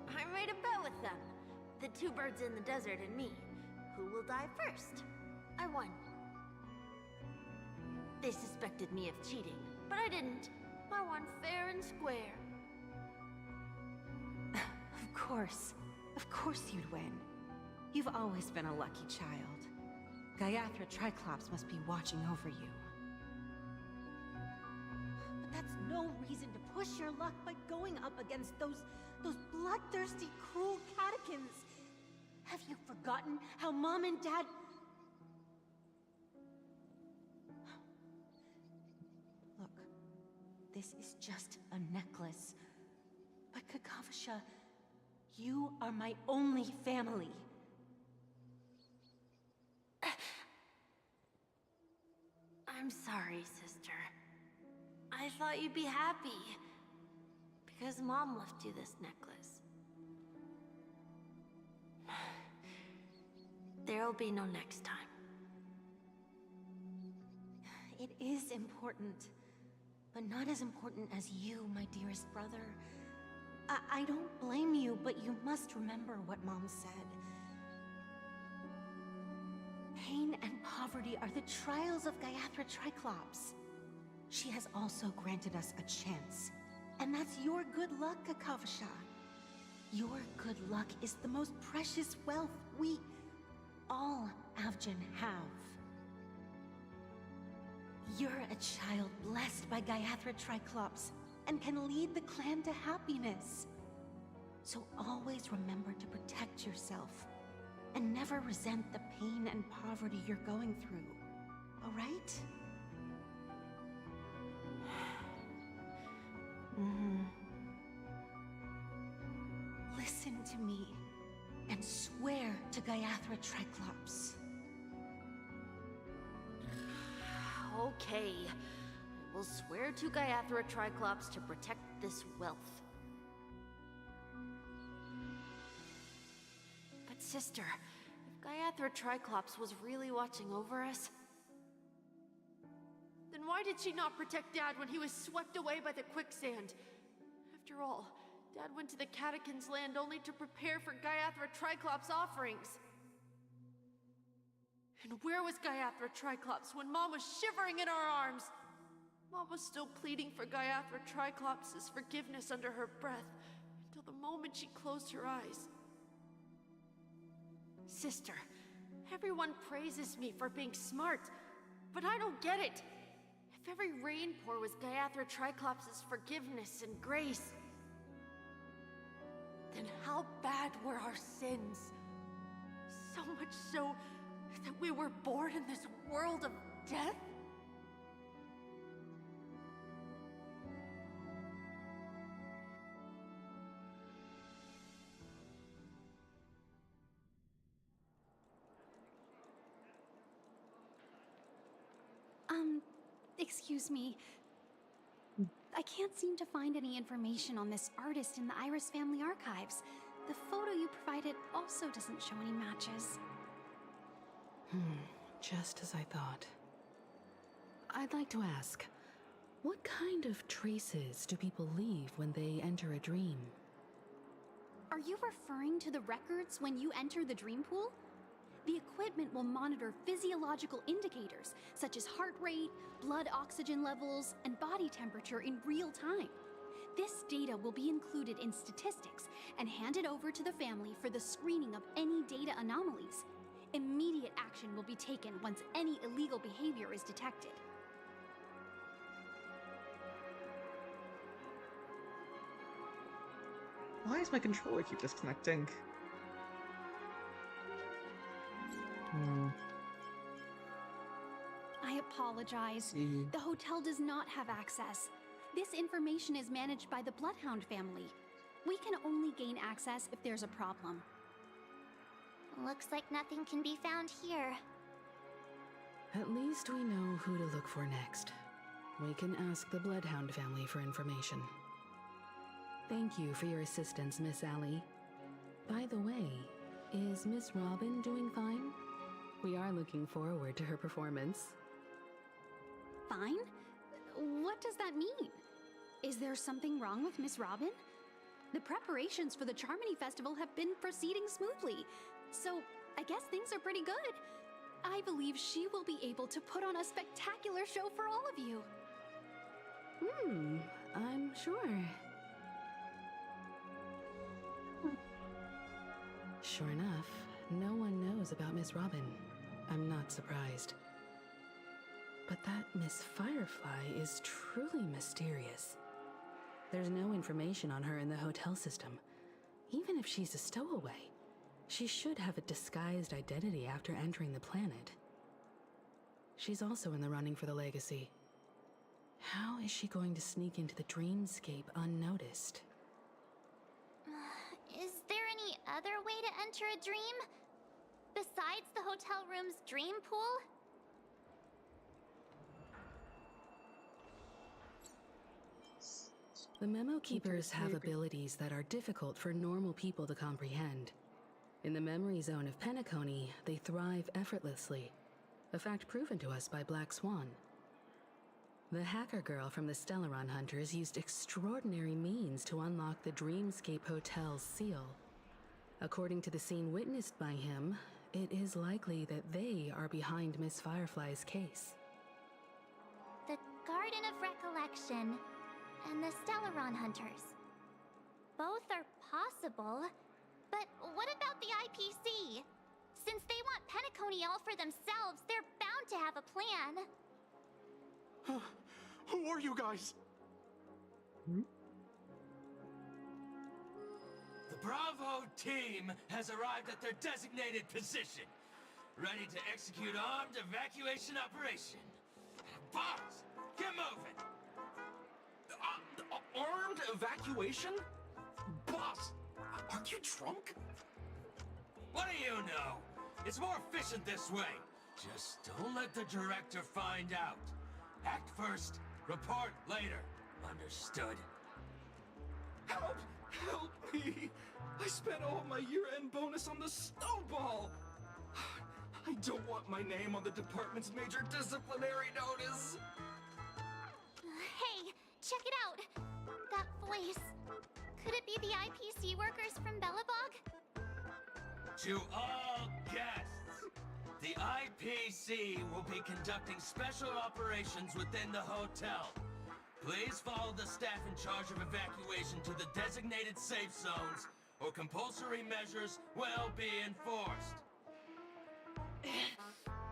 I made a bet with them. The two birds in the desert and me. Who will die first? I won. They suspected me of cheating, but I didn't. I won fair and square. Of course you'd win. You've always been a lucky child. Gaiathra Triclops must be watching over you. But that's no reason to push your luck by going up against those bloodthirsty, cruel catechins. Have you forgotten how Mom and Dad... Look, this is just a necklace. But Kakavasha, you are my only family. I'm sorry, sister. I thought you'd be happy. Because Mom left you this necklace. There'll be no next time. It is important. But not as important as you, my dearest brother. I don't blame you, but you must remember what Mom said. Pain and poverty are the trials of Gaiathra Triclops. She has also granted us a chance. And that's your good luck, Kakavasha. Your good luck is the most precious wealth we, all Avgin, have. You're a child blessed by Gaiathra Triclops, and can lead the clan to happiness. So always remember to protect yourself, and never resent the pain and poverty you're going through, all right? Listen to me, and swear to Gaiathra Triclops. Okay. We'll swear to Gaiathra Triclops to protect this wealth. But sister, if Gaiathra Triclops was really watching over us, then why did she not protect Dad when he was swept away by the quicksand? After all, Dad went to the Catechins' land only to prepare for Gaiathra Triclops' offerings. And where was Gaiathra Triclops when Mom was shivering in our arms? Mom was still pleading for Gaiathra Triclops' forgiveness under her breath, until the moment she closed her eyes. Sister, everyone praises me for being smart, but I don't get it. If every rainpour was Gaiathra Triclops' forgiveness and grace, then how bad were our sins? So much so that we were born in this world of death? Excuse me. I can't seem to find any information on this artist in the Iris family archives. The photo you provided also doesn't show any matches. Just as I thought. I'd like to ask, what kind of traces do people leave when they enter a dream? Are you referring to the records when you enter the dream pool? The equipment will monitor physiological indicators such as heart rate, blood oxygen levels, and body temperature in real time. This data will be included in statistics and handed over to the family for the screening of any data anomalies. Immediate action will be taken once any illegal behavior is detected. Why does my controller keep disconnecting? I apologize. The hotel does not have access. This information is managed by the Bloodhound family. We can only gain access if there's a problem. Looks like nothing can be found here. At least we know who to look for next. We can ask the Bloodhound family for information. Thank you for your assistance, Miss Allie. By the way, is Miss Robin doing fine? We are looking forward to her performance. Fine? What does that mean? Is there something wrong with Miss Robin? The preparations for the Charmony Festival have been proceeding smoothly, so I guess things are pretty good. I believe she will be able to put on a spectacular show for all of you. I'm sure. Sure enough, no one knows about Miss Robin. I'm not surprised. But that Miss Firefly is truly mysterious. There's no information on her in the hotel system. Even if she's a stowaway, she should have a disguised identity after entering the planet. She's also in the running for the legacy. How is she going to sneak into the dreamscape unnoticed? Is there any other way to enter a dream? Besides the hotel room's dream pool? The Memo Keepers have abilities that are difficult for normal people to comprehend. In the memory zone of Penacony, they thrive effortlessly, a fact proven to us by Black Swan. The hacker girl from the Stellaron Hunters used extraordinary means to unlock the Dreamscape Hotel's seal. According to the scene witnessed by him, it is likely that they are behind Miss Firefly's case. The Garden of Recollection and the Stellaron Hunters. Both are possible, but what about the IPC? Since they want Penacony all for themselves, they're bound to have a plan. Who are you guys? The Bravo team has arrived at their designated position, ready to execute armed evacuation operation. Boss, get moving! Armed evacuation? Boss, aren't you drunk? What do you know? It's more efficient this way. Just don't let the director find out. Act first, report later. Understood? Help! Help me! I spent all my year-end bonus on the snowball! I don't want my name on the department's major disciplinary notice! Hey, check it out! That voice. Could it be the IPC workers from Belobog? To all guests, the IPC will be conducting special operations within the hotel. Please follow the staff in charge of evacuation to the designated safe zones, or compulsory measures will be enforced.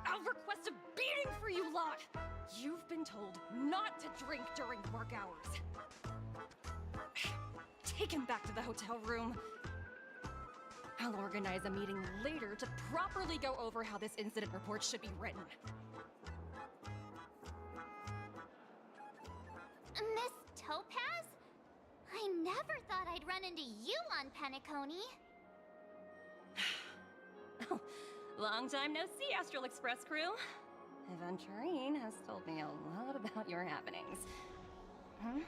I'll request a beating for you lot! You've been told not to drink during work hours. Take him back to the hotel room. I'll organize a meeting later to properly go over how this incident report should be written. Miss Topaz? I never thought I'd run into you on Penacony. Long time no see, Astral Express crew. Aventurine has told me a lot about your happenings. Hmm?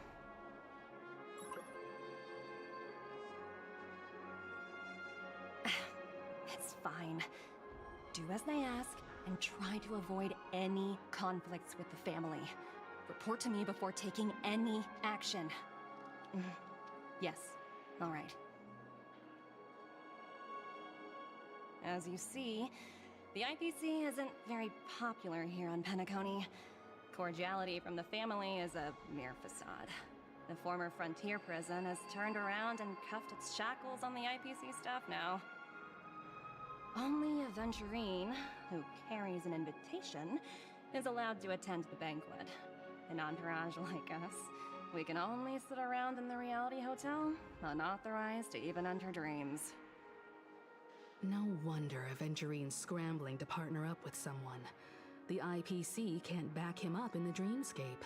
It's fine. Do as they ask, and try to avoid any conflicts with the family. Report to me before taking any action. Yes, all right. As you see, the IPC isn't very popular here on Penacony. Cordiality from the family is a mere facade. The former frontier prison has turned around and cuffed its shackles on the IPC staff now. Only Aventurine, who carries an invitation, is allowed to attend the banquet. An entourage like us, we can only sit around in the reality hotel, unauthorized to even enter dreams. No wonder Aventurine's scrambling to partner up with someone. The IPC can't back him up in the dreamscape.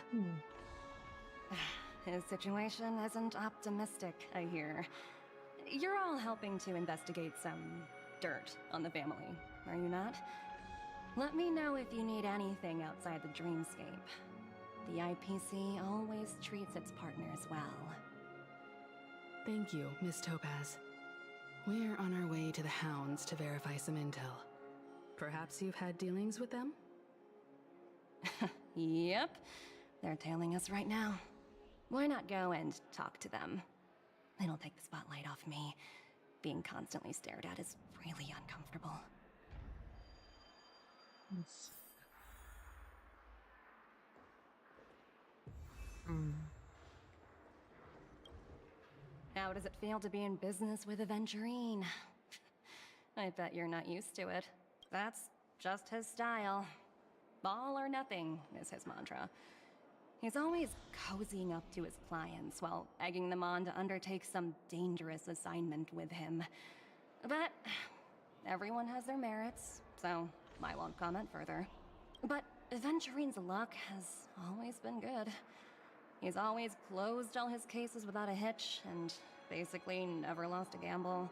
His situation isn't optimistic, I hear. You're all helping to investigate some dirt on the family, are you not? Let me know if you need anything outside the dreamscape. The IPC always treats its partners well. Thank you, Miss Topaz. We're on our way to the Hounds to verify some intel. Perhaps you've had dealings with them? Yep. They're tailing us right now. Why not go and talk to them? It'll take the spotlight off me. Being constantly stared at is really uncomfortable. How does it feel to be in business with Aventurine? I bet you're not used to it. That's just his style. All or nothing is his mantra. He's always cozying up to his clients while egging them on to undertake some dangerous assignment with him. But everyone has their merits, so I won't comment further. But Aventurine's luck has always been good. He's always closed all his cases without a hitch, and basically never lost a gamble.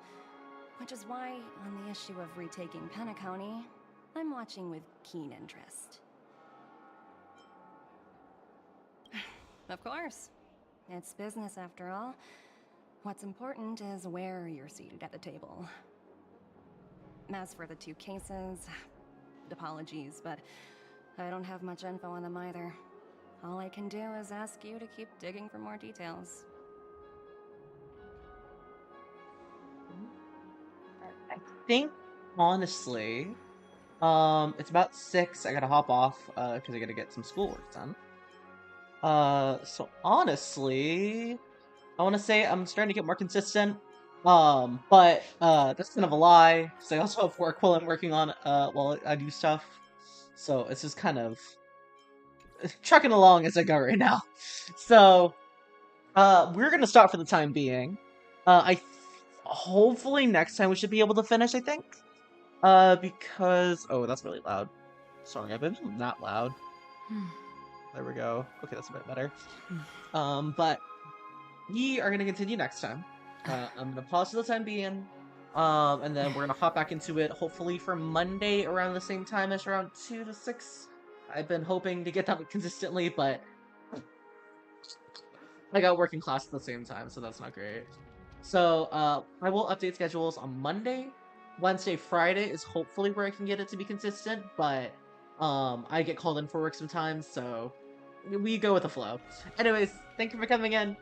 Which is why, on the issue of retaking Penacony, I'm watching with keen interest. Of course. It's business after all. What's important is where you're seated at the table. As for the two cases, apologies, but I don't have much info on them either. All I can do is ask you to keep digging for more details. I think, honestly, it's about 6. I gotta hop off, because I gotta get some schoolwork done. So honestly, I want to say I'm starting to get more consistent. But that's kind of a lie, because I also have work while I'm working on, while I do stuff. So it's just kind of trucking along as I go right now. So, we're gonna stop for the time being. Hopefully next time we should be able to finish, I think. Because... Oh, that's really loud. Sorry, I've been that loud. There we go. Okay, that's a bit better. But we are gonna continue next time. I'm gonna pause for the time being. And then we're gonna hop back into it, hopefully for Monday around the same time as around 2 to 6. I've been hoping to get that consistently, but I got working class at the same time, so that's not great. So, I will update schedules on Monday. Wednesday, Friday is hopefully where I can get it to be consistent, but I get called in for work sometimes, so we go with the flow. Anyways, thank you for coming in.